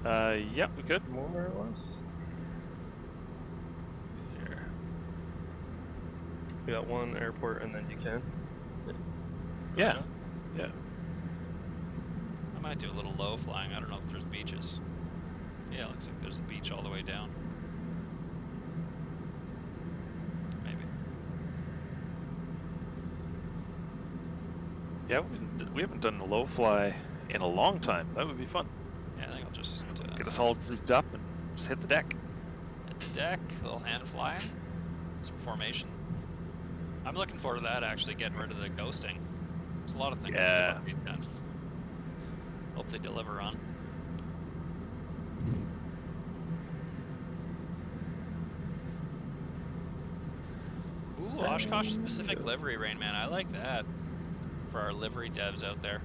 Yeah, we could. More or less. Here. We got one airport and then you can. Yeah. Yeah. I might do a little low flying. I don't know if there's beaches. Yeah, looks like there's a beach all the way down. Maybe. Yeah, we haven't done a low fly in a long time. That would be fun. Yeah, I think I'll just Get us all grouped up and just hit the deck. hit the deck, a little hand flying, some formation. I'm looking forward to that, actually, getting rid of the ghosting. There's a lot of things Yeah. that we've done. Hope they deliver on. Ooh, Oshkosh specific livery, Rain Man. I like that for our livery devs out there.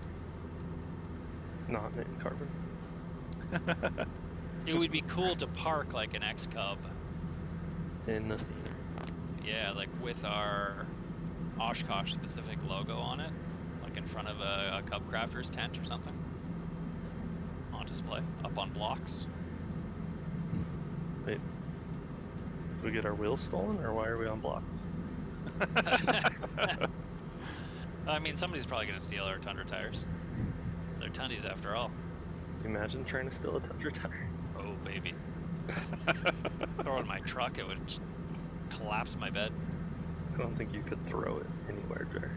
Not in carbon. It would be cool to park like an xCub. In the scenery. Yeah, like with our Oshkosh specific logo on it, like in front of a Cub Crafters tent or something. On display, up on blocks. Wait. Did we get our wheels stolen or why are we on blocks? I mean, somebody's probably going to steal our Tundra tires. They're tundies after all. Imagine trying to steal a Tundra tire. Oh, baby. Throw it in my truck, it would just collapse my bed. I don't think you could throw it anywhere, Jer.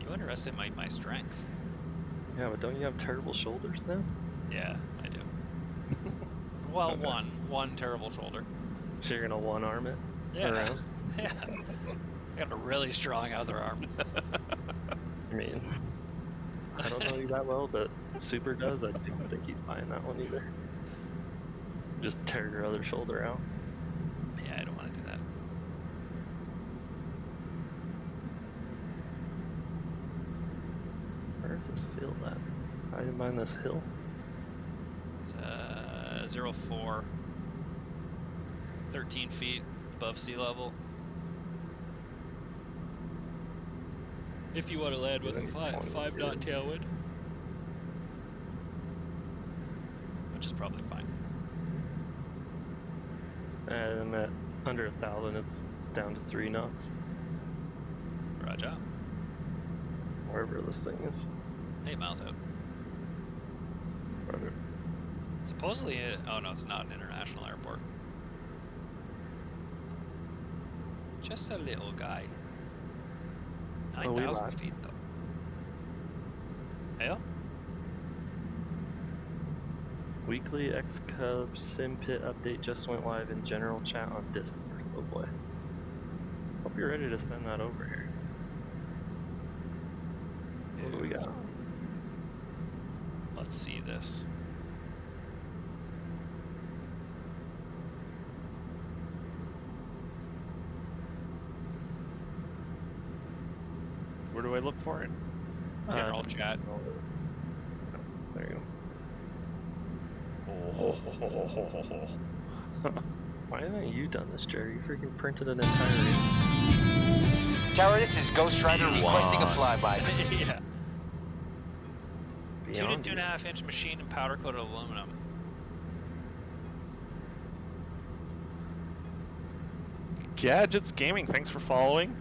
You underestimate my strength. Yeah, but don't you have terrible shoulders now? Yeah, I do. Well, one terrible shoulder. So you're gonna one-arm it around? Yeah. I got a really strong other arm. I mean, I don't know you that well, but Super does. I don't think he's buying that one either. Just tear your other shoulder out. Yeah, I don't want to do that. Where is this field at? I didn't mind this hill. It's 04. 13 feet above sea level. If you want to land with a 5 knot tailwind. Which is probably fine. And at under 1,000, it's down to 3 knots. Roger. Wherever this thing is. Hey, miles out. Roger. Supposedly, oh no, it's not an international airport. Just a little guy. Oh, we 9,000 lied. feet though. Yeah? Weekly xCub sim pit update just went live in general chat on Discord. Oh boy. Hope you're ready to send that over here. What do we got? Let's see this. Where do I look for it? General chat. There you Oh. go. Why haven't you done this, Jerry? You freaking printed an entire. Tower, this is Ghost Rider requesting a flyby. Yeah. 2 to Beyond 2.5 inch machine and powder coated aluminum. Gadgets Gaming, thanks for following.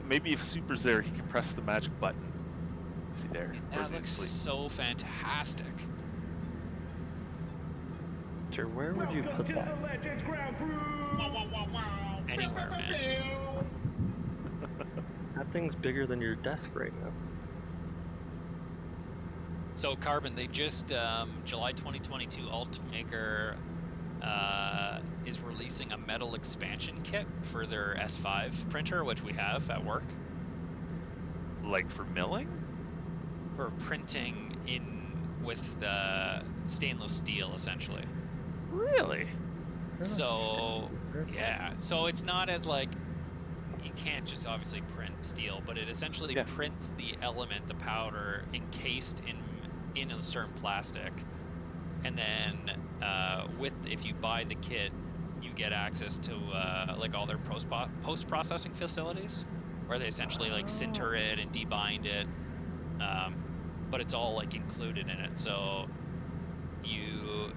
Maybe if Super's there, he can press the magic button. Is he there? Or That is he looks asleep? so fantastic. Jerry, where would you put that? Anywhere, man. That thing's bigger than your desk right now. So Carbon, they just July 2022, Altmaker is releasing a metal expansion kit for their S5 printer, which we have at work, Like for milling? for printing in with stainless steel, essentially. Really? So yeah, so it's not as like, you can't just obviously print steel, but it essentially Yeah. prints the element, the powder, encased in a certain plastic, and then if you buy the kit, you get access to like all their post processing facilities, where they essentially like sinter it and debind it, but it's all like included in it. So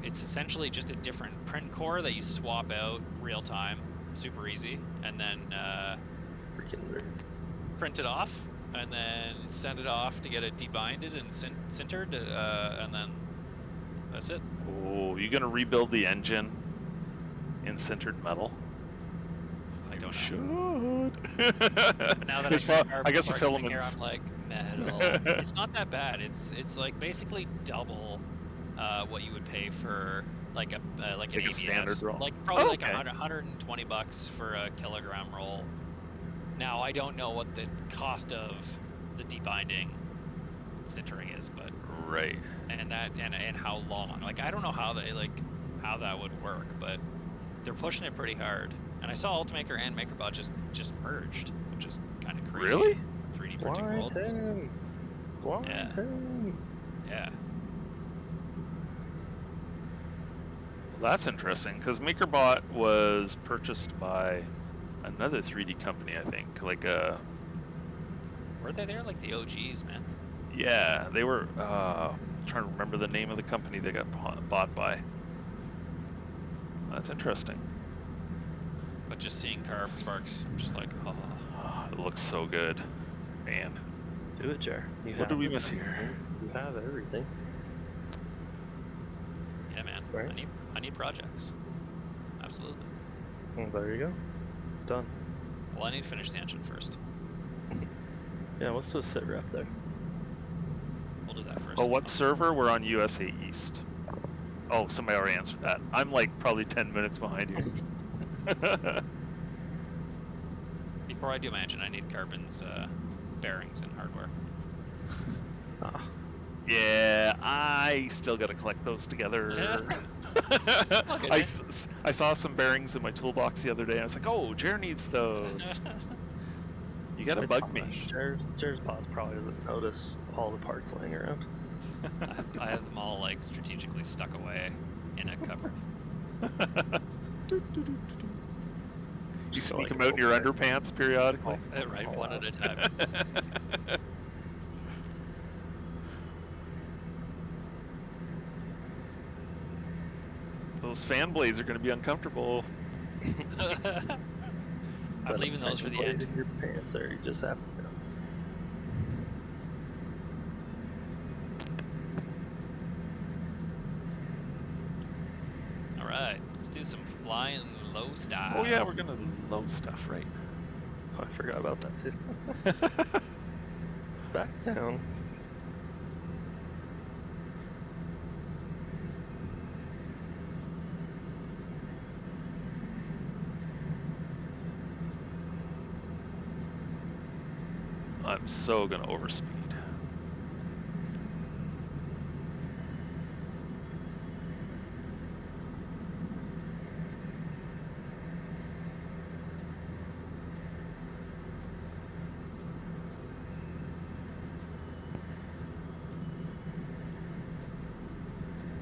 it's essentially just a different print core that you swap out real time, super easy, and then Freaking nerd. print it off, and then send it off to get it debinded and sintered, and then that's it. Oh, you gonna rebuild the engine in sintered metal? I don't know. Should. But now that It's I see prob- I guess the carbon parts in here, filaments. I'm like, metal. It's not that bad. It's like basically double what you would pay for like an Like a ABS. standard roll? Like probably Oh, like okay. $120 for a kilogram roll. Now I don't know what the cost of the debinding sintering is, but Right. and how long. Like I don't know how that would work, but they're pushing it pretty hard. And I saw Ultimaker and MakerBot just merged, which is kind of crazy. Really? 3D printing Blind world. him! Blind Yeah. him! Yeah. That's interesting, because MakerBot was purchased by another 3D company, I think. Like Were they there? Like the OGs, man. yeah, they were. Trying to remember the name of the company they got bought by. That's interesting. But just seeing Carbon Sparks, I'm just like, oh. It looks so good, man. Do it, Jer. You What have did we it. miss here? You have everything. Yeah, man. Right. I need projects. Absolutely. Well, there you go. Done. Well, I need to finish the engine first. Yeah, what's the sit rep there? We'll do that first. Oh, what server? We're on USA East. Oh, somebody already answered that. I'm like probably 10 minutes behind you. Before I do my engine, I need Carbon's bearings and hardware. Ah, Yeah, I still got to collect those together. I saw some bearings in my toolbox the other day, and I was like, oh, Jer needs those. You got to bug me. Jer's boss probably doesn't notice all the parts laying around. I have them all like strategically stuck away in a cupboard. You So, sneak like, them out in your underpants periodically. Right, one at a time. Those fan blades are going to be uncomfortable. I'm leaving those for the end. In your pants, or you just have to go. All right, let's do some flying low style. Oh yeah, we're going to load stuff, right? Oh, I forgot about that too. Back down. I'm so going to overspeed.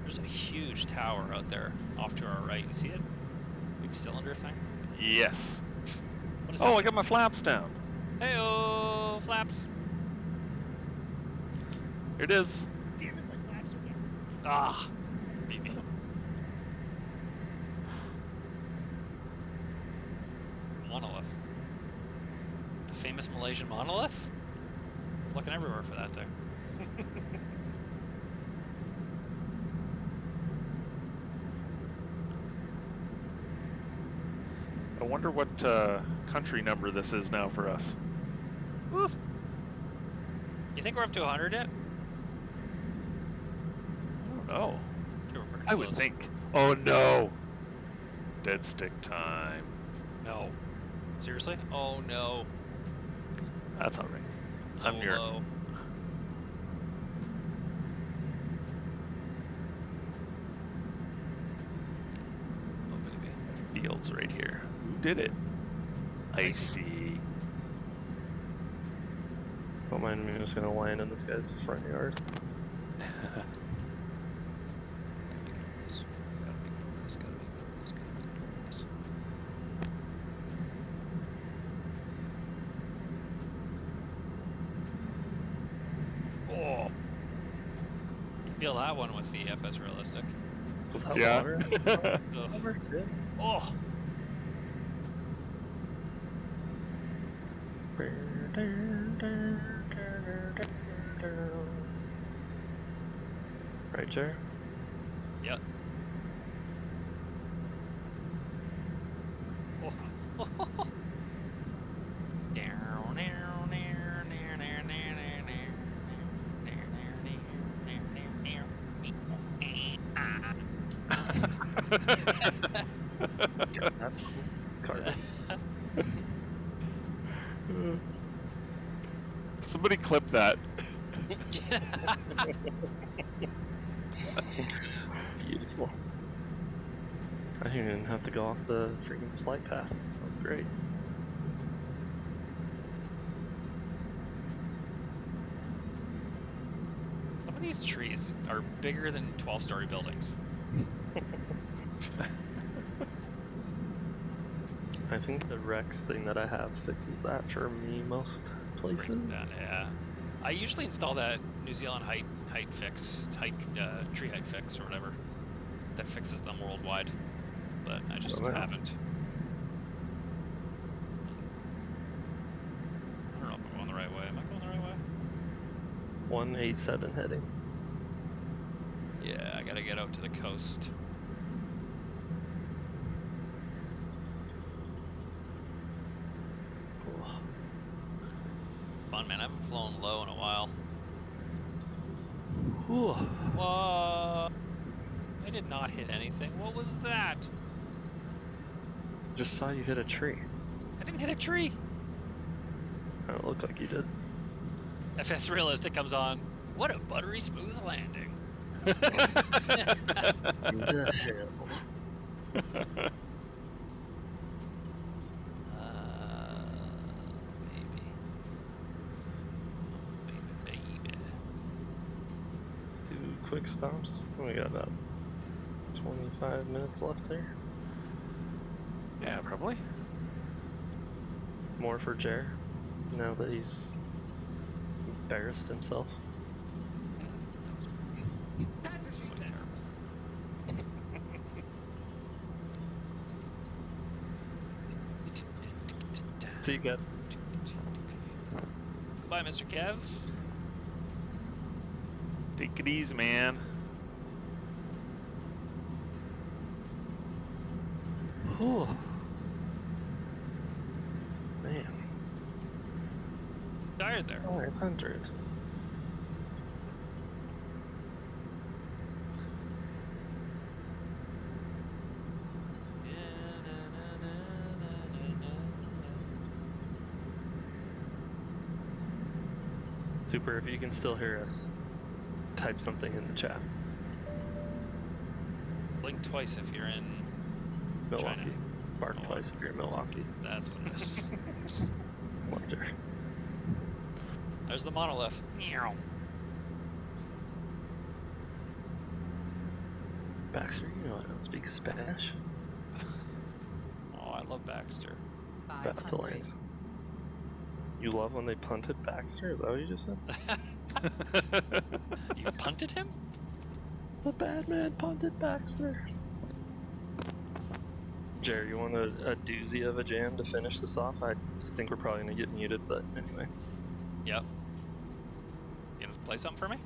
There's a huge tower out there off to our right. You see it? Big cylinder thing. Yes. What is Oh, that? I got my flaps down. Hey-oh, flaps. Here it is. Damn it, my flaps are down. Ah, beat me. Monolith. The famous Malaysian monolith? Looking everywhere for that thing. I wonder what country number this is now for us. Woof. You think we're up to 100 yet? I don't know. Sure, we're pretty I would close. think. Oh no. Dead stick time. No. Seriously? Oh no. That's all right. So I'm near. low. Oh baby. Fields right here. Who did it? I Nice. see. Don't mind me, I'm just gonna land in this guy's front yard. Gotta make it over this, gotta make it over this, gotta make it over this. Oh! You feel that one with the FS Realistic. Was that Yeah. water? Ugh. Over too? Oh! Right, Jer? Yep. Oh. That's cool. Carbon. Somebody clip that. Beautiful. I didn't even have to go off the freaking flight path. That was great. Some of these trees are bigger than 12-story buildings. I think the Rex thing that I have fixes that for me most places. Yeah. I usually install that New Zealand tree height fix or whatever that fixes them worldwide, but I just Oh, nice. haven't. I don't know if I'm going the right way. Am I going the right way? 187 heading. Yeah, I gotta get out to the coast. Fun, man. I haven't flown low in a while. Ooh. Whoa! I did not hit anything. What was that? Just saw you hit a tree. I didn't hit a tree. I don't look like you did. FS Realistic comes on. What a buttery smooth landing. The hell? Baby. Oh, baby. Two quick stops. We got about 25 minutes left there. Yeah, probably. More for Jer, now that he's embarrassed himself. See you, Kev. Goodbye, Mr. Kev. Take it easy, man. Whew. Man, Tired there. 500. Super, if you can still hear us, type something in the chat. Blink twice if you're in Milwaukee. China. Bark Oh. twice if you're in Milwaukee. That's what it is. Larger. There's the monolith. Meow. Baxter, you know I don't speak Spanish. Oh, I love Baxter. About to land. You love when they punted Baxter? Is that what you just said? You punted him? The bad man punted Baxter. Jerry, you want a doozy of a jam to finish this off? I think we're probably gonna get muted, but anyway. Yep. You gonna play something for me?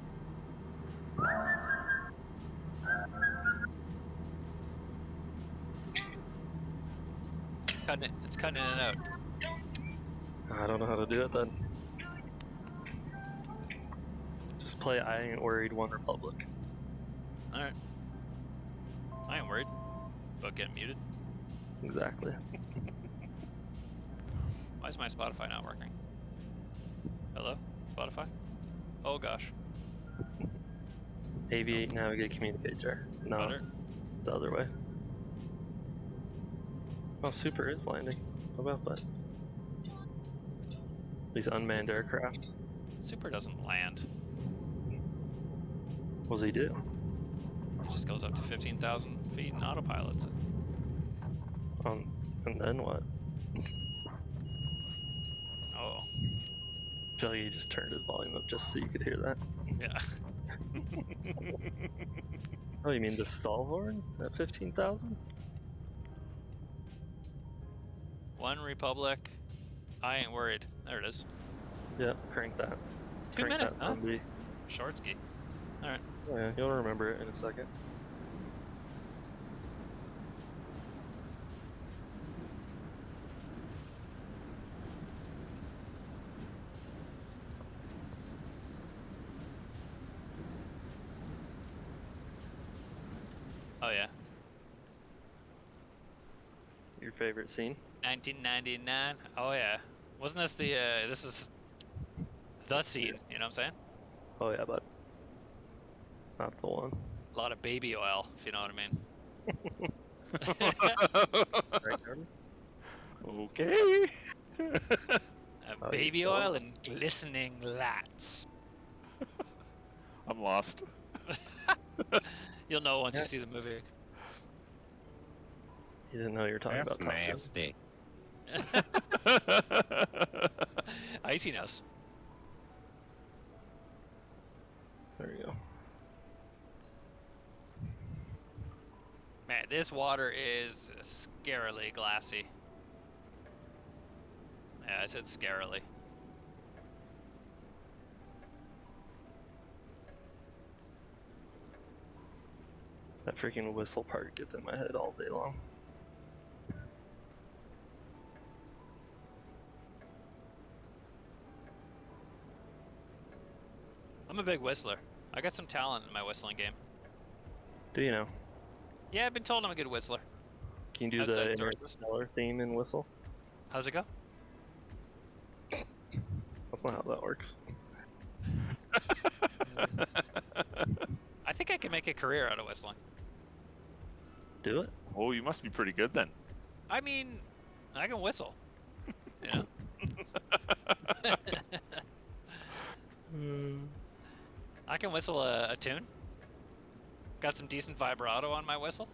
It's cutting in and out. I don't know how to do it then. Just play I Ain't Worried One Republic. Alright. I ain't worried about getting muted. Exactly. Why is my Spotify not working? Hello? Spotify? Oh gosh. Aviate, navigate, communicate, Jerry. No, Better? the other way. Oh, Super is landing. How about that? These unmanned aircraft. Super doesn't land. What does he do? It just goes up to 15,000 feet and autopilots it. And then what? Oh. I feel like he just turned his volume up just so you could hear that. Yeah. Oh, you mean the stall horn at 15,000? One Republic. I ain't worried. There it is. Yep, crank that. 2 Crank minutes, that huh? zombie. Short ski. Alright. Oh, yeah, you'll remember it in a second. Oh yeah. Your favorite scene? 1999. Oh yeah. Wasn't this the this is the scene, you know what I'm saying? Oh yeah, bud. That's the one. A lot of baby oil, if you know what I mean. Right, Jordan? Okay. Oh, Baby you oil saw and glistening lats. I'm lost. You'll know once you Yeah. see the movie. You didn't know you were talking That's about Top Gun. nasty. Icy knows. There you go. Man, this water is scarily glassy. Yeah, I said scarily. That freaking whistle part gets in my head all day long. I'm a big whistler. I got some talent in my whistling game. Do you know? Yeah, I've been told I'm a good whistler. Can you do Outside the sources. Interstellar theme in whistle? How's it go? That's not how that works. I think I can make a career out of whistling. Do it. Oh, you must be pretty good then. I mean, I can whistle. You know? I can whistle a tune. Got some decent vibrato on my whistle.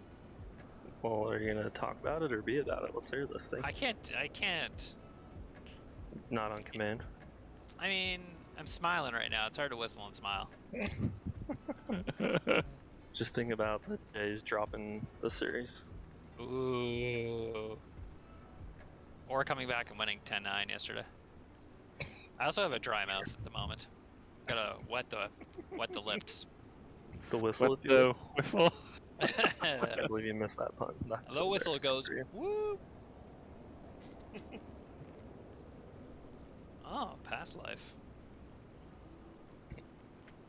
Well, are you gonna talk about it or be about it? Let's hear this thing. I can't. Not on command. I mean, I'm smiling right now. It's hard to whistle and smile. Just think about the days dropping the series. Ooh. Or coming back and winning 10-9 yesterday. I also have a dry mouth at the moment. Gotta wet the lips. The whistle, What if you will. the whistle? I can't believe you missed that pun. That's The whistle embarrassing goes for you. woo. Oh, past life.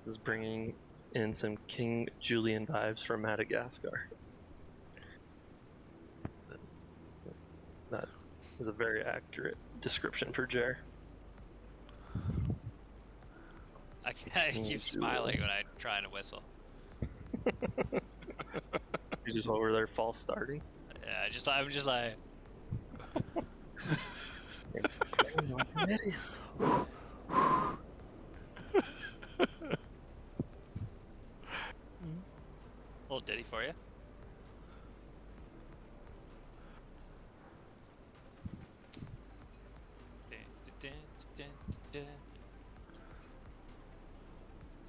This is bringing in some King Julian vibes from Madagascar. That is a very accurate description for Jer. I keep smiling when I'm trying to whistle. You're just over there false starting. Yeah, I'm just like. Little ditty for you.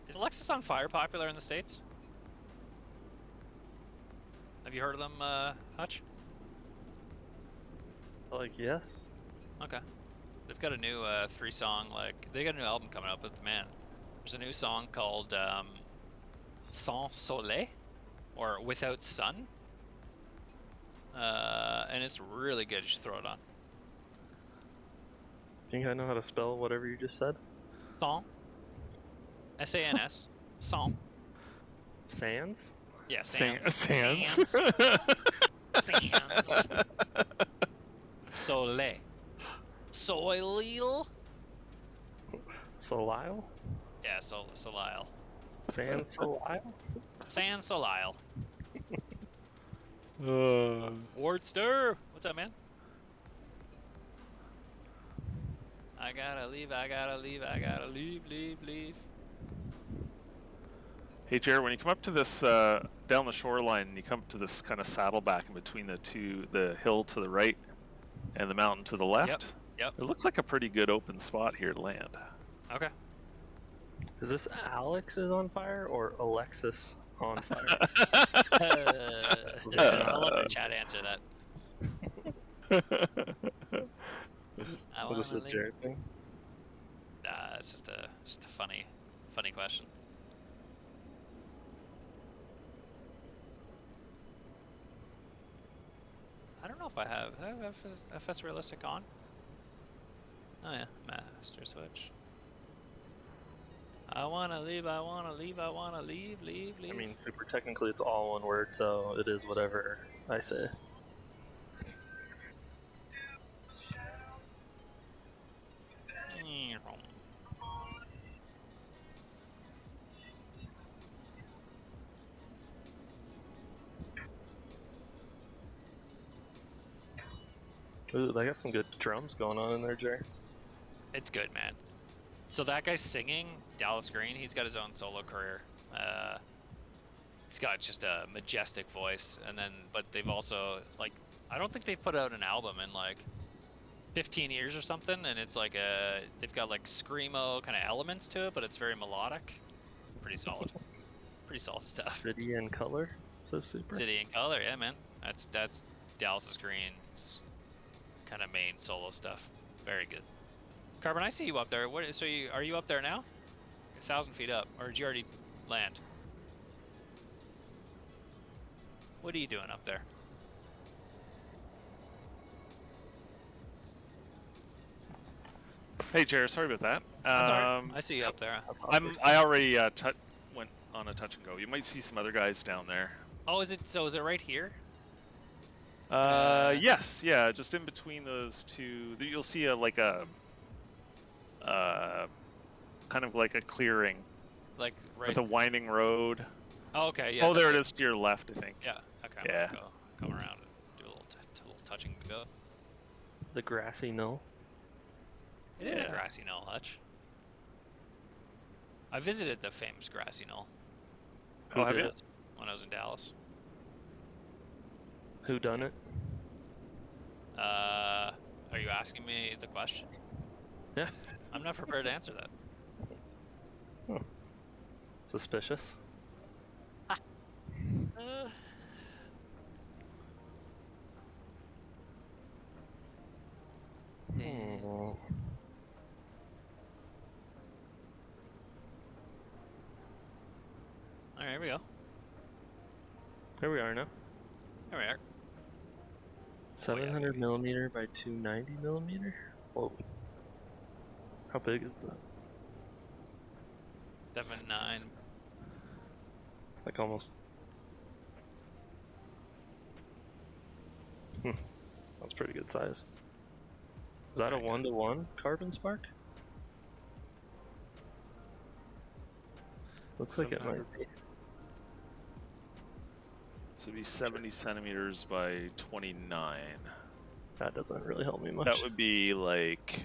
Is Alexis on Fire popular in the States? Have you heard of them, Hutch? Like, yes. Okay. They've got a new 3-song, they got a new album coming up, but man, there's a new song called Sans Soleil, or Without Sun. And it's really good. You should throw it on. Think I know how to spell whatever you just said? Sans. S-A-N-S. Sans. Sans? Yeah, sans. Sans. Sans. Soleil. Soleil? Solisle? Yeah, Soleil. Sans Solisle? Sans Soleil. Uh, Wardster! What's up, man? I gotta leave, leave. Hey, Jared, when you come up to this, down the shoreline, and you come up to this kind of saddleback in between the hill to the right and the mountain to the left, Yep. it looks like a pretty good open spot here to land. Okay. Is this Alex is on fire or Alexis on fire? I'll let the chat answer that. I Was this a wanna leave. Jared thing? Nah, it's just a funny question. I don't know if I have FS Realistic on. Oh yeah, Master Switch. I wanna leave, leave. I mean, super technically it's all one word, so it is whatever I say. Ooh, they got some good drums going on in there, Jerry. It's good, man. So that guy's singing, Dallas Green. He's got his own solo career. He's got just a majestic voice, but they've also I don't think they've put out an album in 15 years or something, and it's they've got screamo kind of elements to it, but it's very melodic. Pretty solid. Pretty solid stuff. City in Color, says Super. City in Color, yeah, man. That's Dallas Green's kind of main solo stuff. Very good. Carbon, I see you up there. Are you up there now? You're 1,000 feet up, or did you already land? What are you doing up there? Hey, Jared, sorry about that. That's all right. I see you up there. I already went on a touch and go. You might see some other guys down there. Oh, is it right here? Yes, yeah, just in between those two, you'll see kind of like a clearing Like right. with a winding road. Oh, okay. Yeah. Oh, there it that's is to your left, I think. Yeah. Okay. Yeah. Come around and do a little touch and go. The grassy knoll. It is a Yeah. grassy knoll, Hutch. I visited the famous grassy knoll. Oh, have you? did? When I was in Dallas. Who done it? Are you asking me the question? Yeah. I'm not prepared to answer that. Suspicious. Hmm. All right, here we go. Here we are now. Here we are. 700 millimeter by 290 millimeter. Whoa. How big is that? 7.9. Like almost. That's pretty good size. Is that a 1-to-1 carbon spark? Looks like it might be. So it'd be 70 centimeters by 29. That doesn't really help me much. That would be like.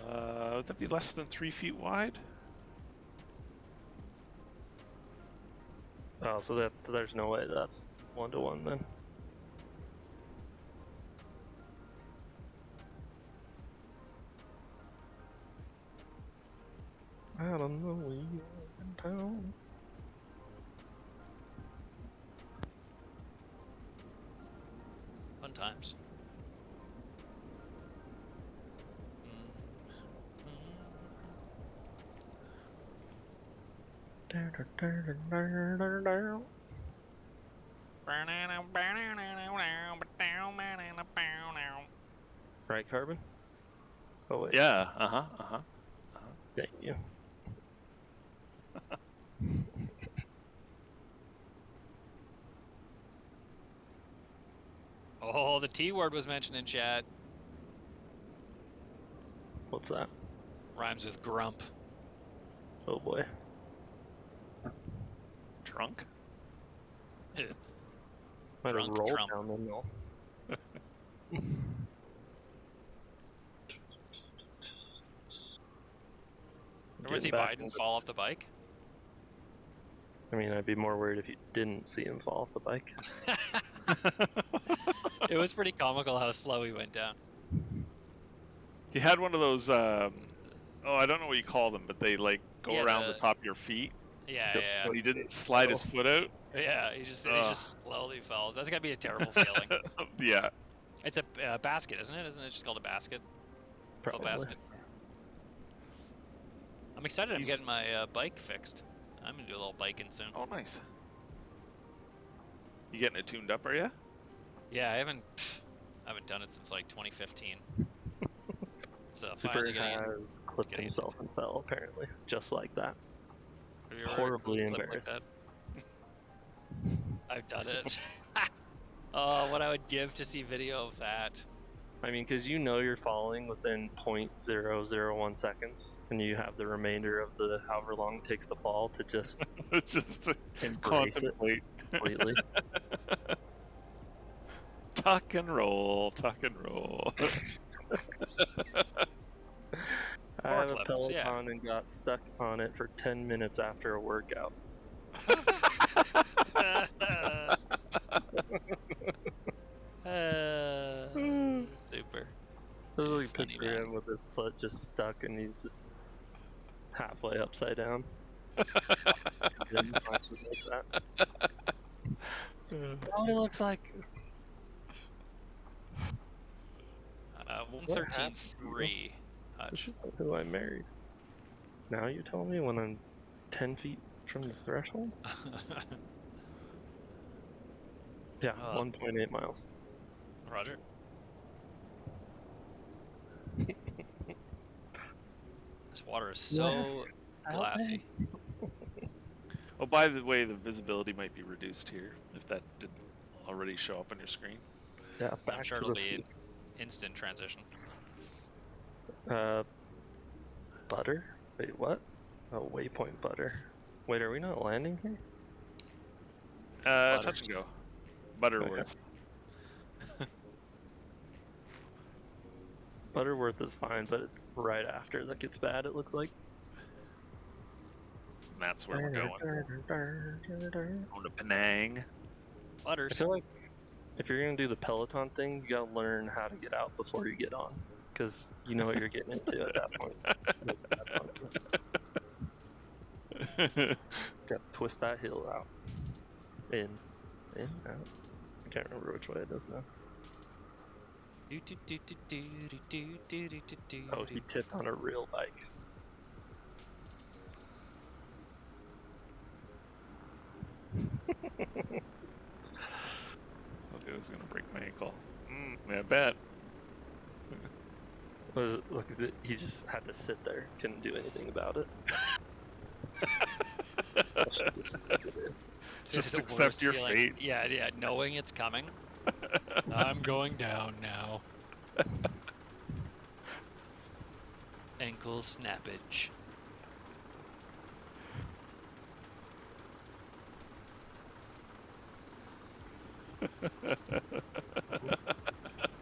Would that be less than 3 feet wide? Oh, so there's no way that's 1-to-1 then. I don't know where you are in town. Fun times. Right, Carbon? Oh, wait. Yeah, Thank you. Oh, the T word was mentioned in chat. What's that? Rhymes with grump. Oh boy. Drunk? Might have Drunk rolled Trump. down the mill. Remember see Biden fall off the bike? I mean, I'd be more worried if you didn't see him fall off the bike. It was pretty comical how slow he went down. He had one of those, I don't know what you call them, but they like go Yeah, around the top of your feet. Yeah, Just yeah, But he didn't slide his foot out. yeah. He just slowly fell. That's gotta be a terrible feeling. Yeah. It's a basket, isn't it? Isn't it just called a basket? Full Probably. basket. I'm excited. I'm He's- getting my bike fixed. I'm gonna do a little biking soon. Oh, nice. You getting it tuned up, are you? Yeah, I haven't done it since like 2015. So Super finally getting. has clipped getting himself and fell, apparently. Just like that. Have you ever horribly clipped embarrassed. Like that? I've done it. Oh, what I would give to see video of that. I mean, because you know you're falling within 0.001 seconds, and you have the remainder of the however long it takes to fall to just Just to embrace it contemplate. completely. Tuck and roll, tuck and roll. I have a Forklifts, Peloton yeah. and got stuck on it for 10 minutes after a workout. Super. There's like a Funny, picture man. of him with his foot just stuck and he's just halfway upside down. Then flashes like that. That's what it looks like. 113.3. This isn't who I married. Now you tell me when I'm 10 feet from the threshold? Yeah, 1.8 miles. Roger. This water is so glassy. Oh, by the way, the visibility might be reduced here if that didn't already show up on your screen. Yeah, back I'm sure to it'll the be sea. instant transition. Butter? Wait, what? Oh, waypoint butter. Wait, are we not landing here? Touch and go. Butterworth. Butterworth is fine, but it's right after that gets bad, it looks like. And that's where we're going. Going to Penang. I Butters. feel like if you're gonna do the Peloton thing, you gotta learn how to get out before you get on, because you know what you're getting into at that point. Gotta twist that heel out. In, out. I can't remember which way it is now. Oh, he tipped on a real bike. Okay, I was gonna break my ankle. Yeah, I bet. Look, he just had to sit there, couldn't do anything about it. Just The accept worst your feeling. fate. Yeah, knowing it's coming. I'm going down now. Ankle snappage.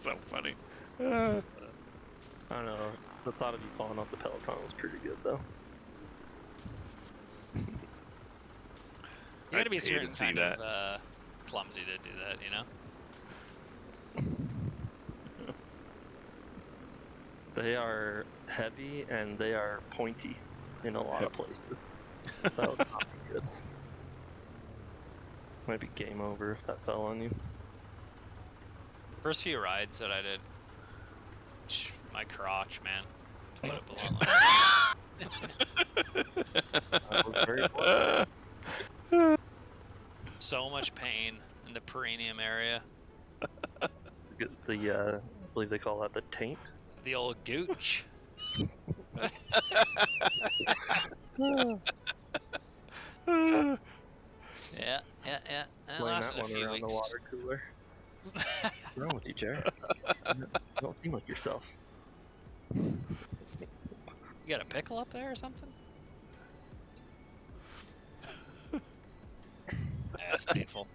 So funny. I don't know. The thought of you falling off the Peloton was pretty good, though. You I'd gotta be a pay to certain see kind that. of clumsy to do that, you know? They are heavy and they are pointy in a lot of places. That would not be good. Might be game over if that fell on you. First few rides that I did, my crotch, man. To put it bluntly. That was very blunt. So much pain in the perineum area. I believe they call that the taint. The old gooch. Yeah. That Playing lasted that a one few around weeks. the water cooler. What's wrong with you, Jared? You don't seem like yourself. You got a pickle up there or something? That's painful.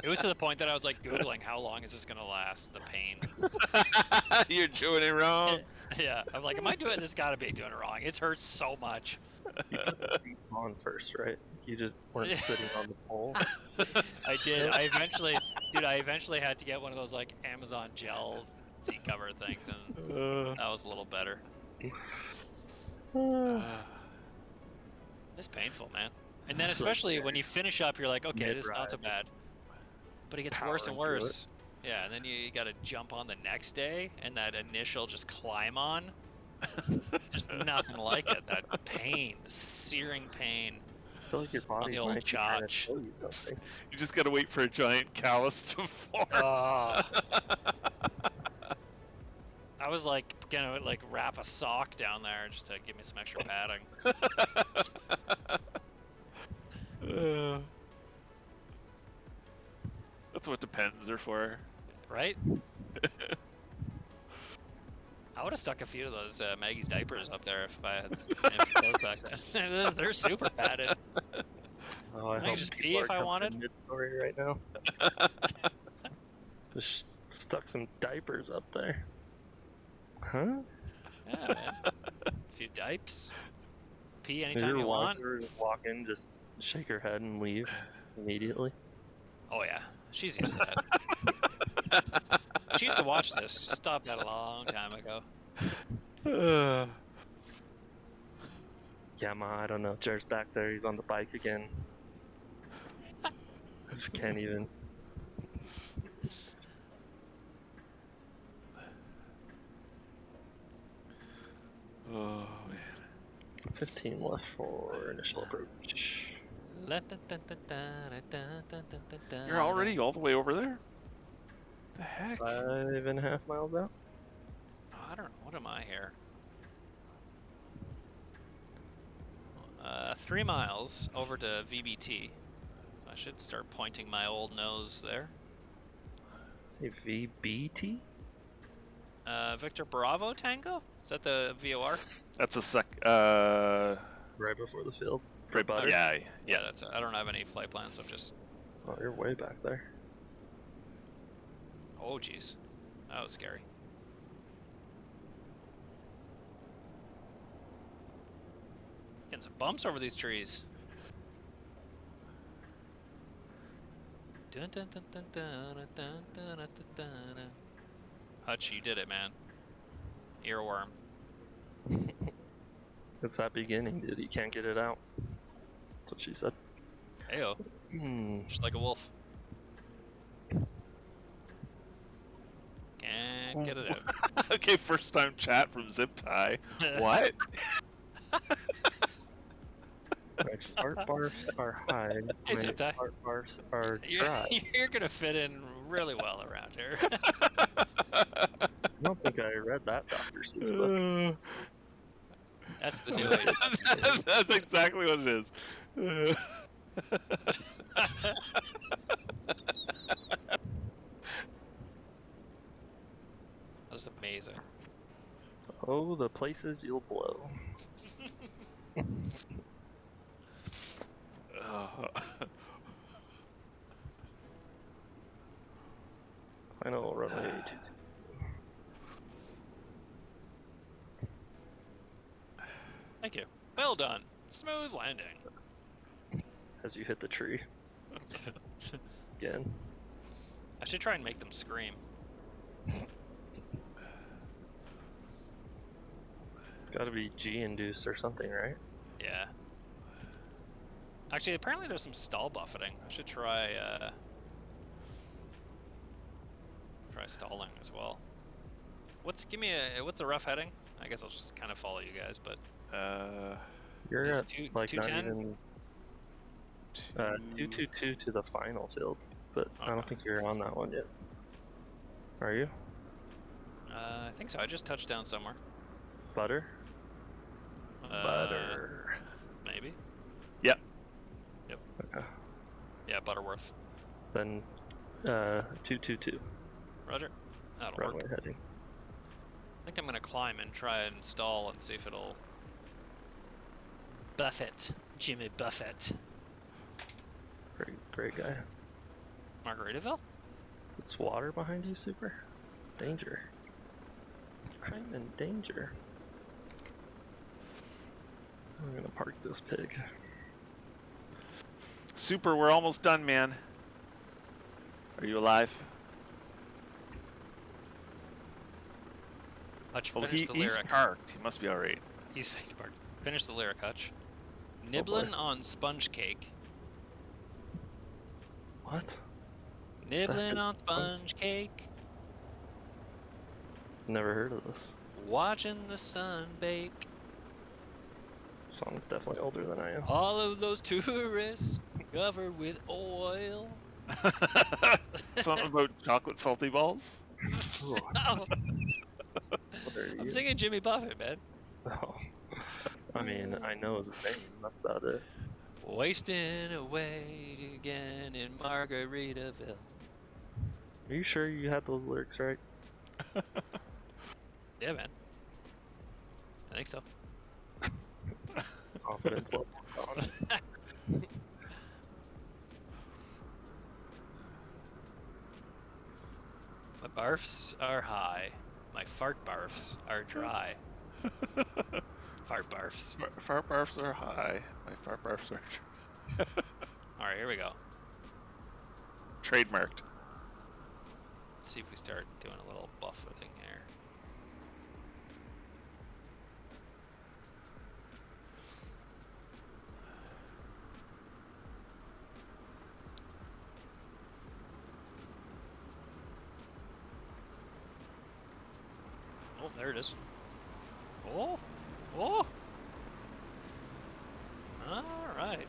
It was to the point that I was like Googling how long is this gonna last, the pain. You're doing it wrong. Yeah, I'm like, am I doing this? Gotta be doing it wrong. It hurts so much. You put the seat on first, right? You just weren't sitting on the pole. I did. I eventually had to get one of those like Amazon gel seat cover things, and that was a little better. It's painful, man. And then especially when you finish up, you're like, okay, this is not so bad. But it gets worse and worse. Yeah, and then you got to jump on the next day, and that initial just climb on, just nothing like it. That pain, searing pain. I feel like your body the old might be trying to chotch. tell you something. You just gotta wait for a giant callus to form. I was like gonna like wrap a sock down there just to give me some extra padding. That's what depends are for. Right? I would have stuck a few of those Maggie's diapers up there if I had empty clothes back then. They're super padded. Oh, I can just pee if I wanted. Mid-story right now. Just stuck some diapers up there. Huh? Yeah, man. A few dipes. Pee anytime Maybe you want. just walk in, just shake her head and leave immediately. Oh yeah, she's used to that. She used to watch this. She stopped that a long time ago. Yeah, Ma, I don't know. Jared's back there. He's on the bike again. I just can't even. Oh man. 15 left for initial approach. You're already all the way over there? The heck? 5.5 miles out. Oh, I don't know. What am I here? 3 miles over to VBT. So I should start pointing my old nose there. A VBT? Victor Bravo Tango? Is that the VOR? That's a Right before the field. right, Butter? Yeah, that's. I don't have any flight plans. I'm just. Oh, you're way back there. Oh, jeez, that was scary. Getting some bumps over these trees. Dun, dun, dun, dun, dun, dun, dun, dun, dun, dun, dun. Hutch, you did it, man. Earworm. It's that beginning, dude. You can't get it out. That's what she said. Heyo, just like a wolf. Can't get it out. Okay, first time chat from Zip Tie. What? My fart barfs are high. Hey, My Zip Tie. fart barfs are dry. You're gonna fit in really well around here. I don't think I read that Dr. Seuss book. That's the new age. That's exactly what it is. That's amazing. Oh, the places you'll blow. Final runway 22. Thank you. Well done. Smooth landing. As you hit the tree. Again. I should try and make them scream. It's gotta be G-induced or something, right? Yeah. Actually, apparently there's some stall buffeting. I should try stalling as well. What's the rough heading? I guess I'll just kind of follow you guys, but You're Is at like not 210? even 222 to the final field, but I don't Okay. think you're on that one yet. Are you? I think so. I just touched down somewhere. Butter? Butter. Maybe. Yep. Okay. Yeah, Butterworth. Then 222 Roger. That'll runway work. heading. I think I'm gonna climb and try and stall and see if it'll Buffett. Jimmy Buffett. Great guy. Margaritaville? It's water behind you, Super. Danger. I'm in danger. I'm gonna park this pig. Super, we're almost done, man. Are you alive? Hutch, Oh, finish the he's lyric. parked. He must be alright. He's parked. Finish the lyric, Hutch. Nibbling on sponge cake. What? Nibbling is on sponge cake. Never heard of this. Watching the sun bake. Song's definitely older than I am. All of those tourists covered with oil. Something about chocolate salty balls? Oh, What are I'm you? singing Jimmy Buffett, man. Oh. I mean, I know his name. That's about it. Wasting away again in Margaritaville. Are you sure you had those lyrics right? Yeah, man. I think so. Confidence level. My barfs are high. My fart barfs are dry. Fart barfs. Fart barfs are high. My fart barfs are Alright, here we go. trademarked. Let's see if we start doing a little buffeting here. Oh, there it is. Oh! Oh! Alright.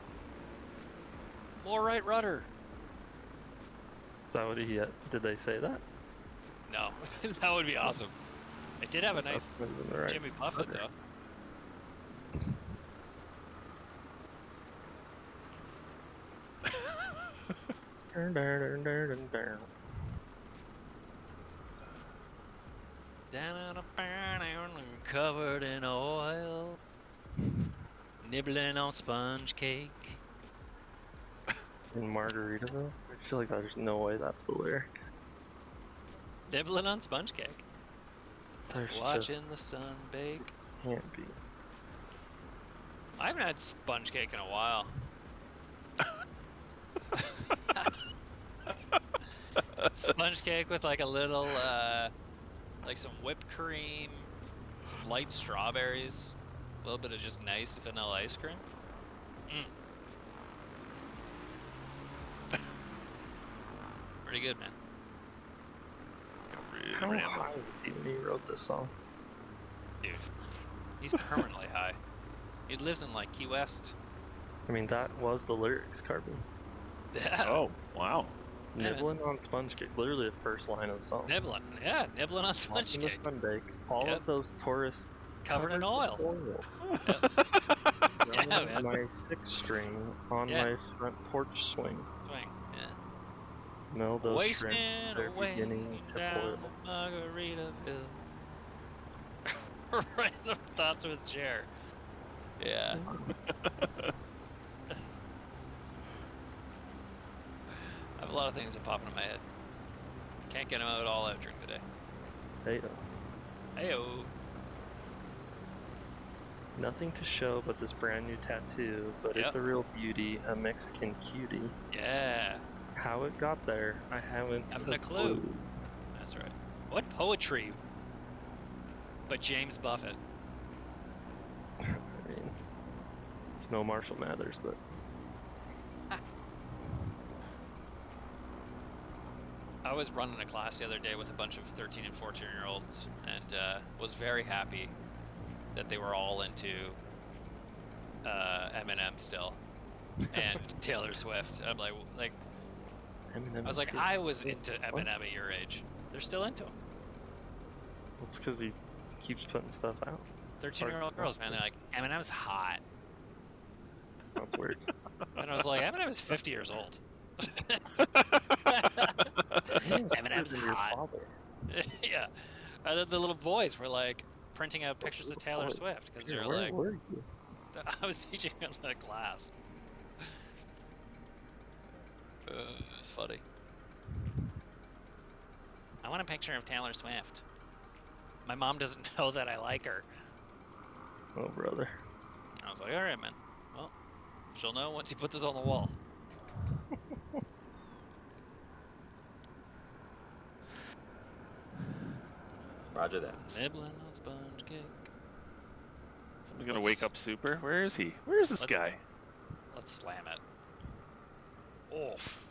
Or right rudder. Is that what he did they say that? No, that would be awesome. It did have a nice That would've been the right Jimmy Buffett rudder. though. Down on a barn covered in oil, nibbling on sponge cake. In Margaritaville? I feel like there's no way that's the lyric. Nibbling on sponge cake. There's Watching just the sun bake. can't be. I haven't had sponge cake in a while. Sponge cake with like a little, like some whipped cream, some light strawberries, a little bit of just nice vanilla ice cream. Pretty good, man. How high was he when he wrote this song? Dude, he's permanently high. He lives in like Key West. I mean, that was the lyrics, Carbon. Yeah. Oh, wow. Yeah, man. Nibbling on sponge cake, literally the first line of the song. Nibbling. Yeah, nibbling on sponge Watching the cake. sun bake. All Yep. of those tourists Covered in oil. Yeah, Drumming man. my six string on Yeah. my front porch swing. Swing. Yeah. Smell those Wasting shrimp, they're away beginning to down boil. Margaritaville. Random thoughts with Jer. Yeah. I have a lot of things that pop into my head. Can't get them all out during the day. Hey, Heyo. nothing to show but this brand new tattoo, but it's Yep. a real beauty, a Mexican cutie. Yeah. How it got there, I haven't Haven't a clue. That's right. What poetry? But James Buffett. I mean, it's no Marshall Mathers, but I was running a class the other day with a bunch of 13 and 14-year-olds and was very happy that they were all into Eminem still and Taylor Swift. And I'm like, Eminem I was like, is- I was into What? Eminem at your age. They're still into him. It's because he keeps putting stuff out. 13-year-old girls, man, they're like, Eminem's hot. That's weird. And I was like, Eminem is 50 years old. Eminem's Better than your hot. father. Yeah. And then the little boys were like printing out pictures of Taylor boy. Swift because they're Where like, were you? I was teaching in the class. It's funny. I want a picture of Taylor Swift. My mom doesn't know that I like her. Oh, brother. I was like, all right, man. Well, she'll know once you put this on the wall. Roger that. Nibbling on sponge cake. Somebody gonna wake up Super? Where is he? Where is this Let's- guy? Let's slam it. Oof.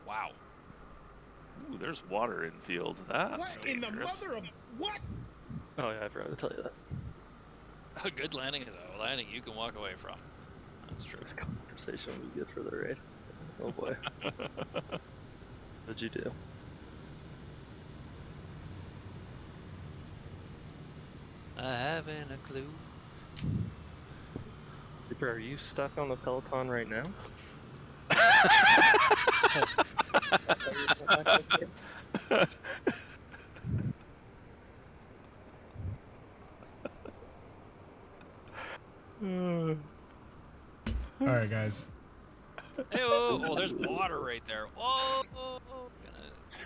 Wow. Ooh, there's water in field. That's dangerous. what? Oh, yeah, I forgot to tell you that. A good landing is a landing you can walk away from. That's true. This conversation will be good for the raid. Oh, boy. What'd you do? I haven't a clue. Reaper, are you stuck on the Peloton right now? All right, guys. Hey, oh, there's water right there. Oh,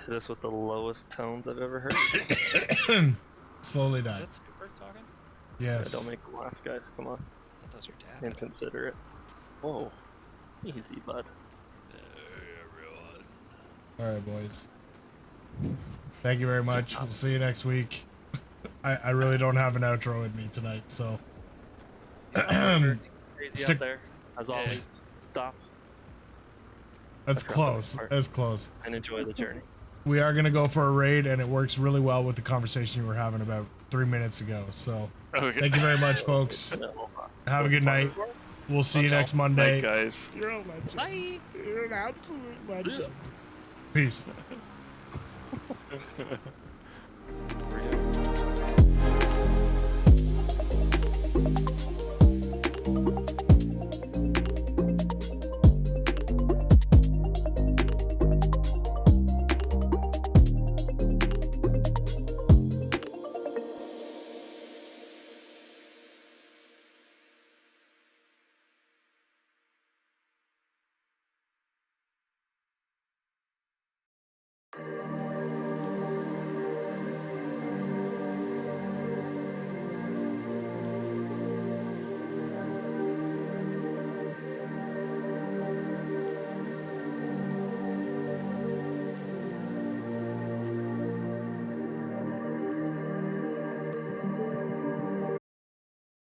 Hit us with the lowest tones I've ever heard. Slowly is die. that Super talking? Yeah, Yes. don't make me laugh, guys. Come on. I thought those were dad. Inconsiderate. Whoa. Easy, bud. Everyone. All right, boys. Thank you very much. We'll see you next week. I really don't have an outro in me tonight, so Crazy Stick- out there, as Yeah. always. Stop that's Okay. close. That's close. and enjoy the journey. We are gonna go for a raid, and it works really well with the conversation you were having about 3 minutes ago. So Okay. thank you very much, folks. Have a good night. We'll see you Okay. next Monday. Night, guys. You're a legend. Bye. You're an absolute legend. Peace.